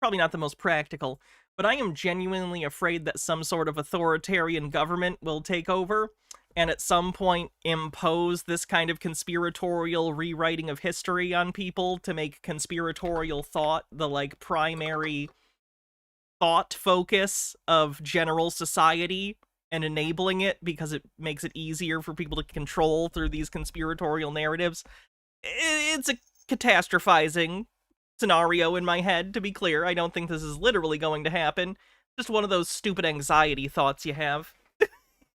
Probably not the most practical, but I am genuinely afraid that some sort of authoritarian government will take over and at some point impose this kind of conspiratorial rewriting of history on people to make conspiratorial thought the, like, primary thought focus of general society and enabling it because it makes it easier for people to control through these conspiratorial narratives. It's a catastrophizing scenario in my head, to be clear. I don't think this is literally going to happen. Just one of those stupid anxiety thoughts you have.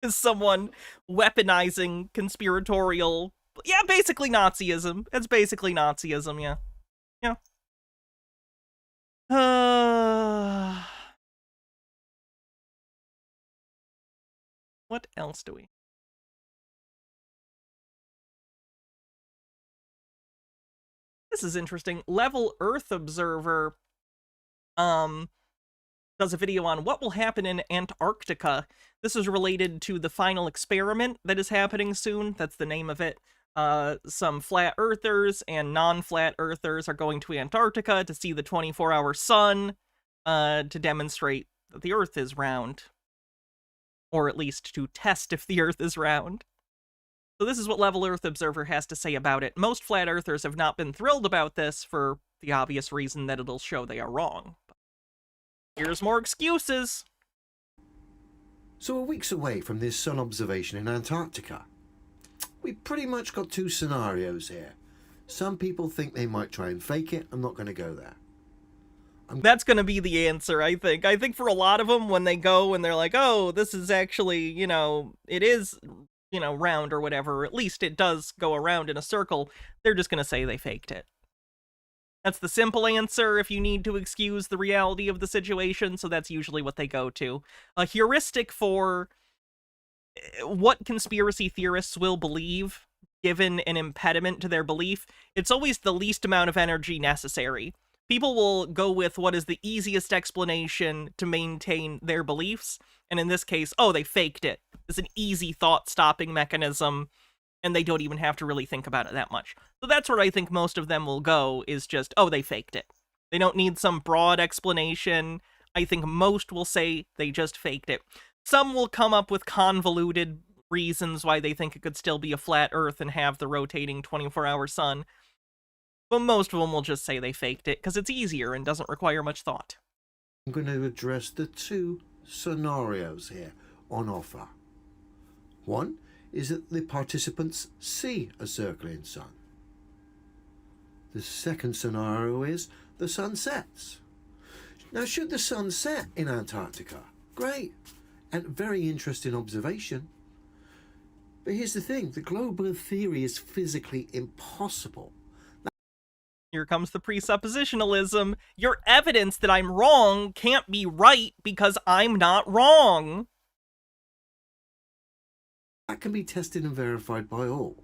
Is someone weaponizing conspiratorial... Yeah, basically Nazism. It's basically Nazism, yeah. Yeah. What else do we... This is interesting. Level Earth Observer does a video on what will happen in Antarctica. This is related to the final experiment that is happening soon. That's the name of it. Some flat earthers and non-flat earthers are going to Antarctica to see the 24-hour sun to demonstrate that the Earth is round. Or at least to test if the Earth is round. So this is what Level Earth Observer has to say about it. Most flat earthers have not been thrilled about this for the obvious reason that it'll show they are wrong. But here's more excuses. So we're weeks away from this sun observation in Antarctica. We've pretty much got two scenarios here. Some people think they might try and fake it. I'm not going to go there. That's going to be the answer, I think. I think for a lot of them, when they go and they're like, oh, this is actually, you know, it is, you know, round or whatever, or at least it does go around in a circle, they're just going to say they faked it. That's the simple answer if you need to excuse the reality of the situation, so that's usually what they go to. A heuristic for what conspiracy theorists will believe, given an impediment to their belief, it's always the least amount of energy necessary. People will go with what is the easiest explanation to maintain their beliefs, and in this case, oh, they faked it. It's an easy thought-stopping mechanism, and they don't even have to really think about it that much. So that's where I think most of them will go, is just, oh, they faked it. They don't need some broad explanation. I think most will say they just faked it. Some will come up with convoluted reasons why they think it could still be a flat Earth and have the rotating 24-hour sun. But most of them will just say they faked it, because it's easier and doesn't require much thought. I'm going to address the two scenarios here on offer. One is that the participants see a circling sun. The second scenario is the sun sets. Now, should the sun set in Antarctica? Great, and very interesting observation. But here's the thing, the globe Earth theory is physically impossible. Here comes the presuppositionalism. Your evidence that I'm wrong can't be right because I'm not wrong. That can be tested and verified by all.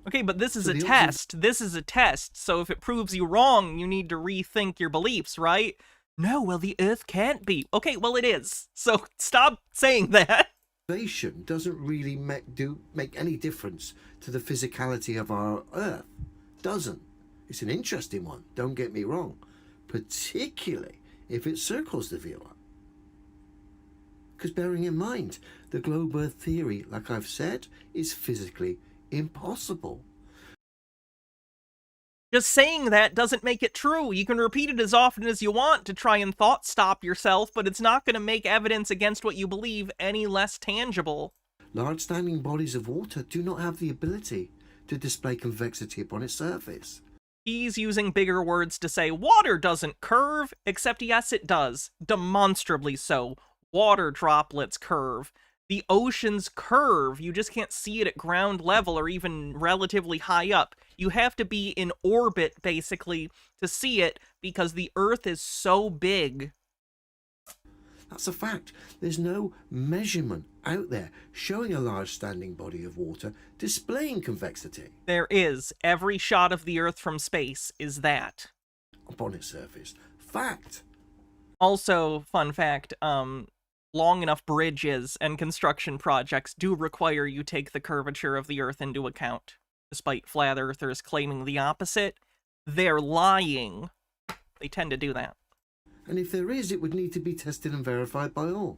Okay, but this is So a the test. This is a test. So if it proves you wrong, you need to rethink your beliefs, right? No, well, the Earth can't be. Okay, well, it is. So stop saying that. Observation doesn't really make any difference to the physicality of our Earth. Doesn't. It's an interesting one, don't get me wrong. Particularly if it circles the viewer. Because bearing in mind, the globe Earth theory, like I've said, is physically impossible. Just saying that doesn't make it true. You can repeat it as often as you want to try and thought stop yourself, but it's not going to make evidence against what you believe any less tangible. Large standing bodies of water do not have the ability to display convexity upon its surface. He's using bigger words to say water doesn't curve, except yes it does. Demonstrably so. Water droplets curve. The oceans curve. You just can't see it at ground level or even relatively high up. You have to be in orbit, basically, to see it because the Earth is so big. That's a fact. There's no measurement out there showing a large standing body of water displaying convexity. There is. Every shot of the Earth from space is that. Upon its surface. Fact. Also, fun fact, long enough bridges and construction projects do require you take the curvature of the Earth into account. Despite flat earthers claiming the opposite, they're lying. They tend to do that. And if there is, it would need to be tested and verified by all.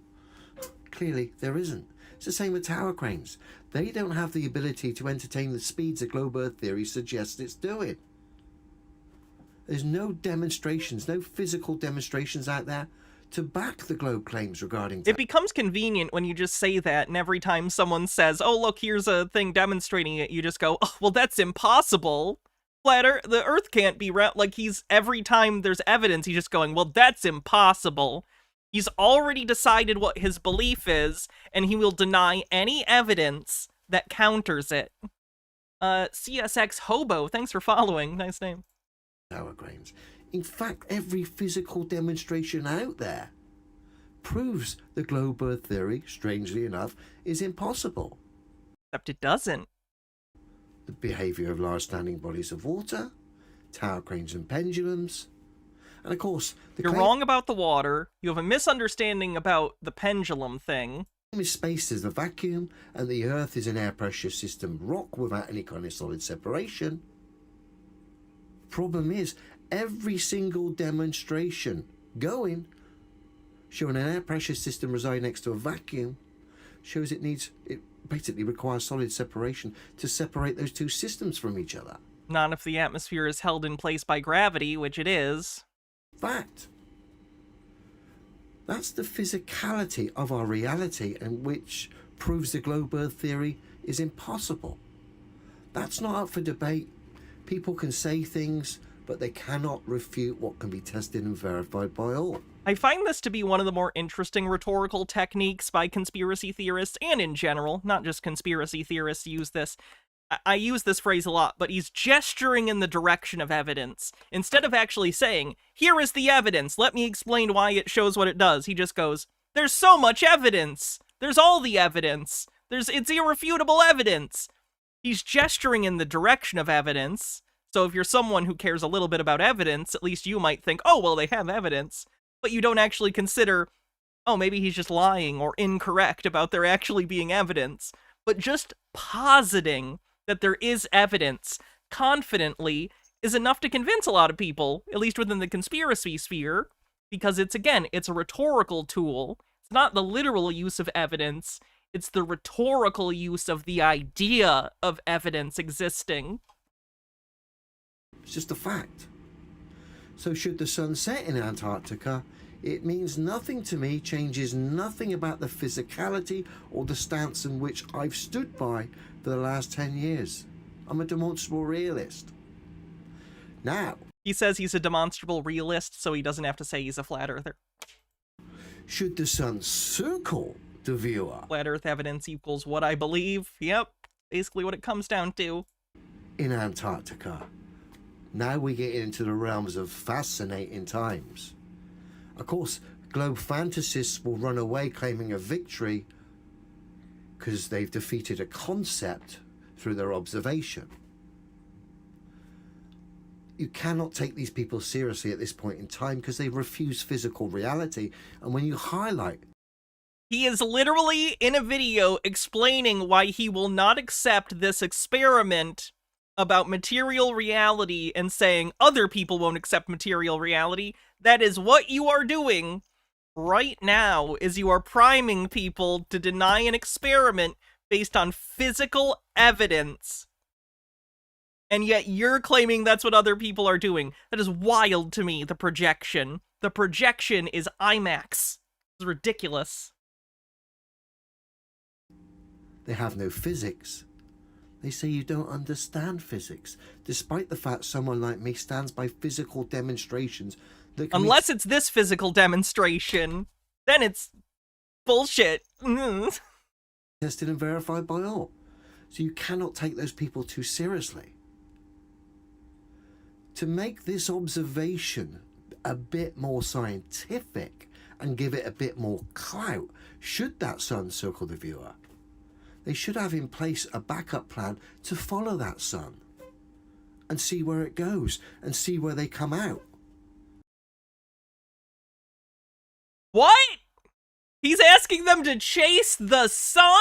Clearly, there isn't. It's the same with tower cranes. They don't have the ability to entertain the speeds that globe Earth theory suggests it's doing. There's no demonstrations, no physical demonstrations out there to back the globe claims regarding... It becomes convenient when you just say that, and every time someone says, oh, look, here's a thing demonstrating it, you just go, oh, well, that's impossible. The Earth can't be round. Like, every time there's evidence, he's just going, well, that's impossible. He's already decided what his belief is, and he will deny any evidence that counters it. CSX Hobo, thanks for following. Nice name. Tower cranes. In fact, every physical demonstration out there proves the globe Earth theory, strangely enough, is impossible. Except it doesn't. The behaviour of large standing bodies of water, tower cranes and pendulums, and of course... You're wrong about the water, you have a misunderstanding about the pendulum thing. Is space as a vacuum, and the Earth is an air pressure system rock without any kind of solid separation. Problem is, every single demonstration going showing an air pressure system residing next to a vacuum shows it basically requires solid separation to separate those two systems from each other. Not if the atmosphere is held in place by gravity, which it is. Fact. That's the physicality of our reality, and which proves the globe Earth theory is impossible. That's not up for debate. People can say things, but they cannot refute what can be tested and verified by all. I find this to be one of the more interesting rhetorical techniques by conspiracy theorists, and in general, not just conspiracy theorists use this. I use this phrase a lot, but he's gesturing in the direction of evidence. Instead of actually saying, here is the evidence, let me explain why it shows what it does, he just goes, there's so much evidence! There's all the evidence! It's irrefutable evidence! He's gesturing in the direction of evidence, so if you're someone who cares a little bit about evidence, at least you might think, oh, well, they have evidence. But you don't actually consider, oh, maybe he's just lying or incorrect about there actually being evidence. But just positing that there is evidence confidently is enough to convince a lot of people, at least within the conspiracy sphere, because it's a rhetorical tool. It's not the literal use of evidence, it's the rhetorical use of the idea of evidence existing. It's just a fact. So should the sun set in Antarctica, it means nothing to me, changes nothing about the physicality or the stance in which I've stood by for the last 10 years. I'm a demonstrable realist. Now, He says he's a demonstrable realist, so he doesn't have to say he's a flat earther. Should the sun circle the viewer? Flat earth evidence equals what I believe. Yep, basically what it comes down to. In Antarctica. Now we get into the realms of fascinating times. Of course, globe fantasists will run away claiming a victory because they've defeated a concept through their observation. You cannot take these people seriously at this point in time because they refuse physical reality. And when you highlight... He is literally in a video explaining why he will not accept this experiment about material reality and saying other people won't accept material reality. That is what you are doing right now, is you are priming people to deny an experiment based on physical evidence. And yet you're claiming that's what other people are doing. That is wild to me, the projection. The projection is IMAX. It's ridiculous. They have no physics. They say you don't understand physics, despite the fact someone like me stands by physical demonstrations that can Unless it's this physical demonstration, then it's bullshit. tested and verified by all. So you cannot take those people too seriously. To make this observation a bit more scientific and give it a bit more clout, should that sun circle the viewer, they should have in place a backup plan to follow that sun and see where it goes and see where they come out. What? He's asking them to chase the sun?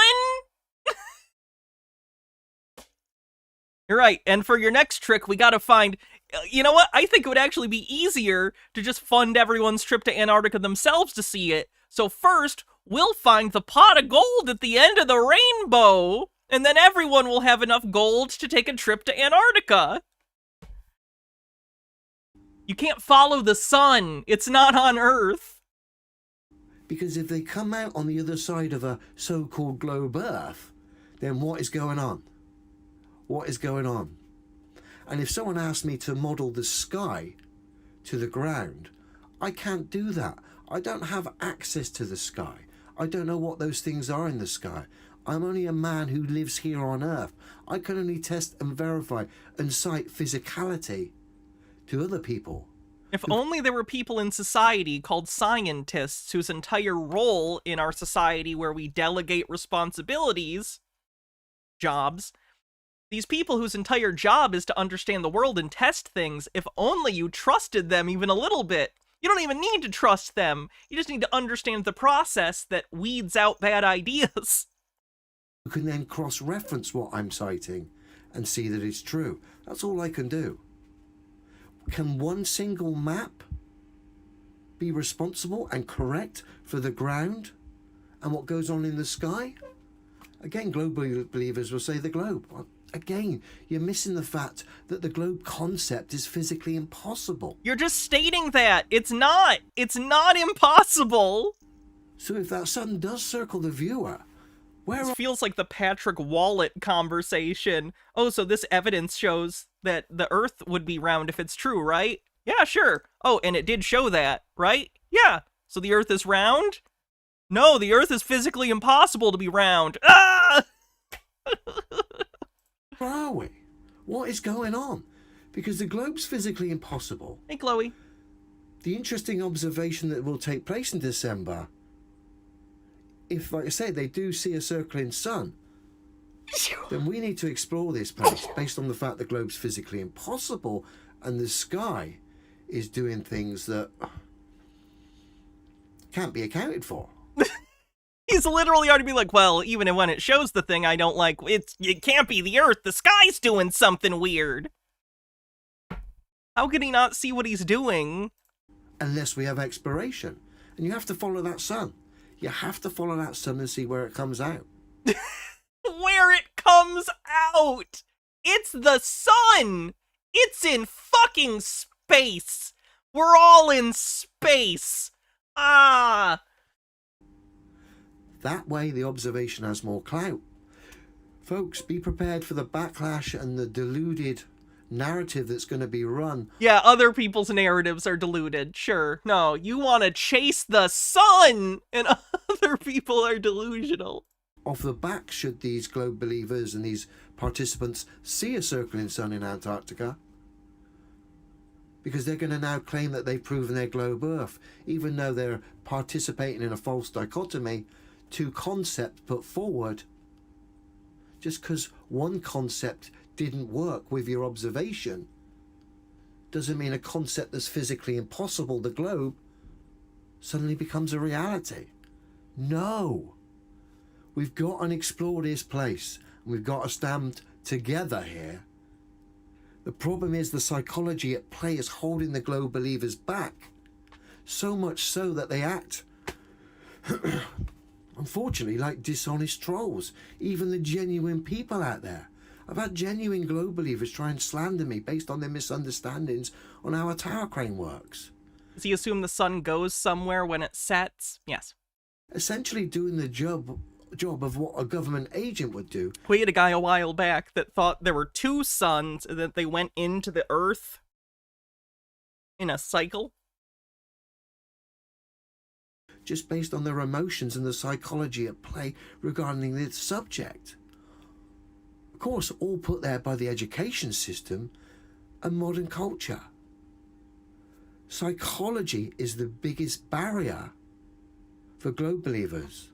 You're right, and for your next trick, we gotta find... You know what? I think it would actually be easier to just fund everyone's trip to Antarctica themselves to see it. So first, we'll find the pot of gold at the end of the rainbow, and then everyone will have enough gold to take a trip to Antarctica. You can't follow the sun. It's not on Earth. Because if they come out on the other side of a so-called globe Earth, then what is going on? What is going on? And if someone asked me to model the sky to the ground, I can't do that. I don't have access to the sky. I don't know what those things are in the sky. I'm only a man who lives here on Earth. I can only test and verify and cite physicality to other people. If only there were people in society called scientists whose entire role in our society where we delegate responsibilities, jobs, these people whose entire job is to understand the world and test things, if only you trusted them even a little bit. You don't even need to trust them. You just need to understand the process that weeds out bad ideas. You can then cross-reference what I'm citing and see that it's true. That's all I can do. Can one single map be responsible and correct for the ground and what goes on in the sky? Again, globe believers will say the globe. Again, you're missing the fact that the globe concept is physically impossible. You're just stating that. It's not. It's not impossible. So if that sun does circle the viewer, where... This feels like the Patrick Wallet conversation. Oh, so this evidence shows that the Earth would be round if it's true, right? Yeah, sure. Oh, and it did show that, right? Yeah. So the Earth is round? No, the Earth is physically impossible to be round. Ah! Where are we? What is going on? Because the globe's physically impossible. Hey, Chloe. The interesting observation that will take place in December, if, like I say, they do see a circling sun, then we need to explore this place based on the fact the globe's physically impossible and the sky is doing things that can't be accounted for. He's literally already be like, well, even when it shows the thing I don't like, it can't be the Earth. The sky's doing something weird. How could he not see what he's doing? Unless we have exploration. And you have to follow that sun. You have to follow that sun and see where it comes out. Where it comes out! It's the sun! It's in fucking space! We're all in space! Ah! That way the observation has more clout. Folks, be prepared for the backlash and the deluded narrative that's going to be run. Yeah, other people's narratives are diluted. Sure. No, you want to chase the sun, and other people are delusional. Off the back, should these globe believers and these participants see a circling sun in Antarctica, because they're going to now claim that they've proven their globe Earth, even though they're participating in a false dichotomy, two concepts put forward. Just because one concept didn't work with your observation doesn't mean a concept that's physically impossible, the globe, suddenly becomes a reality. No. We've got to explore this place, and we've got to stand together here. The problem is the psychology at play is holding the globe believers back, so much so that they act, unfortunately, like dishonest trolls. Even the genuine people out there. I've had genuine globe believers try and slander me based on their misunderstandings on how a tower crane works. Does he assume the sun goes somewhere when it sets? Yes. Essentially doing the job of what a government agent would do. We had a guy a while back that thought there were two suns and that they went into the earth in a cycle. Just based on their emotions and the psychology at play regarding this subject. Of course, all put there by the education system and modern culture. Psychology is the biggest barrier for globe believers,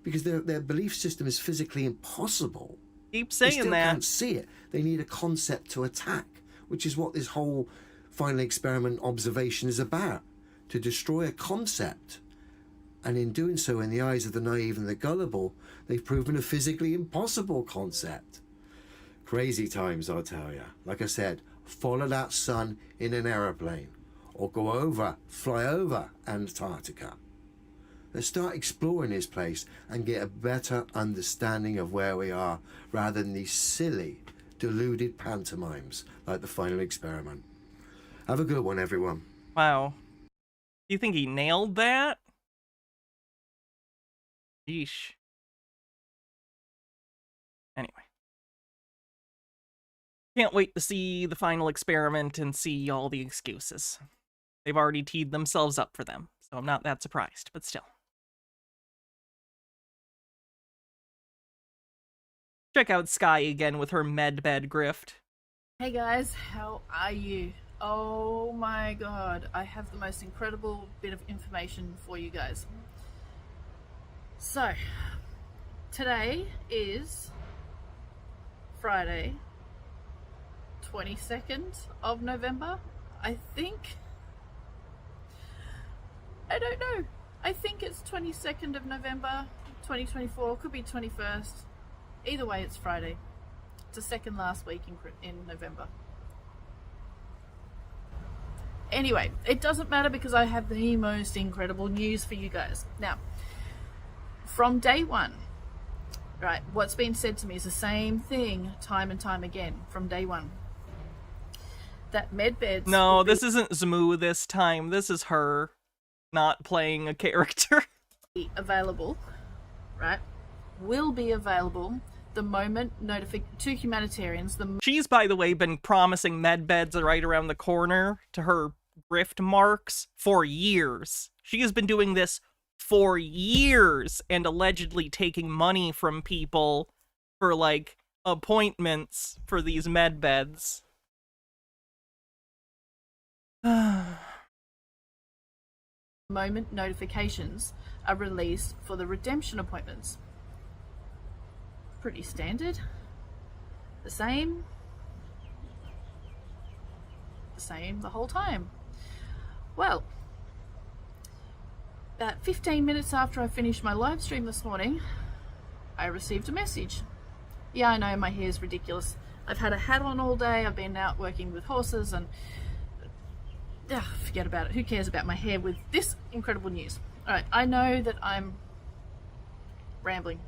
because their belief system is physically impossible. Keep saying they still that. Can't see it. They need a concept to attack, which is what this whole final experiment observation is about, to destroy a concept. And in doing so, in the eyes of the naive and the gullible, they've proven a physically impossible concept. Crazy times, I'll tell you. Like I said, follow that sun in an aeroplane, or fly over Antarctica. Let's start exploring this place and get a better understanding of where we are, rather than these silly, deluded pantomimes like the final experiment. Have a good one, everyone. Wow. Do you think he nailed that? Yeesh. Anyway. Can't wait to see the final experiment and see all the excuses. They've already teed themselves up for them, so I'm not that surprised, but still. Check out Sky again with her Medbed grift. Hey guys, how are you? Oh my god, I have the most incredible bit of information for you guys. So, today is Friday, 22nd of November, I think. I don't know. I think it's 22nd of November, 2024. Could be 21st. Either way, it's Friday. It's the second last week in November. Anyway, it doesn't matter because I have the most incredible news for you guys. Now, from day one, right, what's been said to me is the same thing time and time again from day one. That Medbeds... No, this isn't Zmu this time. This is her not playing a character. Available, right, will be available the moment to humanitarians. She's, by the way, been promising Medbeds are right around the corner to her grift marks for years. She has been doing this for years and allegedly taking money from people for, like, appointments for these Medbeds. Moment notifications are released for the redemption appointments. Pretty standard. The same the whole time. Well, about 15 minutes after I finished my live stream this morning, I received a message. Yeah, I know my hair's ridiculous. I've had a hat on all day. I've been out working with horses and forget about it. Who cares about my hair with this incredible news? All right, I know that I'm rambling.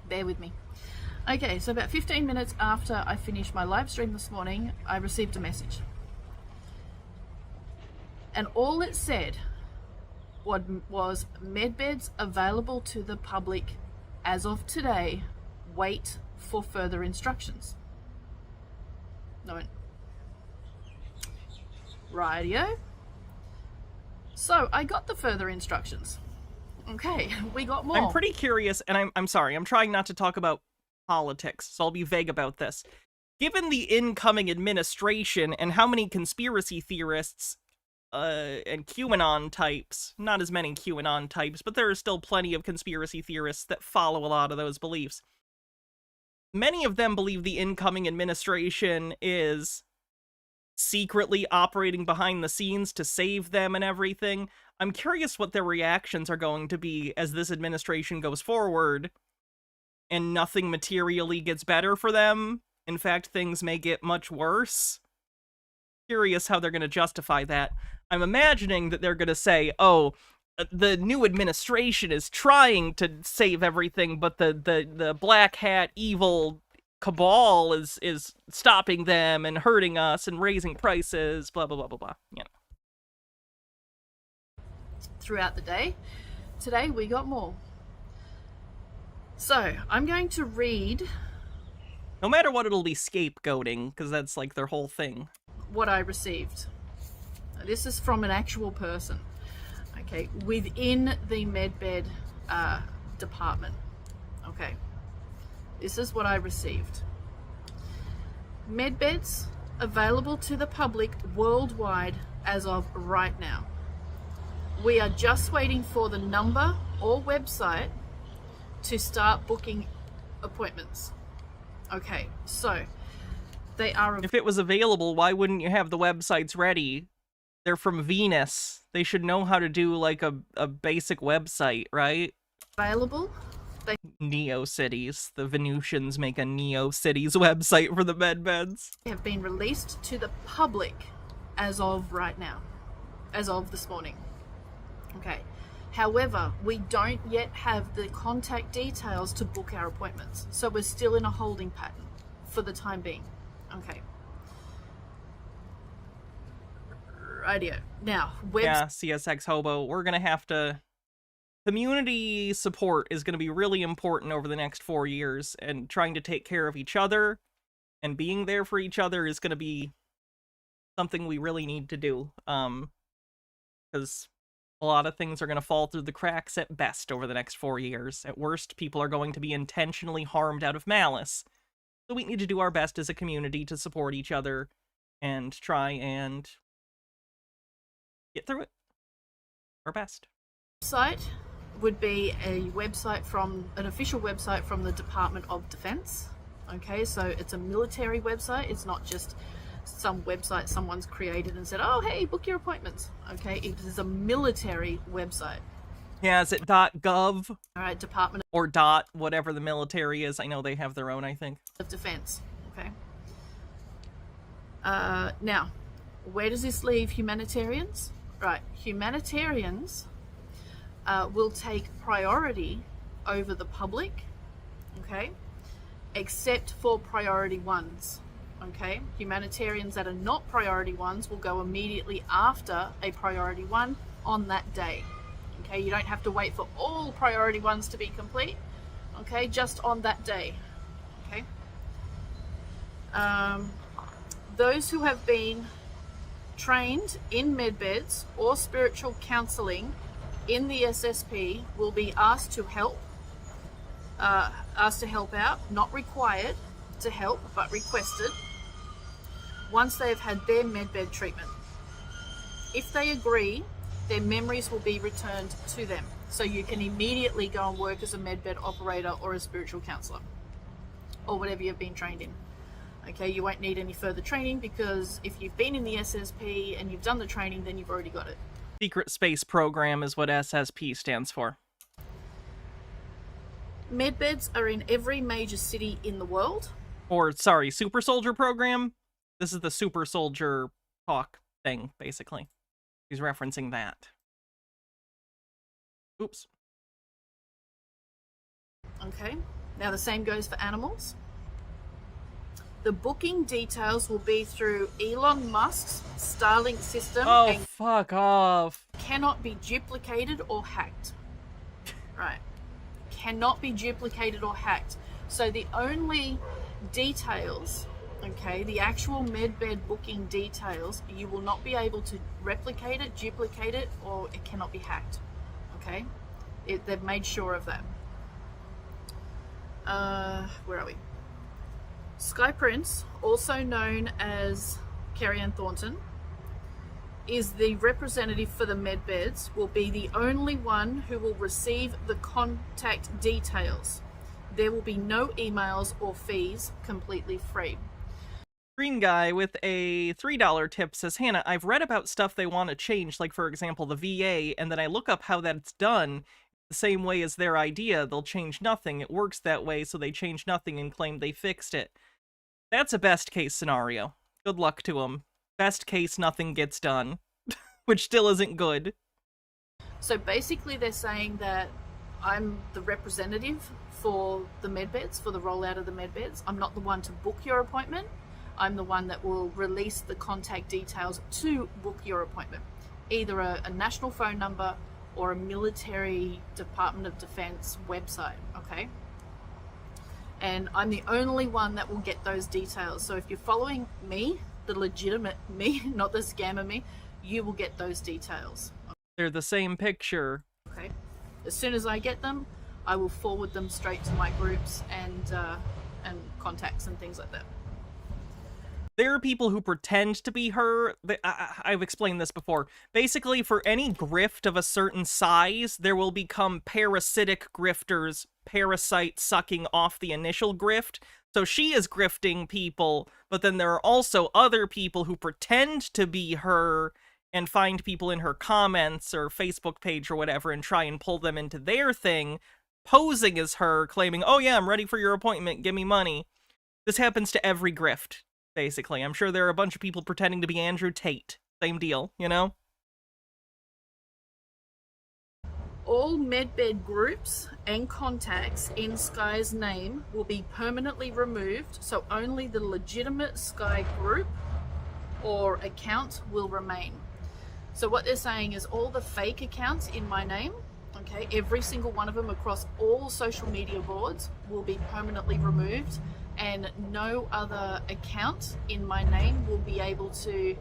Bear with me. Okay, so about 15 minutes after I finished my live stream this morning, I received a message. And all it said was Medbeds available to the public as of today. Wait for further instructions. No, Rightio. So I got the further instructions. Okay, we got more. I'm pretty curious, and I'm sorry, I'm trying not to talk about politics, so I'll be vague about this. Given the incoming administration and how many conspiracy theorists and QAnon types, not as many QAnon types, but there are still plenty of conspiracy theorists that follow a lot of those beliefs. Many of them believe the incoming administration is secretly operating behind the scenes to save them and everything. I'm curious what their reactions are going to be as this administration goes forward and nothing materially gets better for them. In fact, things may get much worse. Curious how they're going to justify that. I'm imagining that they're going to say, oh, the new administration is trying to save everything, but the black hat evil cabal is stopping them and hurting us and raising prices, blah, blah, blah, blah, blah. You know. Throughout the day. Today we got more. So I'm going to read. No matter what, it'll be scapegoating, because that's like their whole thing. What I received. This is from an actual person. Okay, within the Medbed department. Okay. This is what I received. Medbeds available to the public worldwide as of right now. We are just waiting for the number or website to start booking appointments. Okay, so they are... If it was available, why wouldn't you have the websites ready? They're from Venus. They should know how to do like a basic website, right? Available. NeoCities. The Venusians make a NeoCities website for the Medbeds. They have been released to the public as of right now. As of this morning. Okay. However, we don't yet have the contact details to book our appointments. So we're still in a holding pattern for the time being. Okay. Rightio. Now, yeah, CSX Hobo, we're going to have to... Community support is going to be really important over the next 4 years, and trying to take care of each other and being there for each other is going to be something we really need to do. Because a lot of things are going to fall through the cracks at best over the next 4 years. At worst, people are going to be intentionally harmed out of malice. So we need to do our best as a community to support each other and try and get through it. Our best. Website would be a website from an official website from the Department of Defense. Okay, so it's a military website. It's not just some website someone's created and said, oh, hey, book your appointments. Okay, it is a military website. Yeah, is it .gov? All right, Department or whatever the military is. I know they have their own, I think. Of Defense. Okay. Now, where does this leave humanitarians? Right, humanitarians will take priority over the public, okay, except for priority ones, okay? Humanitarians that are not priority ones will go immediately after a priority one on that day, okay? You don't have to wait for all priority ones to be complete, okay? Just on that day, okay? Those who have been trained in medbeds or spiritual counseling in the SSP will be asked to help out, not required to help, but requested, once they have had their medbed treatment. If they agree, their memories will be returned to them, so you can immediately go and work as a medbed operator or a spiritual counselor, or whatever you've been trained in. Okay, you won't need any further training, because if you've been in the SSP and you've done the training, then you've already got it. Secret Space Program is what SSP stands for. Medbeds are in every major city in the world. Or, sorry, Super Soldier Program? This is the Super Soldier talk thing, basically. He's referencing that. Oops. Okay, now the same goes for animals. The booking details will be through Elon Musk's Starlink system. Oh, and fuck off. Cannot be duplicated or hacked. Right. Cannot be duplicated or hacked. So the only details Okay, the actual Medbed booking details, you will not be able to replicate it, duplicate it, or it cannot be hacked. Okay, they've made sure of that. Where are we? Sky Prince, also known as Carrie Ann Thornton, is the representative for the Medbeds, will be the only one who will receive the contact details. There will be no emails or fees, completely free. Green guy with a $3 tip says, Hannah, I've read about stuff they want to change, like for example the VA, and then I look up how that's done. The same way as their idea, they'll change nothing. It works that way, so they change nothing and claim they fixed it. That's a best case scenario. Good luck to them. Best case, nothing gets done, which still isn't good. So basically they're saying that I'm the representative for the Medbeds, for the rollout of the Medbeds. I'm not the one to book your appointment. I'm the one that will release the contact details to book your appointment. Either a national phone number or a military Department of Defense website, okay? And I'm the only one that will get those details. So if you're following me, the legitimate me, not the scammer me, you will get those details. They're the same picture. Okay. As soon as I get them, I will forward them straight to my groups and contacts and things like that. There are people who pretend to be her. I've explained this before. Basically, for any grift of a certain size, there will become parasitic grifters, parasite sucking off the initial grift. So she is grifting people, but then there are also other people who pretend to be her and find people in her comments or Facebook page or whatever and try and pull them into their thing, posing as her, claiming, oh yeah, I'm ready for your appointment, give me money. This happens to every grift. Basically, I'm sure there are a bunch of people pretending to be Andrew Tate. Same deal, you know? All Medbed groups and contacts in Sky's name will be permanently removed, so only the legitimate Sky group or account will remain. So what they're saying is all the fake accounts in my name, okay, every single one of them across all social media boards will be permanently removed, and no other account in my name will be able to,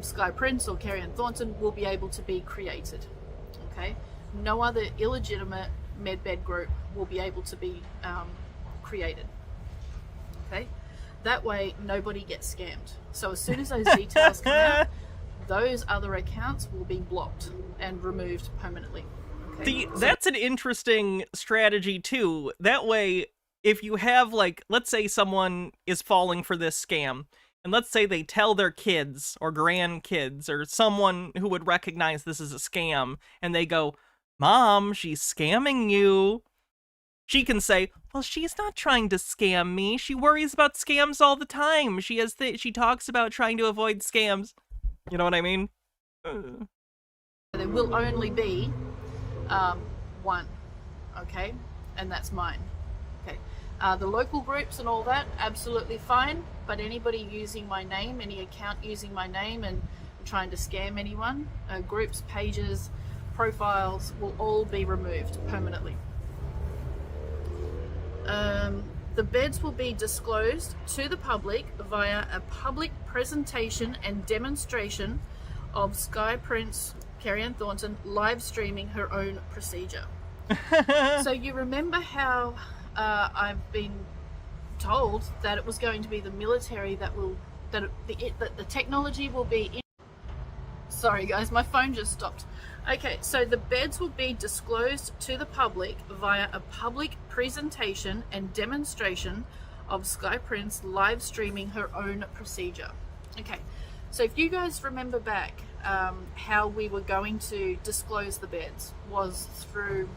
Sky Prince or Carrie Ann Thornton will be able to be created, okay? No other illegitimate Medbed group will be able to be created, okay? That way, nobody gets scammed. So as soon as those details come out, those other accounts will be blocked and removed permanently. Okay? See, that's an interesting strategy too. That way, if you have, like, let's say someone is falling for this scam, and let's say they tell their kids or grandkids or someone who would recognize this as a scam, and they go, Mom, she's scamming you. She can say, well, she's not trying to scam me. She worries about scams all the time. She talks about trying to avoid scams. You know what I mean? There will only be one, okay? And that's mine, okay? The local groups and all that, absolutely fine, but anybody using my name, any account using my name and trying to scam anyone, groups, pages, profiles will all be removed permanently. The beds will be disclosed to the public via a public presentation and demonstration of Sky Prince Carrie Ann Thornton live streaming her own procedure. So you remember how I've been told that it was going to be the military that the technology will be in. Sorry guys, my phone just stopped. Okay, so the beds will be disclosed to the public via a public presentation and demonstration of Sky Prince live streaming her own procedure. Okay, so if you guys remember back how we were going to disclose the beds was through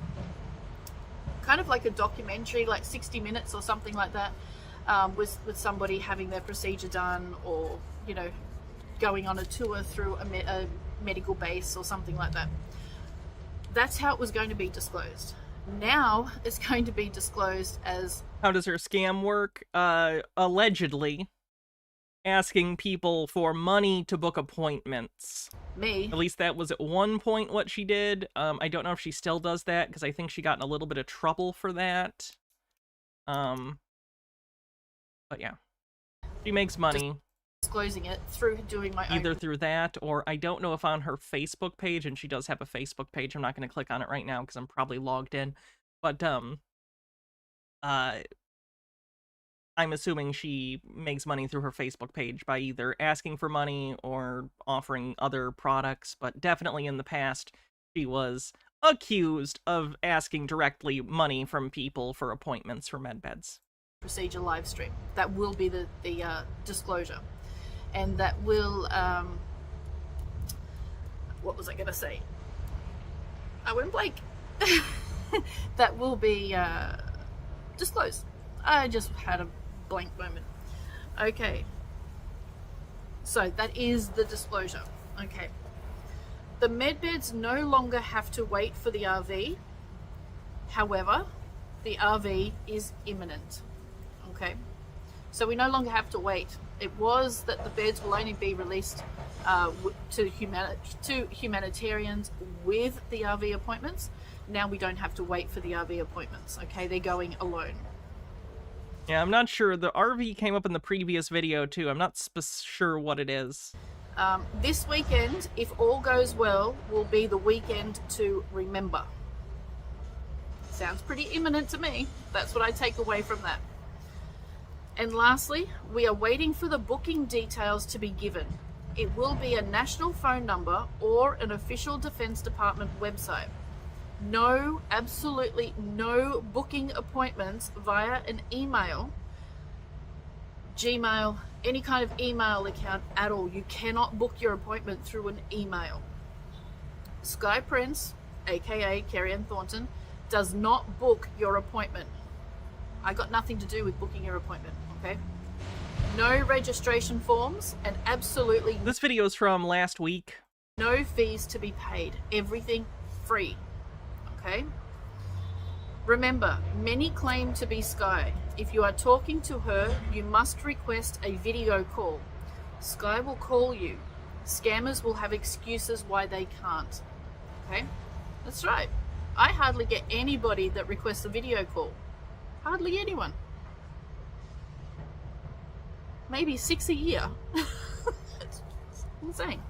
kind of like a documentary, like 60 Minutes or something like that, with somebody having their procedure done, or, you know, going on a tour through a medical base or something like that. That's how it was going to be disclosed. Now it's going to be disclosed as... How does her scam work? Allegedly asking people for money to book appointments. Me? At least that was at one point what she did. I don't know if she still does that, because I think she got in a little bit of trouble for that. But yeah. She makes money. Disclosing it through doing my Either own. through that, or I don't know if on her Facebook page, and she does have a Facebook page. I'm not going to click on it right now because I'm probably logged in. But I'm assuming she makes money through her Facebook page by either asking for money or offering other products. But definitely in the past, she was accused of asking directly money from people for appointments for medbeds. Procedure live stream. That will be the disclosure. And that will, what was I going to say? I went blank. That will be disclosed. I just had a blank moment. Okay. So that is the disclosure. Okay. The medbeds no longer have to wait for the RV. However, the RV is imminent. Okay. So we no longer have to wait. It was that the beds will only be released to humanitarians with the RV appointments. Now we don't have to wait for the RV appointments. Okay, they're going alone. Yeah, I'm not sure. The RV came up in the previous video too. I'm not sure what it is. This weekend, if all goes well, will be the weekend to remember. Sounds pretty imminent to me. That's what I take away from that. And lastly, we are waiting for the booking details to be given. It will be a national phone number or an official Defense Department website. No, absolutely no booking appointments via an email, Gmail, any kind of email account at all. You cannot book your appointment through an email. Sky Prince, aka Kerry Ann Thornton, does not book your appointment. I got nothing to do with booking your appointment, okay? No registration forms and absolutely... This video is from last week. No fees to be paid. Everything free, okay? Remember, many claim to be Sky. If you are talking to her, you must request a video call. Sky will call you. Scammers will have excuses why they can't, okay? That's right. I hardly get anybody that requests a video call. Hardly anyone. Maybe 6 a year. It's insane.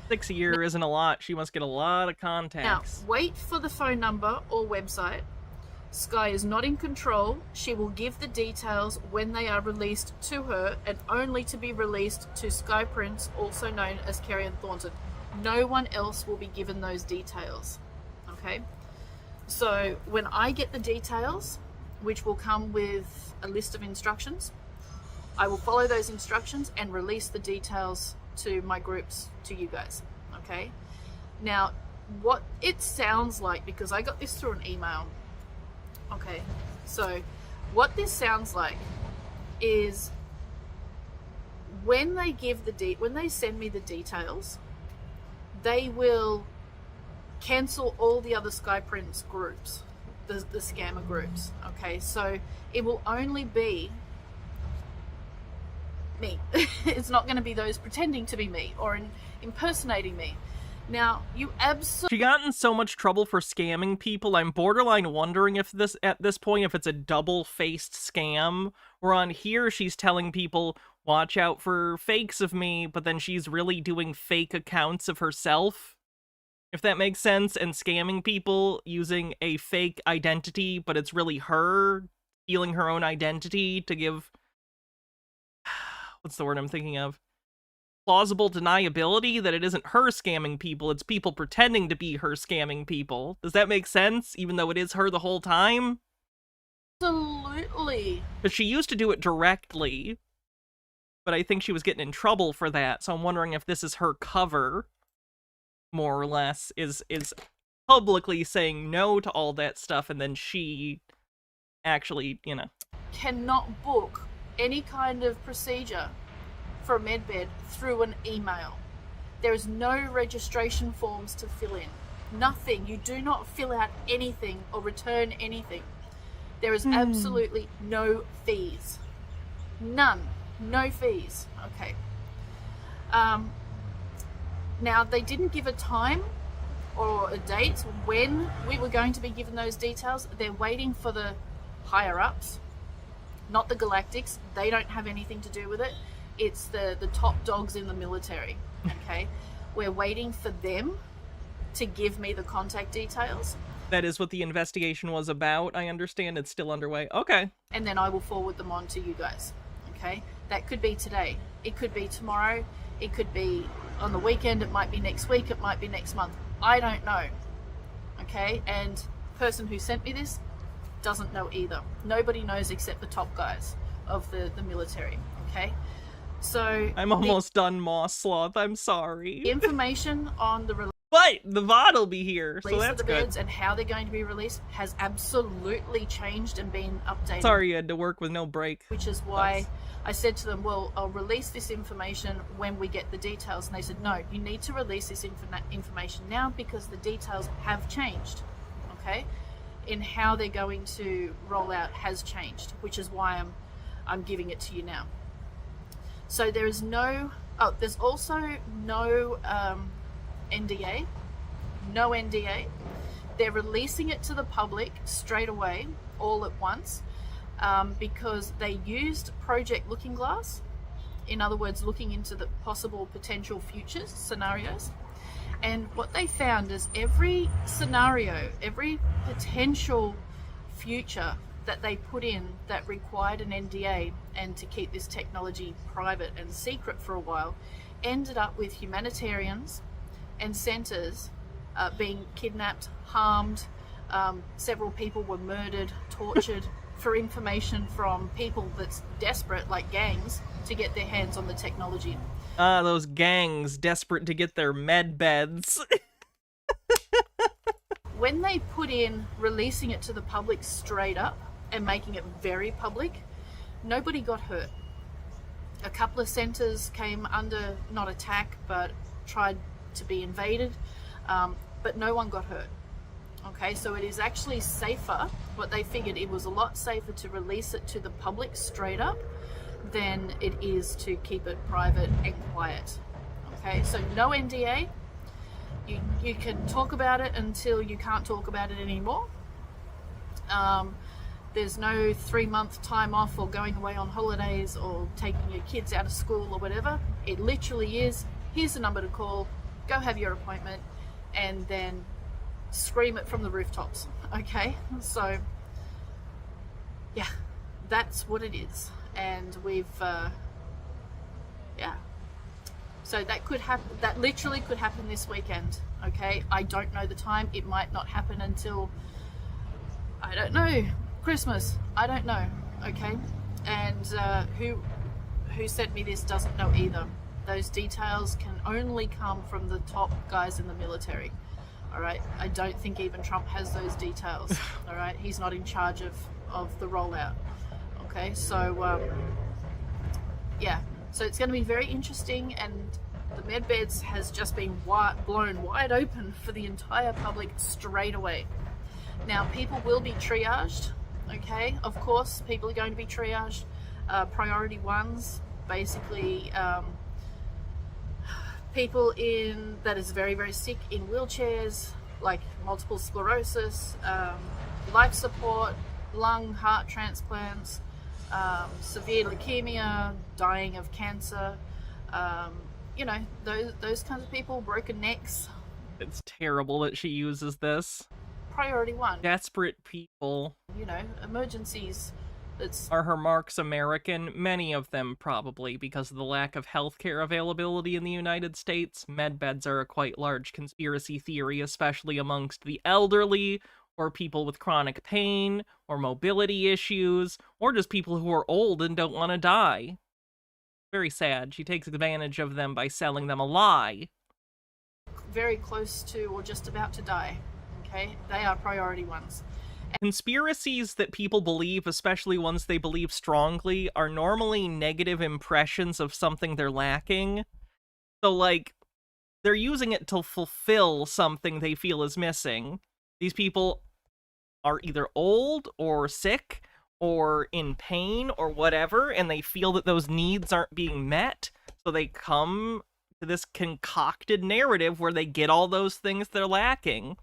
6 a year isn't a lot. She must get a lot of contacts. Now, wait for the phone number or website. Sky is not in control. She will give the details when they are released to her, and only to be released to Sky Prince, also known as Kerry Ann Thornton. No one else will be given those details. Okay? So when I get the details, which will come with a list of instructions, I will follow those instructions and release the details to my groups, to you guys, okay? Now, what it sounds like, because I got this through an email, okay, so what this sounds like is when they give when they send me the details, they will cancel all the other Sky Prince groups, the scammer groups, okay? So it will only be me. It's not going to be those pretending to be me or impersonating me. Now, you absolutely... She got in so much trouble for scamming people, I'm borderline wondering if at this point, if it's a double-faced scam, where on here she's telling people, watch out for fakes of me, but then she's really doing fake accounts of herself, if that makes sense, and scamming people using a fake identity, but it's really her stealing her own identity to give... What's the word I'm thinking of? Plausible deniability that it isn't her scamming people, it's people pretending to be her scamming people. Does that make sense, even though it is her the whole time? Absolutely. Because she used to do it directly, but I think she was getting in trouble for that, so I'm wondering if this is her cover, more or less, is publicly saying no to all that stuff, and then she actually, you know... Cannot book any kind of procedure for a medbed through an email. There is no registration forms to fill in. Nothing. You do not fill out anything or return anything. There is absolutely no fees. None. No fees. Okay. Now, they didn't give a time or a date when we were going to be given those details. They're waiting for the higher-ups, not the Galactics. They don't have anything to do with it. it's the top dogs in the military. Okay, we're waiting for them to give me the contact details. That is what the investigation was about. I understand it's still underway. Okay. And then I will forward them on to you guys. Okay, that could be today. It could be tomorrow. It could be on the weekend. It might be next week. It might be next month. I don't know. Okay, and the person who sent me this doesn't know either. Nobody knows except the top guys of the military. Okay, so I'm almost done, Moss Sloth. I'm sorry. the information on the But the VOD will be here, so release that's of the good. birds and how they're going to be released has absolutely changed and been updated. Sorry you had to work with no break. Which is why I said to them, well, I'll release this information when we get the details. And they said, no, you need to release this information now because the details have changed, okay? In how they're going to roll out has changed, which is why I'm giving it to you now. So there is no, there's also no NDA, no NDA. They're releasing it to the public straight away, all at once, because they used Project Looking Glass. In other words, looking into the possible potential futures scenarios. And what they found is every scenario, every potential future that they put in that required an NDA and to keep this technology private and secret for a while, ended up with humanitarians and centers being kidnapped, harmed. Several people were murdered, tortured for information from people that's desperate, like gangs, to get their hands on the technology. Those gangs desperate to get their med beds. When they put in releasing it to the public straight up and making it very public, nobody got hurt. A couple of centers came under, not attack, but tried to be invaded, but no one got hurt. Okay, so it is actually safer. What they figured, it was a lot safer to release it to the public straight up than it is to keep it private and quiet. Okay, so no NDA. You can talk about it until you can't talk about it anymore. There's no 3-month time off or going away on holidays or taking your kids out of school or whatever. It literally is, here's the number to call, go have your appointment, and then scream it from the rooftops. Okay, so yeah, that's what it is. And we've yeah, so that could happen, that literally could happen this weekend. Okay, I don't know the time. It might not happen until, I don't know, Christmas. I don't know. Okay, and who sent me this doesn't know either. Those details can only come from the top guys in the military. All right, I don't think even Trump has those details. All right, he's not in charge of the rollout. Okay, so yeah, so it's going to be very interesting, and the Medbeds has just been blown wide open for the entire public straight away. Now, people will be triaged. Okay, of course, people are going to be triaged. Priority ones, basically. People that is very, very sick in wheelchairs, like multiple sclerosis, life support, lung, heart transplants, severe leukemia, dying of cancer, you know, those kinds of people, broken necks. It's terrible that she uses this. Priority one. Desperate people. You know, emergencies. Are her marks American? Many of them probably, because of the lack of healthcare availability in the United States. Medbeds are a quite large conspiracy theory, especially amongst the elderly, or people with chronic pain, or mobility issues, or just people who are old and don't want to die. Very sad. She takes advantage of them by selling them a lie. Very close to or just about to die. Okay? They are priority ones. Conspiracies that people believe, especially ones they believe strongly, are normally negative impressions of something they're lacking. So, like, they're using it to fulfill something they feel is missing. These people are either old or sick or in pain or whatever, and they feel that those needs aren't being met, so they come to this concocted narrative where they get all those things they're lacking.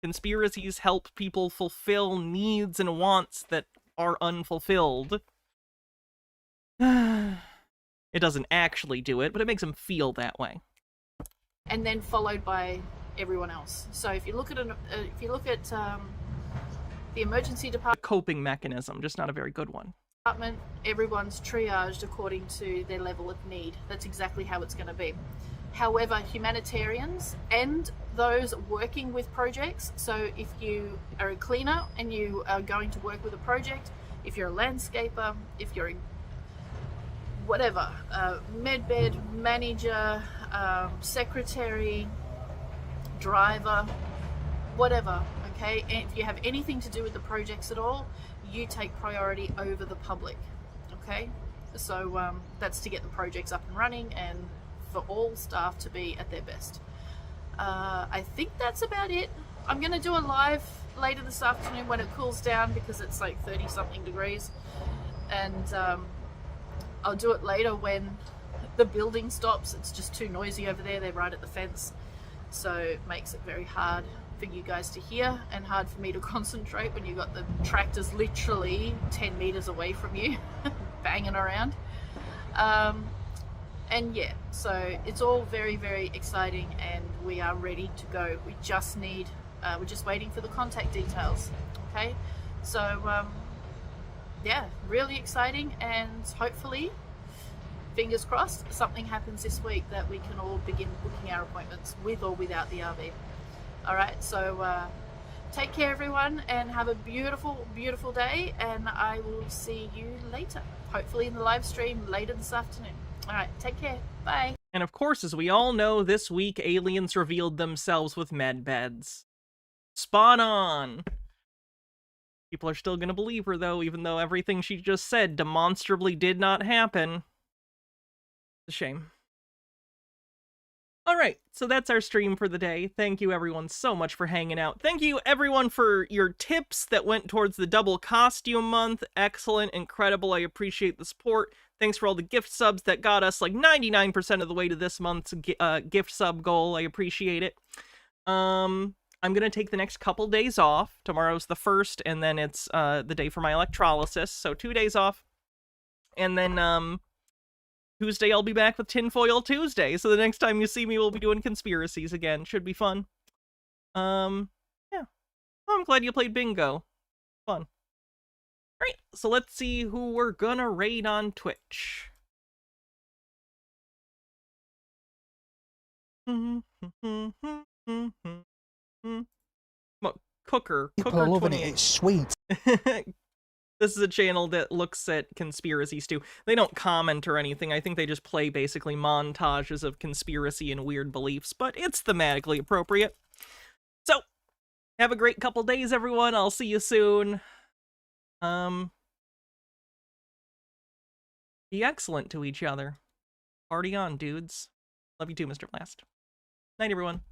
Conspiracies help people fulfill needs and wants that are unfulfilled. It doesn't actually do it, but it makes them feel that way. And then followed by everyone else. So if you look at the emergency department, Coping mechanism, just not a very good one. everyone's triaged according to their level of need. That's exactly how it's going to be. However, humanitarians and those working with projects, so if you are a cleaner and you are going to work with a project, if you're a landscaper, if you're whatever, medbed manager, secretary, driver, whatever, okay, and if you have anything to do with the projects at all, you take priority over the public, okay? So that's to get the projects up and running and for all staff to be at their best. I think that's about it. I'm going to do a live later this afternoon when it cools down because it's like 30 something degrees, and I'll do it later when the building stops. It's just too noisy over there. They're right at the fence, so it makes it very hard for you guys to hear and hard for me to concentrate when you got the tractors literally 10 meters away from you banging around. And yeah, so it's all very, very exciting and we are ready to go. We just need, we're just waiting for the contact details, okay? So yeah, really exciting, and hopefully, fingers crossed, something happens this week that we can all begin booking our appointments with or without the RV. All right, so take care everyone and have a beautiful, beautiful day, and I will see you later, hopefully in the live stream later this afternoon. All right, take care. Bye. And of course, as we all know, this week aliens revealed themselves with medbeds. Spot on! People are still gonna believe her, though, even though everything she just said demonstrably did not happen. It's a shame. Alright, so that's our stream for the day. Thank you everyone so much for hanging out. Thank you everyone for your tips that went towards the double costume month. Excellent, incredible, I appreciate the support. Thanks for all the gift subs that got us like 99% of the way to this month's gift sub goal. I appreciate it. I'm gonna take the next couple days off. Tomorrow's the 1st, and then it's the day for my electrolysis, so 2 days off. And then Tuesday I'll be back with Tinfoil Tuesday, so the next time you see me we'll be doing conspiracies again. Should be fun. Yeah. Well, I'm glad you played bingo. Fun. Alright, so let's see who we're gonna raid on Twitch. What? Cooker. People are loving it. 28. It's sweet. This is a channel that looks at conspiracies too. They don't comment or anything. I think they just play basically montages of conspiracy and weird beliefs, but it's thematically appropriate. So, have a great couple days, everyone. I'll see you soon. Be excellent to each other. Party on, dudes. Love you too, Mr. Blast. Night, everyone.